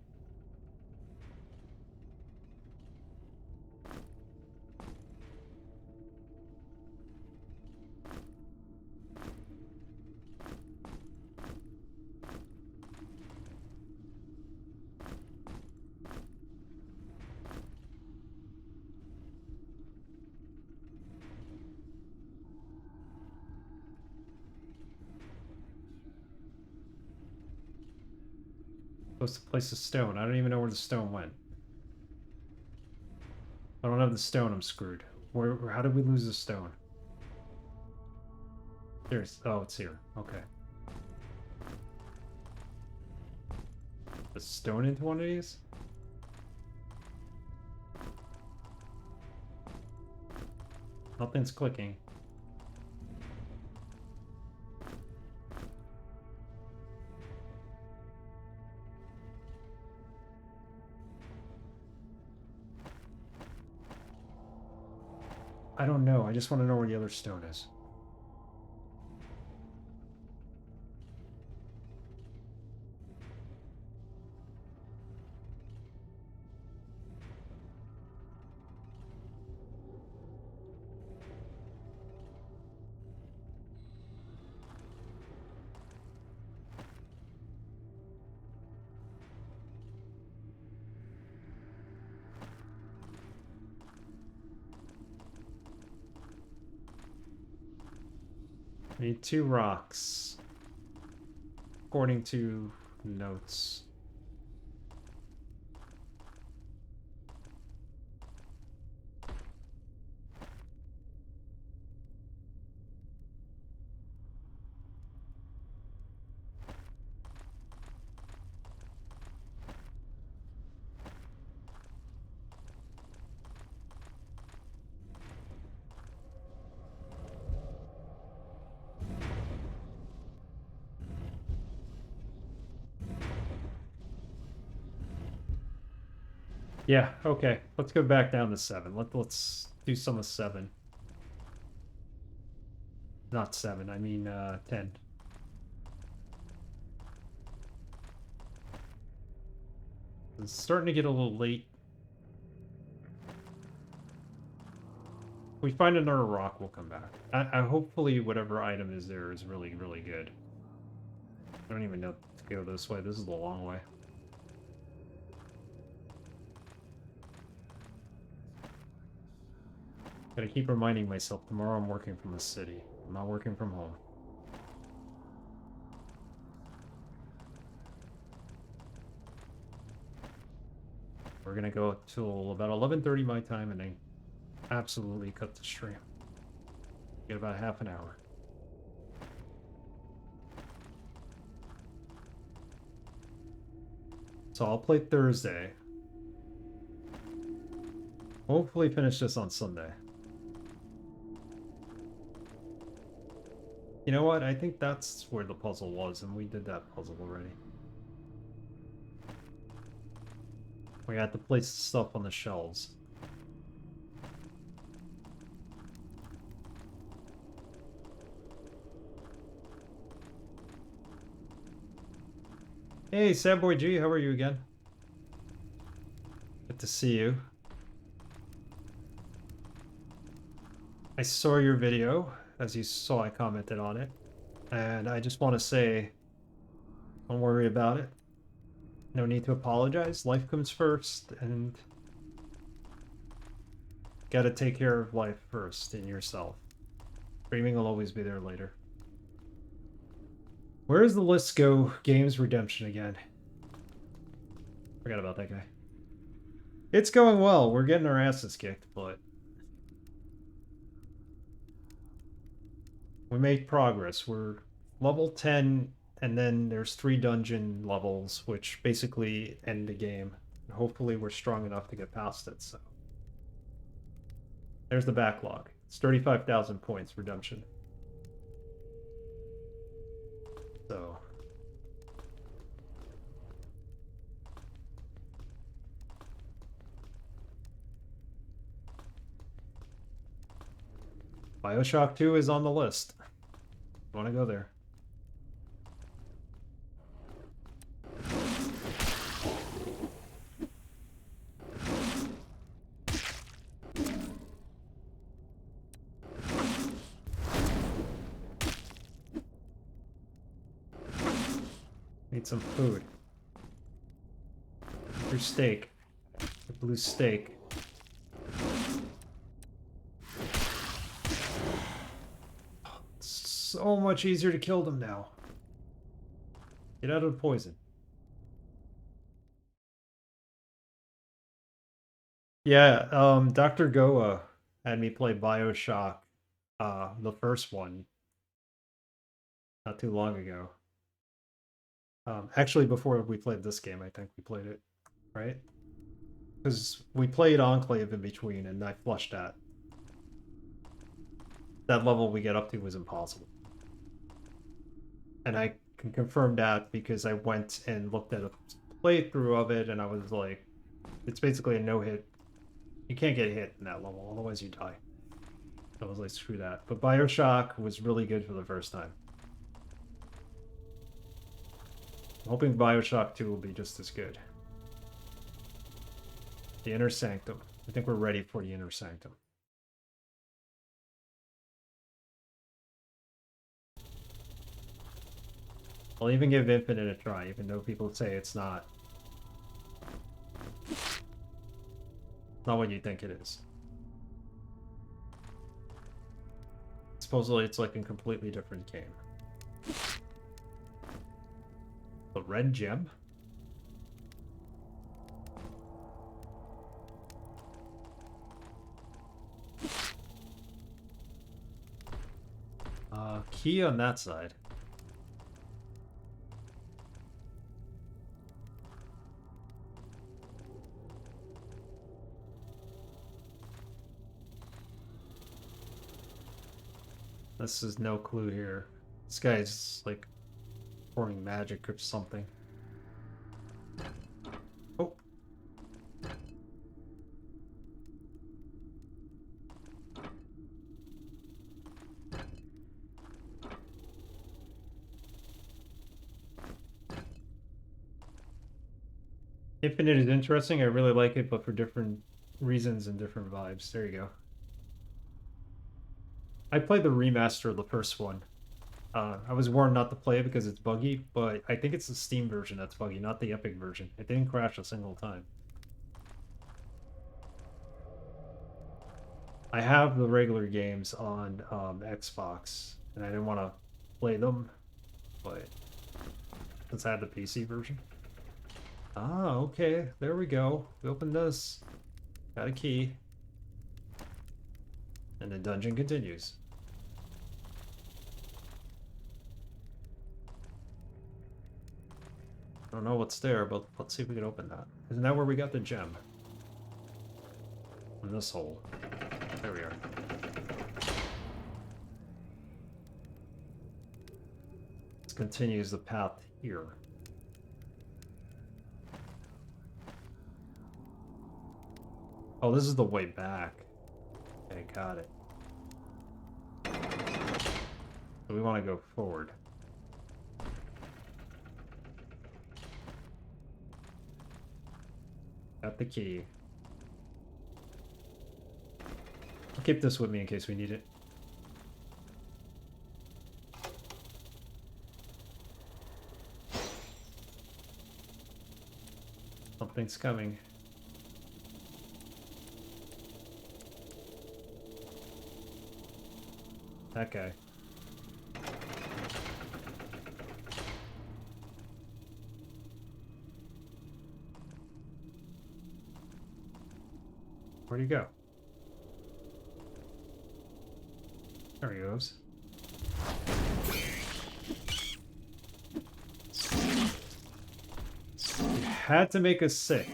Supposed to place a stone. I don't even know where the stone went. If I don't have the stone, I'm screwed. How did we lose the stone? Oh, it's here. Okay. The stone into one of these? Nothing's clicking. I don't know. I just want to know where the other stone is. Need 2 rocks. According to notes. Yeah, okay. Let's go back down to 7. Let's do some of 7. Not 7, I mean 10. It's starting to get a little late. If we find another rock, we'll come back. I hopefully whatever item is there is really, really good. I don't even know to go this way. This is the long way. Gotta keep reminding myself, tomorrow I'm working from the city. I'm not working from home. We're gonna go till about 11:30 my time and then absolutely cut the stream. Get about half an hour. So I'll play Thursday. Hopefully finish this on Sunday. You know what? I think that's where the puzzle was, and we did that puzzle already. We had to place stuff on the shelves. Hey, Sadboy G, how are you again? Good to see you. I saw your video. As you saw, I commented on it. And I just want to say, don't worry about it. No need to apologize. Life comes first, and gotta take care of life first in yourself. Streaming will always be there later. Where does the list go? Games Redemption again. Forgot about that guy. It's going well. We're getting our asses kicked, but we make progress. We're level 10, and then there's 3 dungeon levels, which basically end the game. And hopefully we're strong enough to get past it, so. There's the backlog. It's 35,000 points, redemption. So. BioShock 2 is on the list. Want to go there. Need some food. Your steak. The blue steak. So much easier to kill them now. Get out of the poison. Yeah, Dr. Goa had me play BioShock, the first one, not too long ago. Actually, before we played this game, I think we played it, right? Because we played Enclave in between, and I flushed that. That level we get up to was impossible. And I can confirm that because I went and looked at a playthrough of it, and I was like, it's basically a no-hit. You can't get hit in that level, otherwise you die. I was like, screw that. But BioShock was really good for the first time. I'm hoping BioShock 2 will be just as good. The Inner Sanctum. I think we're ready for the Inner Sanctum. I'll even give Infinite a try, even though people say it's not. Not what you think it is. Supposedly it's like a completely different game. The red gem? Key on that side. This is no clue here. This guy's like pouring magic or something. Oh. Infinite is interesting. I really like it, but for different reasons and different vibes. There you go. I played the remaster of the first one. I was warned not to play it because it's buggy, but I think it's the Steam version that's buggy, not the Epic version. It didn't crash a single time. I have the regular games on Xbox, and I didn't want to play them, but since I had the PC version. Ah, okay. There we go. We opened this. Got a key. And the dungeon continues. I don't know what's there, but let's see if we can open that. Isn't that where we got the gem? In this hole. There we are. This continues the path here. Oh, this is the way back. Okay, got it. So we want to go forward. Got the key. I'll keep this with me in case we need it. Something's coming. That guy. Where'd he go? There he goes. You had to make us sick.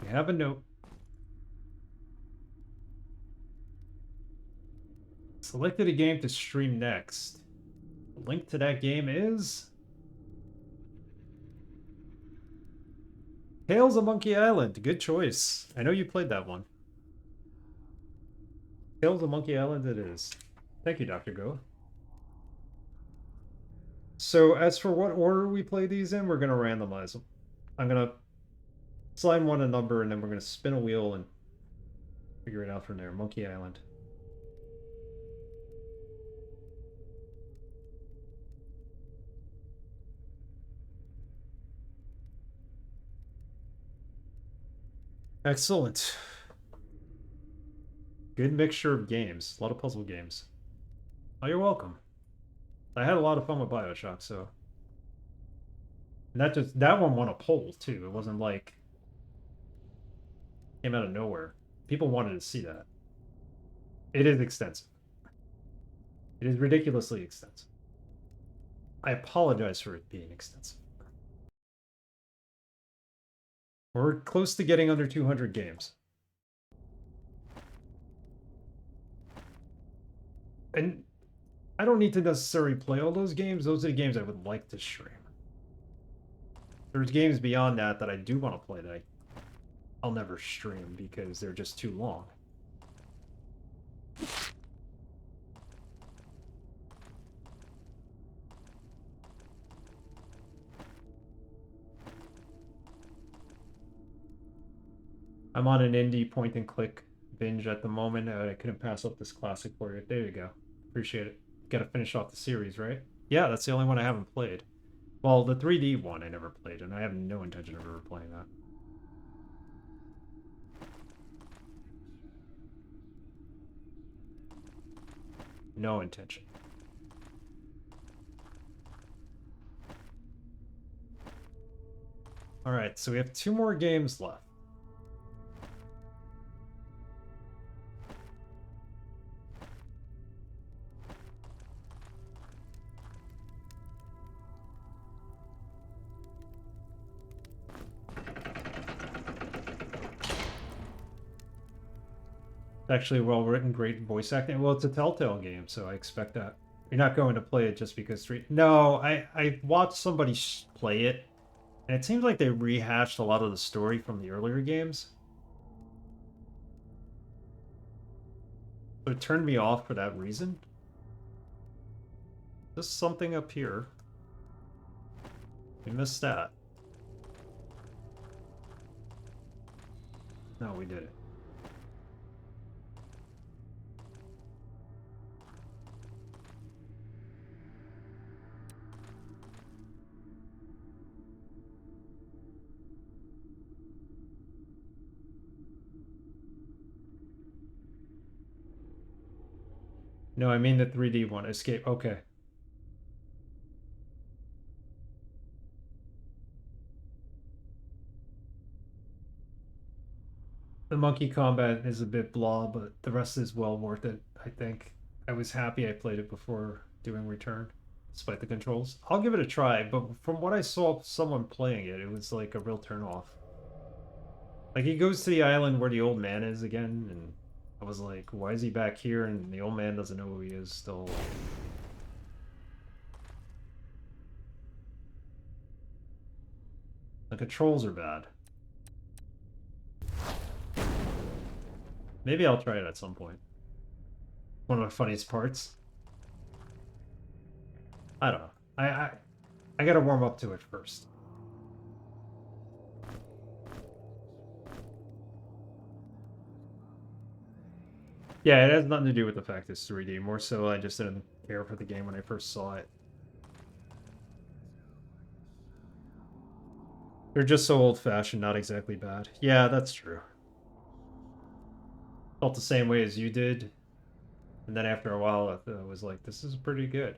We have a note. Selected a game to stream next. The link to that game is Tales of Monkey Island. Good choice. I know you played that one. Tales of Monkey Island it is. Thank you, Dr. Go. So as for what order we play these in, we're going to randomize them. I'm going to assign one a number, and then we're going to spin a wheel and figure it out from there. Monkey Island. Excellent. Good mixture of games. A lot of puzzle games. Oh, you're welcome. I had a lot of fun with BioShock, so... And that one won a poll, too. It wasn't like... Came out of nowhere. People wanted to see that. It is extensive. It is ridiculously extensive. I apologize for it being extensive. We're close to getting under 200 games. And I don't need to necessarily play all those games. Those are the games I would like to stream. There's games beyond that that I do want to play that I'll never stream because they're just too long. I'm on an indie point and click binge at the moment. I couldn't pass up this classic for you. There you go. Appreciate it. Gotta finish off the series, right? Yeah, that's the only one I haven't played. Well, the 3D one I never played, and I have no intention of ever playing that. No intention. Alright, so we have 2 more games left. Actually well written, great voice acting. Well, it's a Telltale game, so I expect that. You're not going to play it just because No, I watched somebody play it, and it seems like they rehashed a lot of the story from the earlier games. So it turned me off for that reason. There's something up here. We missed that. No, we did it. No, I mean the 3D one. Escape. Okay. The monkey combat is a bit blah, but the rest is well worth it, I think. I was happy I played it before doing Return, despite the controls. I'll give it a try, but from what I saw someone playing it, it was like a real turnoff. Like, he goes to the island where the old man is again, and I was like, why is he back here? And the old man doesn't know who he is still. The controls are bad. Maybe I'll try it at some point. One of the funniest parts. I don't know. I gotta warm up to it first. Yeah, it has nothing to do with the fact it's 3D. More so, I just didn't care for the game when I first saw it. They're just so old-fashioned, not exactly bad. Yeah, that's true. Felt the same way as you did. And then after a while, I was like, this is pretty good.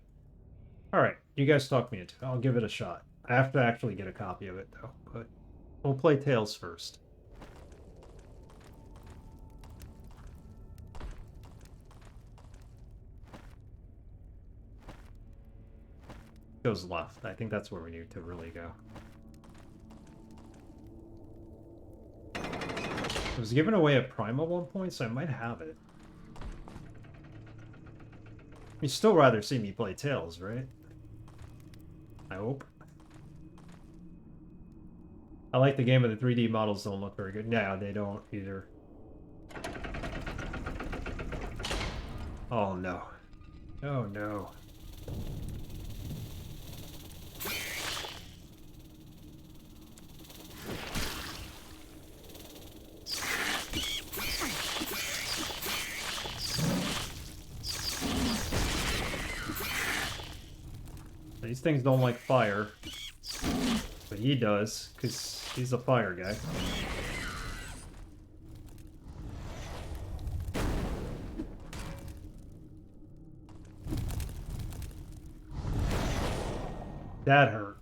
Alright, you guys talk me into it. I'll give it a shot. I have to actually get a copy of it, though. But we'll play Tales first. Goes left. I think that's where we need to really go. It was given away at Prime at one point, so I might have it. You'd still rather see me play Tales, right? I hope. I like the game, but the 3D models don't look very good. No, they don't either. Oh no. Oh no. These things don't like fire, but he does, because he's a fire guy. That hurt.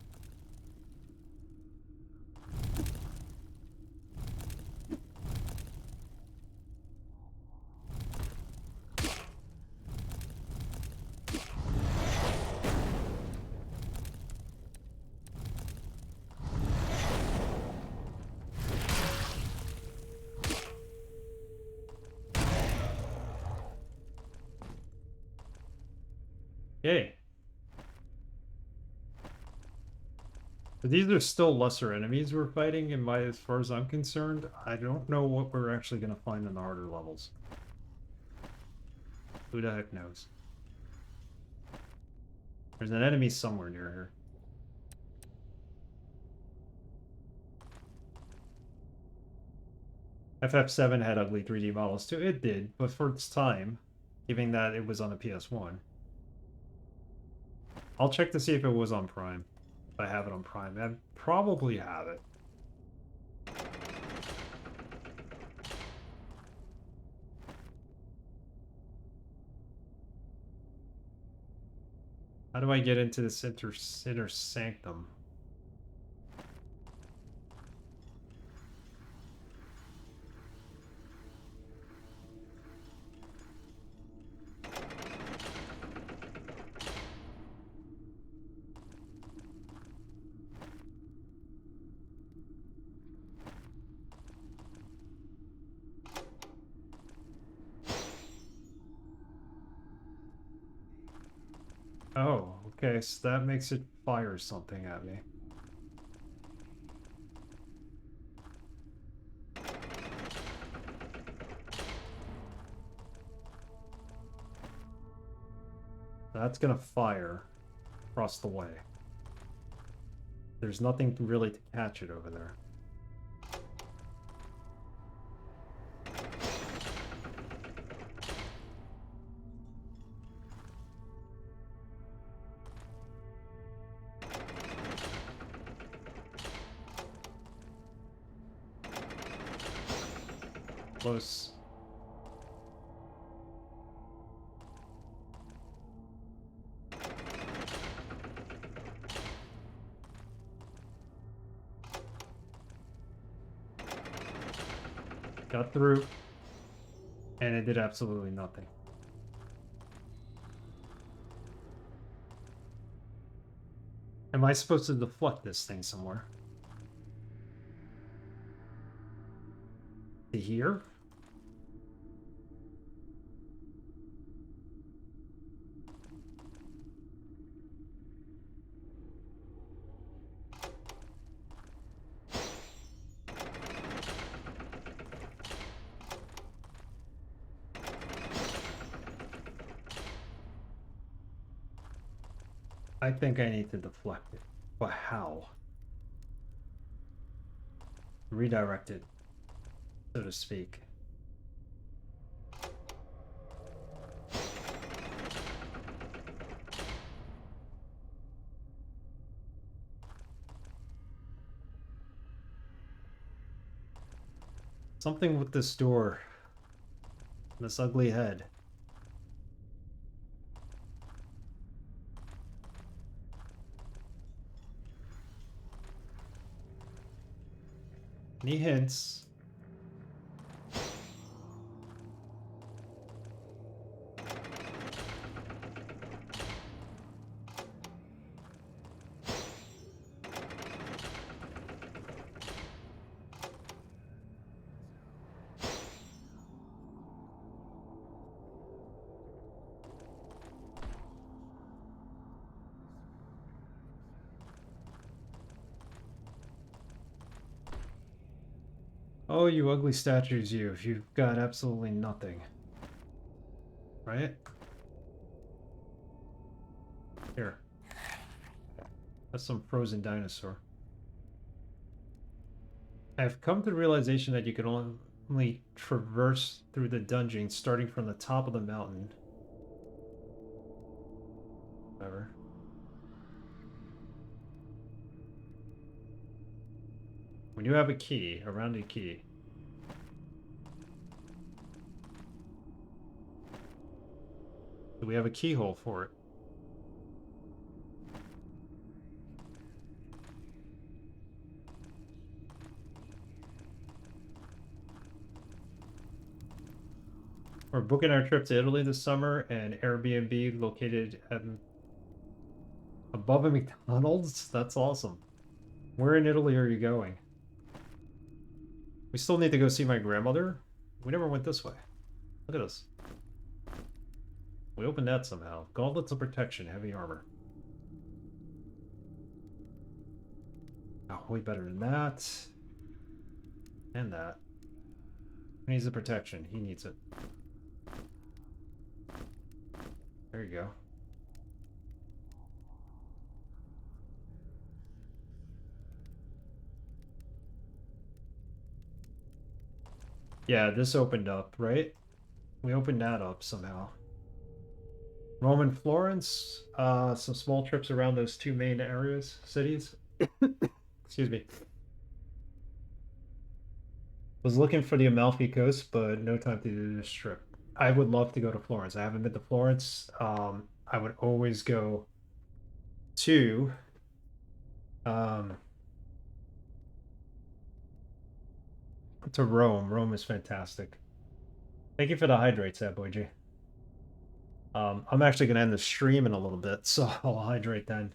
Yay. But these are still lesser enemies we're fighting, and as far as I'm concerned, I don't know what we're actually going to find in the harder levels. Who the heck knows? There's an enemy somewhere near here. FF7 had ugly 3D models too. It did, but for its time, given that it was on the PS1. I'll check to see if it was on Prime. If I have it on Prime. I probably have it. How do I get into this inner sanctum? Oh, okay, so that makes it fire something at me. That's gonna fire across the way. There's nothing really to catch it over there. Close. Got through, and it did absolutely nothing. Am I supposed to deflect this thing somewhere? To here? I think I need to deflect it. But how? Redirect it, so to speak. Something with this door. This ugly head. Any hints? Oh, you ugly statues, you've got absolutely nothing. Right? Here. That's some frozen dinosaur. I've come to the realization that you can only traverse through the dungeon starting from the top of the mountain. Whatever. We do have a key, a rounded key. Do we have a keyhole for it? We're booking our trip to Italy this summer, and Airbnb located above a McDonald's? That's awesome. Where in Italy are you going? We still need to go see my grandmother. We never went this way. Look at this. We opened that somehow. Gauntlets of protection, heavy armor. Oh, way better than that. And that. He needs the protection. He needs it. There you go. Yeah, this opened up, right? We opened that up somehow. Rome and Florence, some small trips around those two main areas, cities. Excuse me. Was looking for the Amalfi Coast, but no time to do this trip. I would love to go to Florence. I haven't been to Florence. I would always go to um, Rome. Rome is fantastic. Thank you for the hydrates, that boy G. I'm actually gonna end the stream in a little bit, so I'll hydrate then.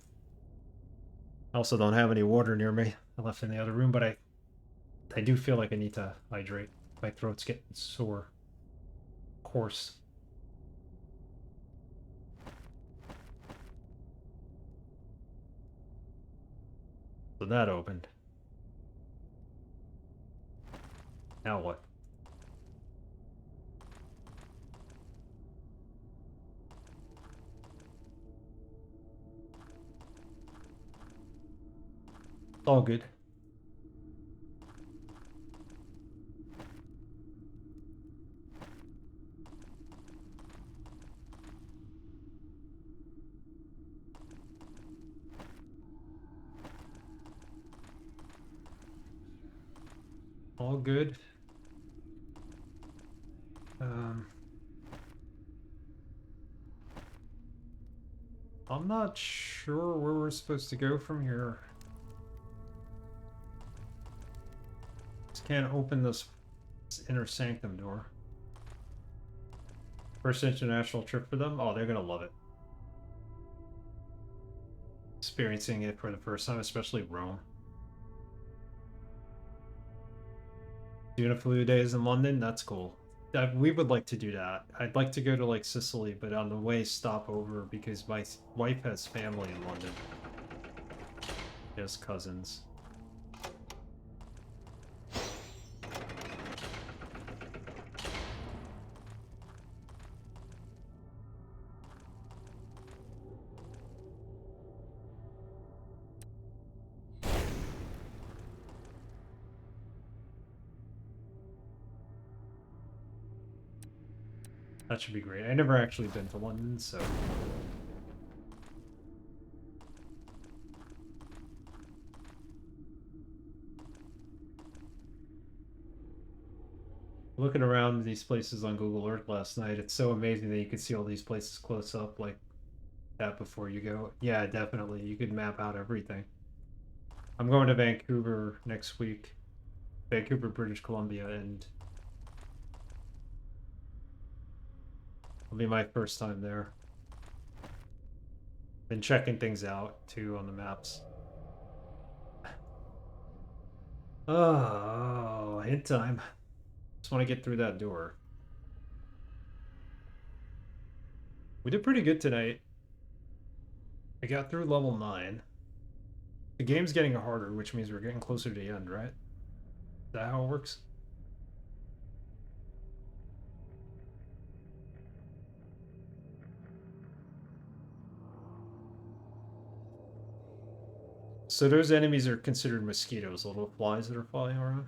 I also don't have any water near me. I left in the other room, but I do feel like I need to hydrate. My throat's getting sore. Coarse. So that opened. Now what? It's all good. All good. I'm not sure where we're supposed to go from here. Just can't open this inner sanctum door. First international trip for them? Oh, they're gonna love it. Experiencing it for the first time, especially Rome. Doing a few days in London, that's cool. We would like to do that. I'd like to go to like Sicily, but on the way stop over because my wife has family in London. She has cousins. That should be great. I never actually been to London, so... Looking around these places on Google Earth last night, it's so amazing that you could see all these places close up like that before you go. Yeah, definitely. You could map out everything. I'm going to Vancouver next week. Vancouver, British Columbia, and it'll be my first time there. Been checking things out too on the maps. Oh, hit time. Just want to get through that door. We did pretty good tonight. I got through level 9. The game's getting harder, which means we're getting closer to the end, right? Is that how it works? So those enemies are considered mosquitoes, little flies that are flying around?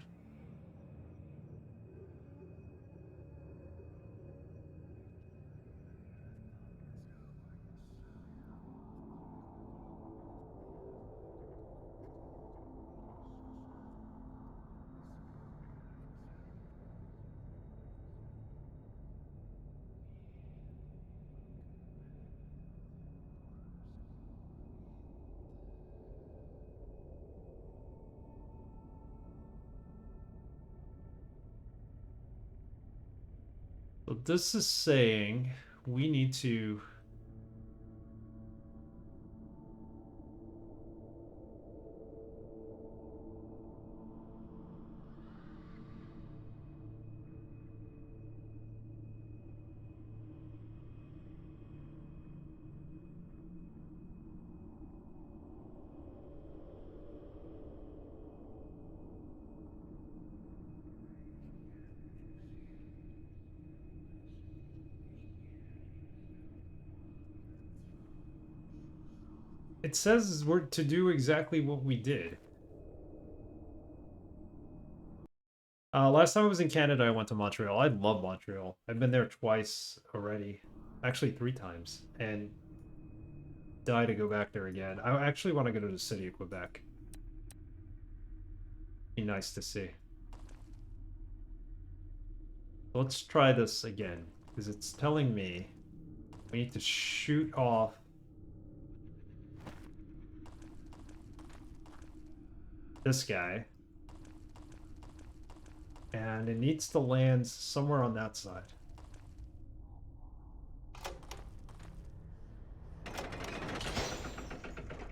So this is saying we need to... It says we're to do exactly what we did. Last time I was in Canada, I went to Montreal. I love Montreal. I've been there twice already. Actually, 3 times. And die to go back there again. I actually want to go to the city of Quebec. Be nice to see. Let's try this again. Because it's telling me we need to shoot off this guy. And it needs to land somewhere on that side.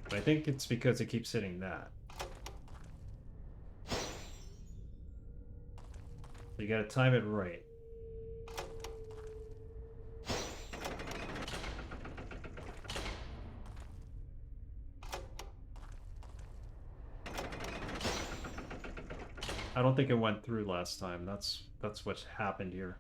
But I think it's because it keeps hitting that. You gotta time it right. I don't think it went through last time. That's what happened here.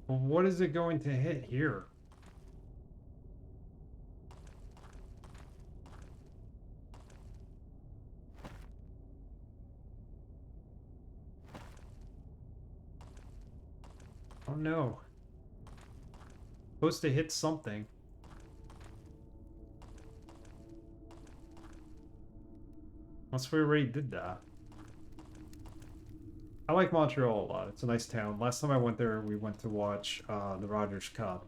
Well, what is it going to hit here? Oh no. Supposed to hit something. Unless we already did that. I like Montreal a lot. It's a nice town. Last time I went there, we went to watch the Rogers Cup.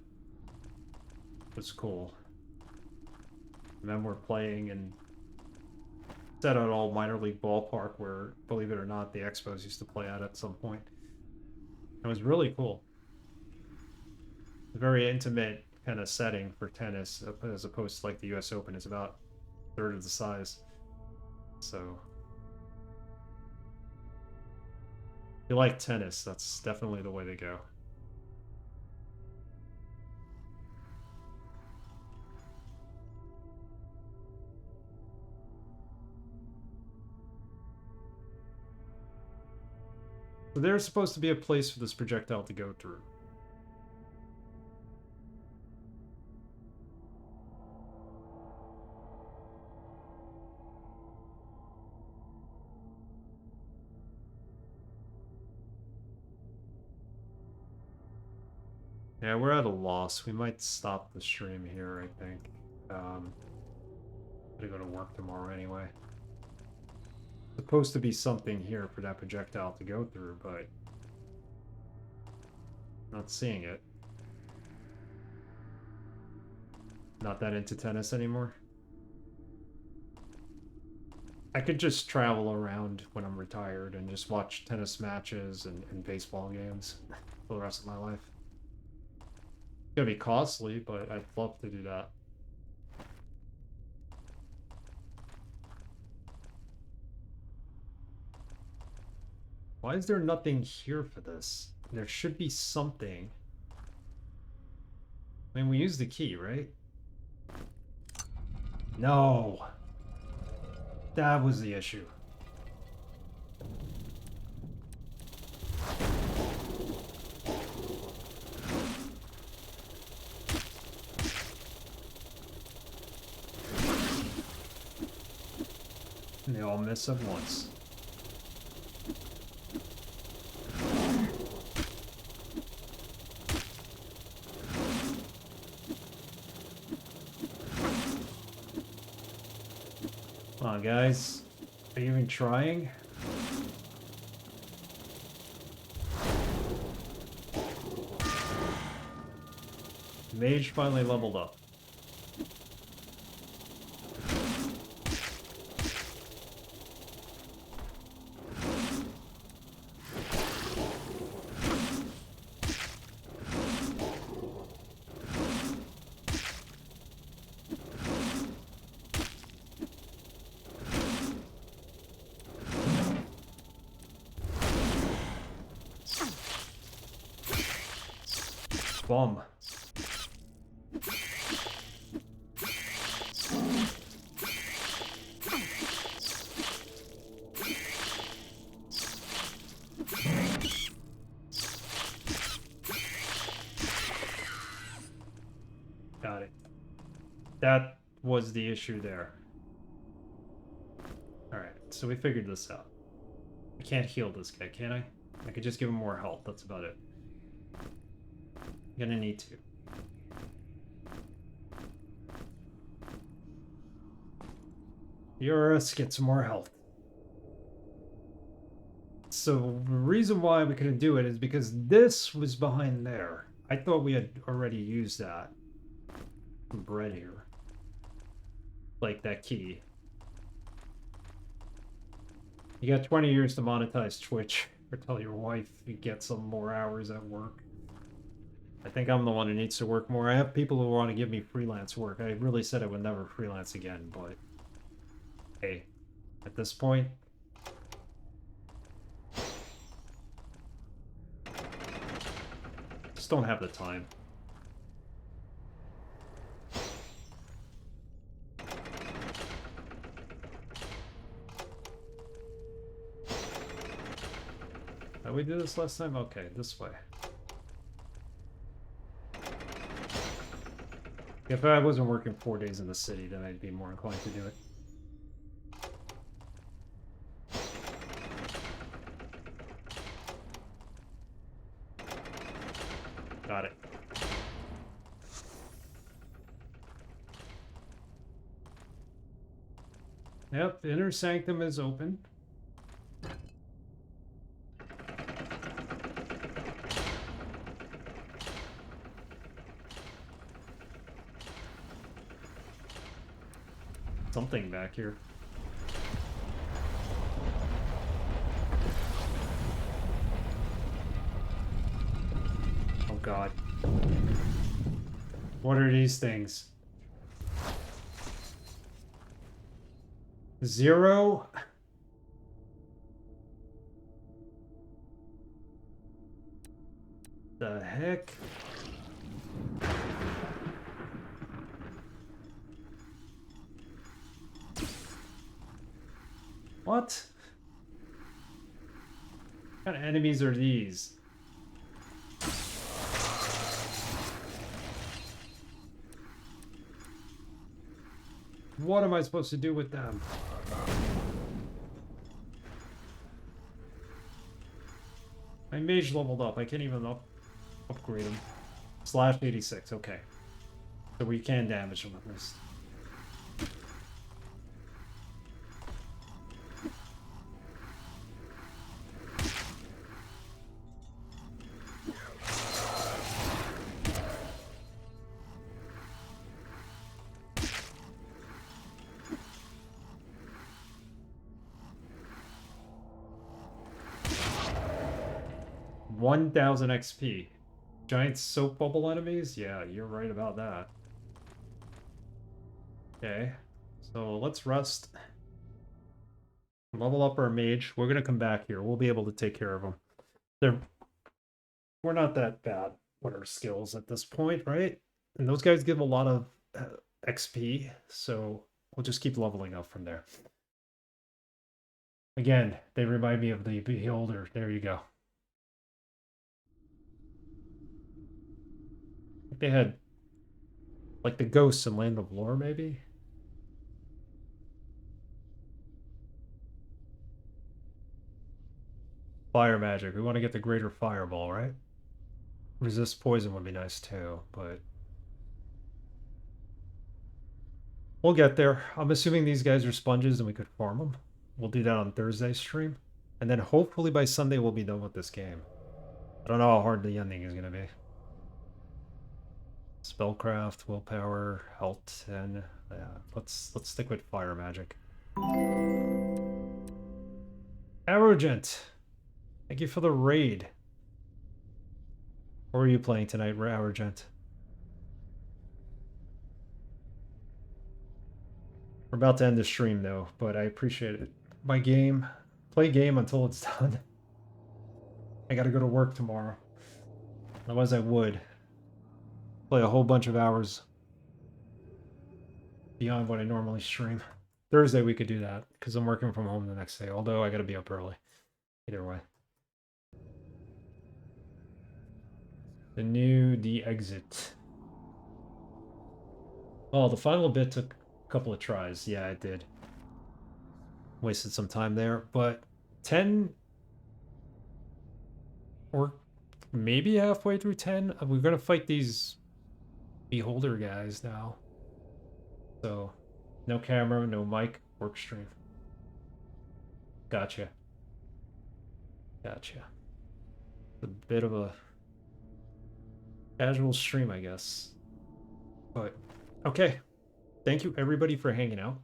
It was cool. And then we're playing and set out all minor league ballpark where, believe it or not, the Expos used to play at some point. It was really cool. A very intimate kind of setting for tennis, as opposed to like the US Open is about a third of the size. So if you like tennis, that's definitely the way to go. So there's supposed to be a place for this projectile to go through. Yeah, we're at a loss. We might stop the stream here, I think. Gotta go to work tomorrow anyway. Supposed to be something here for that projectile to go through, but not seeing it. Not that into tennis anymore. I could just travel around when I'm retired and just watch tennis matches and baseball games for the rest of my life. It's gonna be costly, but I'd love to do that. Why is there nothing here for this? There should be something. I mean, we used the key, right? No. That was the issue. And they all miss at once. Come on, guys. Are you even trying? Mage finally leveled up. bum. Got it. That was the issue there. Alright, so we figured this out. I can't heal this guy, can I? I could just give him more health, that's about it. I'm gonna need to. Eurus, get some more health. So the reason why we couldn't do it is because this was behind there. I thought we had already used that. Some bread here. Like that key. You got 20 years to monetize Twitch, or tell your wife you get some more hours at work. I think I'm the one who needs to work more. I have people who want to give me freelance work. I really said I would never freelance again, but hey, at this point, just don't have the time. Did we do this last time? Okay, this way. If I wasn't working 4 days in the city, then I'd be more inclined to do it. Got it. Yep, the inner sanctum is open. Something back here. Oh god. What are these things? 0? The heck? What? What kind of enemies are these? What am I supposed to do with them? My mage leveled up. I can't even upgrade him. Slash 86. Okay. So we can damage him at least. $1,000 XP. Giant soap bubble enemies? Yeah, you're right about that. Okay, so let's rest. Level up our mage. We're gonna come back here. We'll be able to take care of them. We're not that bad with our skills at this point, right? And those guys give a lot of XP, so we'll just keep leveling up from there. Again, they remind me of the Beholder. There you go. They had like the ghosts in Land of Lore, maybe? Fire magic. We want to get the greater fireball, right? Resist poison would be nice too, but we'll get there. I'm assuming these guys are sponges and we could farm them. We'll do that on Thursday's stream. And then hopefully by Sunday we'll be done with this game. I don't know how hard the ending is going to be. Spellcraft, willpower, health 10. Yeah, let's stick with fire magic. Arrogant. Thank you for the raid. What are you playing tonight, Arrogant? We're about to end the stream though, but I appreciate it. My game, play game until it's done. I gotta go to work tomorrow. Otherwise I would. play a whole bunch of hours beyond what I normally stream. Thursday we could do that because I'm working from home the next day, although I gotta be up early. Either way. The exit. Oh, the final bit took a couple of tries. Yeah, it did. Wasted some time there, but 10 or maybe halfway through 10, we're gonna fight these beholder guys now. So, no camera, no mic, work stream. Gotcha. Gotcha. A bit of a casual stream, I guess. But okay. Thank you everybody for hanging out.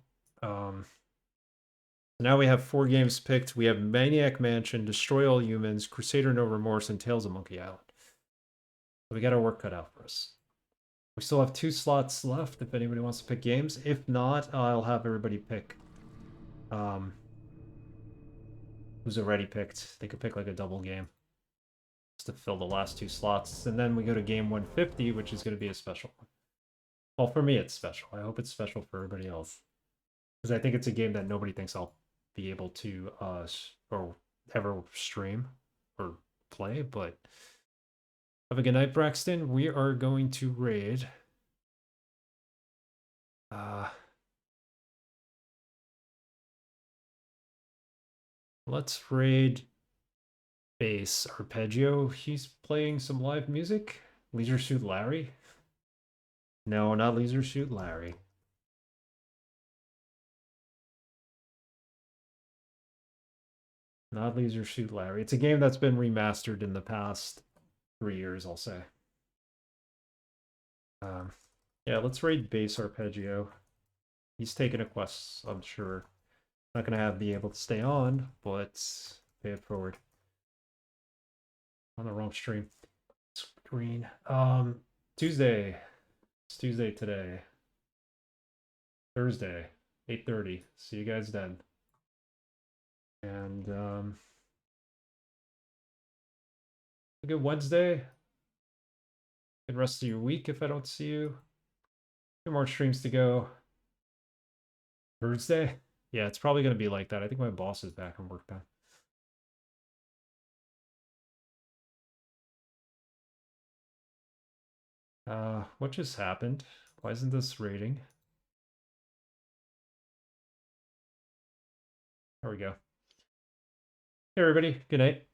Now we have 4 games picked. We have Maniac Mansion, Destroy All Humans, Crusader No Remorse, and Tales of Monkey Island. So we got our work cut out for us. We still have 2 slots left if anybody wants to pick games. If not, I'll have everybody pick who's already picked. They could pick like a double game just to fill the last 2 slots. And then we go to game 150, which is going to be a special one. Well, for me, it's special. I hope it's special for everybody else. Because I think it's a game that nobody thinks I'll be able to or ever stream or play. But have a good night, Braxton. We are going to raid. Let's raid Bass Arpeggio. He's playing some live music. Leisure Suit Larry. No, not Leisure Suit Larry. Not Leisure Suit Larry. It's a game that's been remastered in the past 3 years, I'll say. Yeah, let's raid Bass Arpeggio. He's taking a quest, I'm sure. Not gonna be able to stay on, but pay it forward. On the wrong stream. Screen. Tuesday. It's Tuesday today. Thursday, 8:30. See you guys then. And a good Wednesday. Good rest of your week if I don't see you. 2 more streams to go. Thursday? Yeah, it's probably going to be like that. I think my boss is back on work time. What just happened? Why isn't this rating? There we go. Hey, everybody. Good night.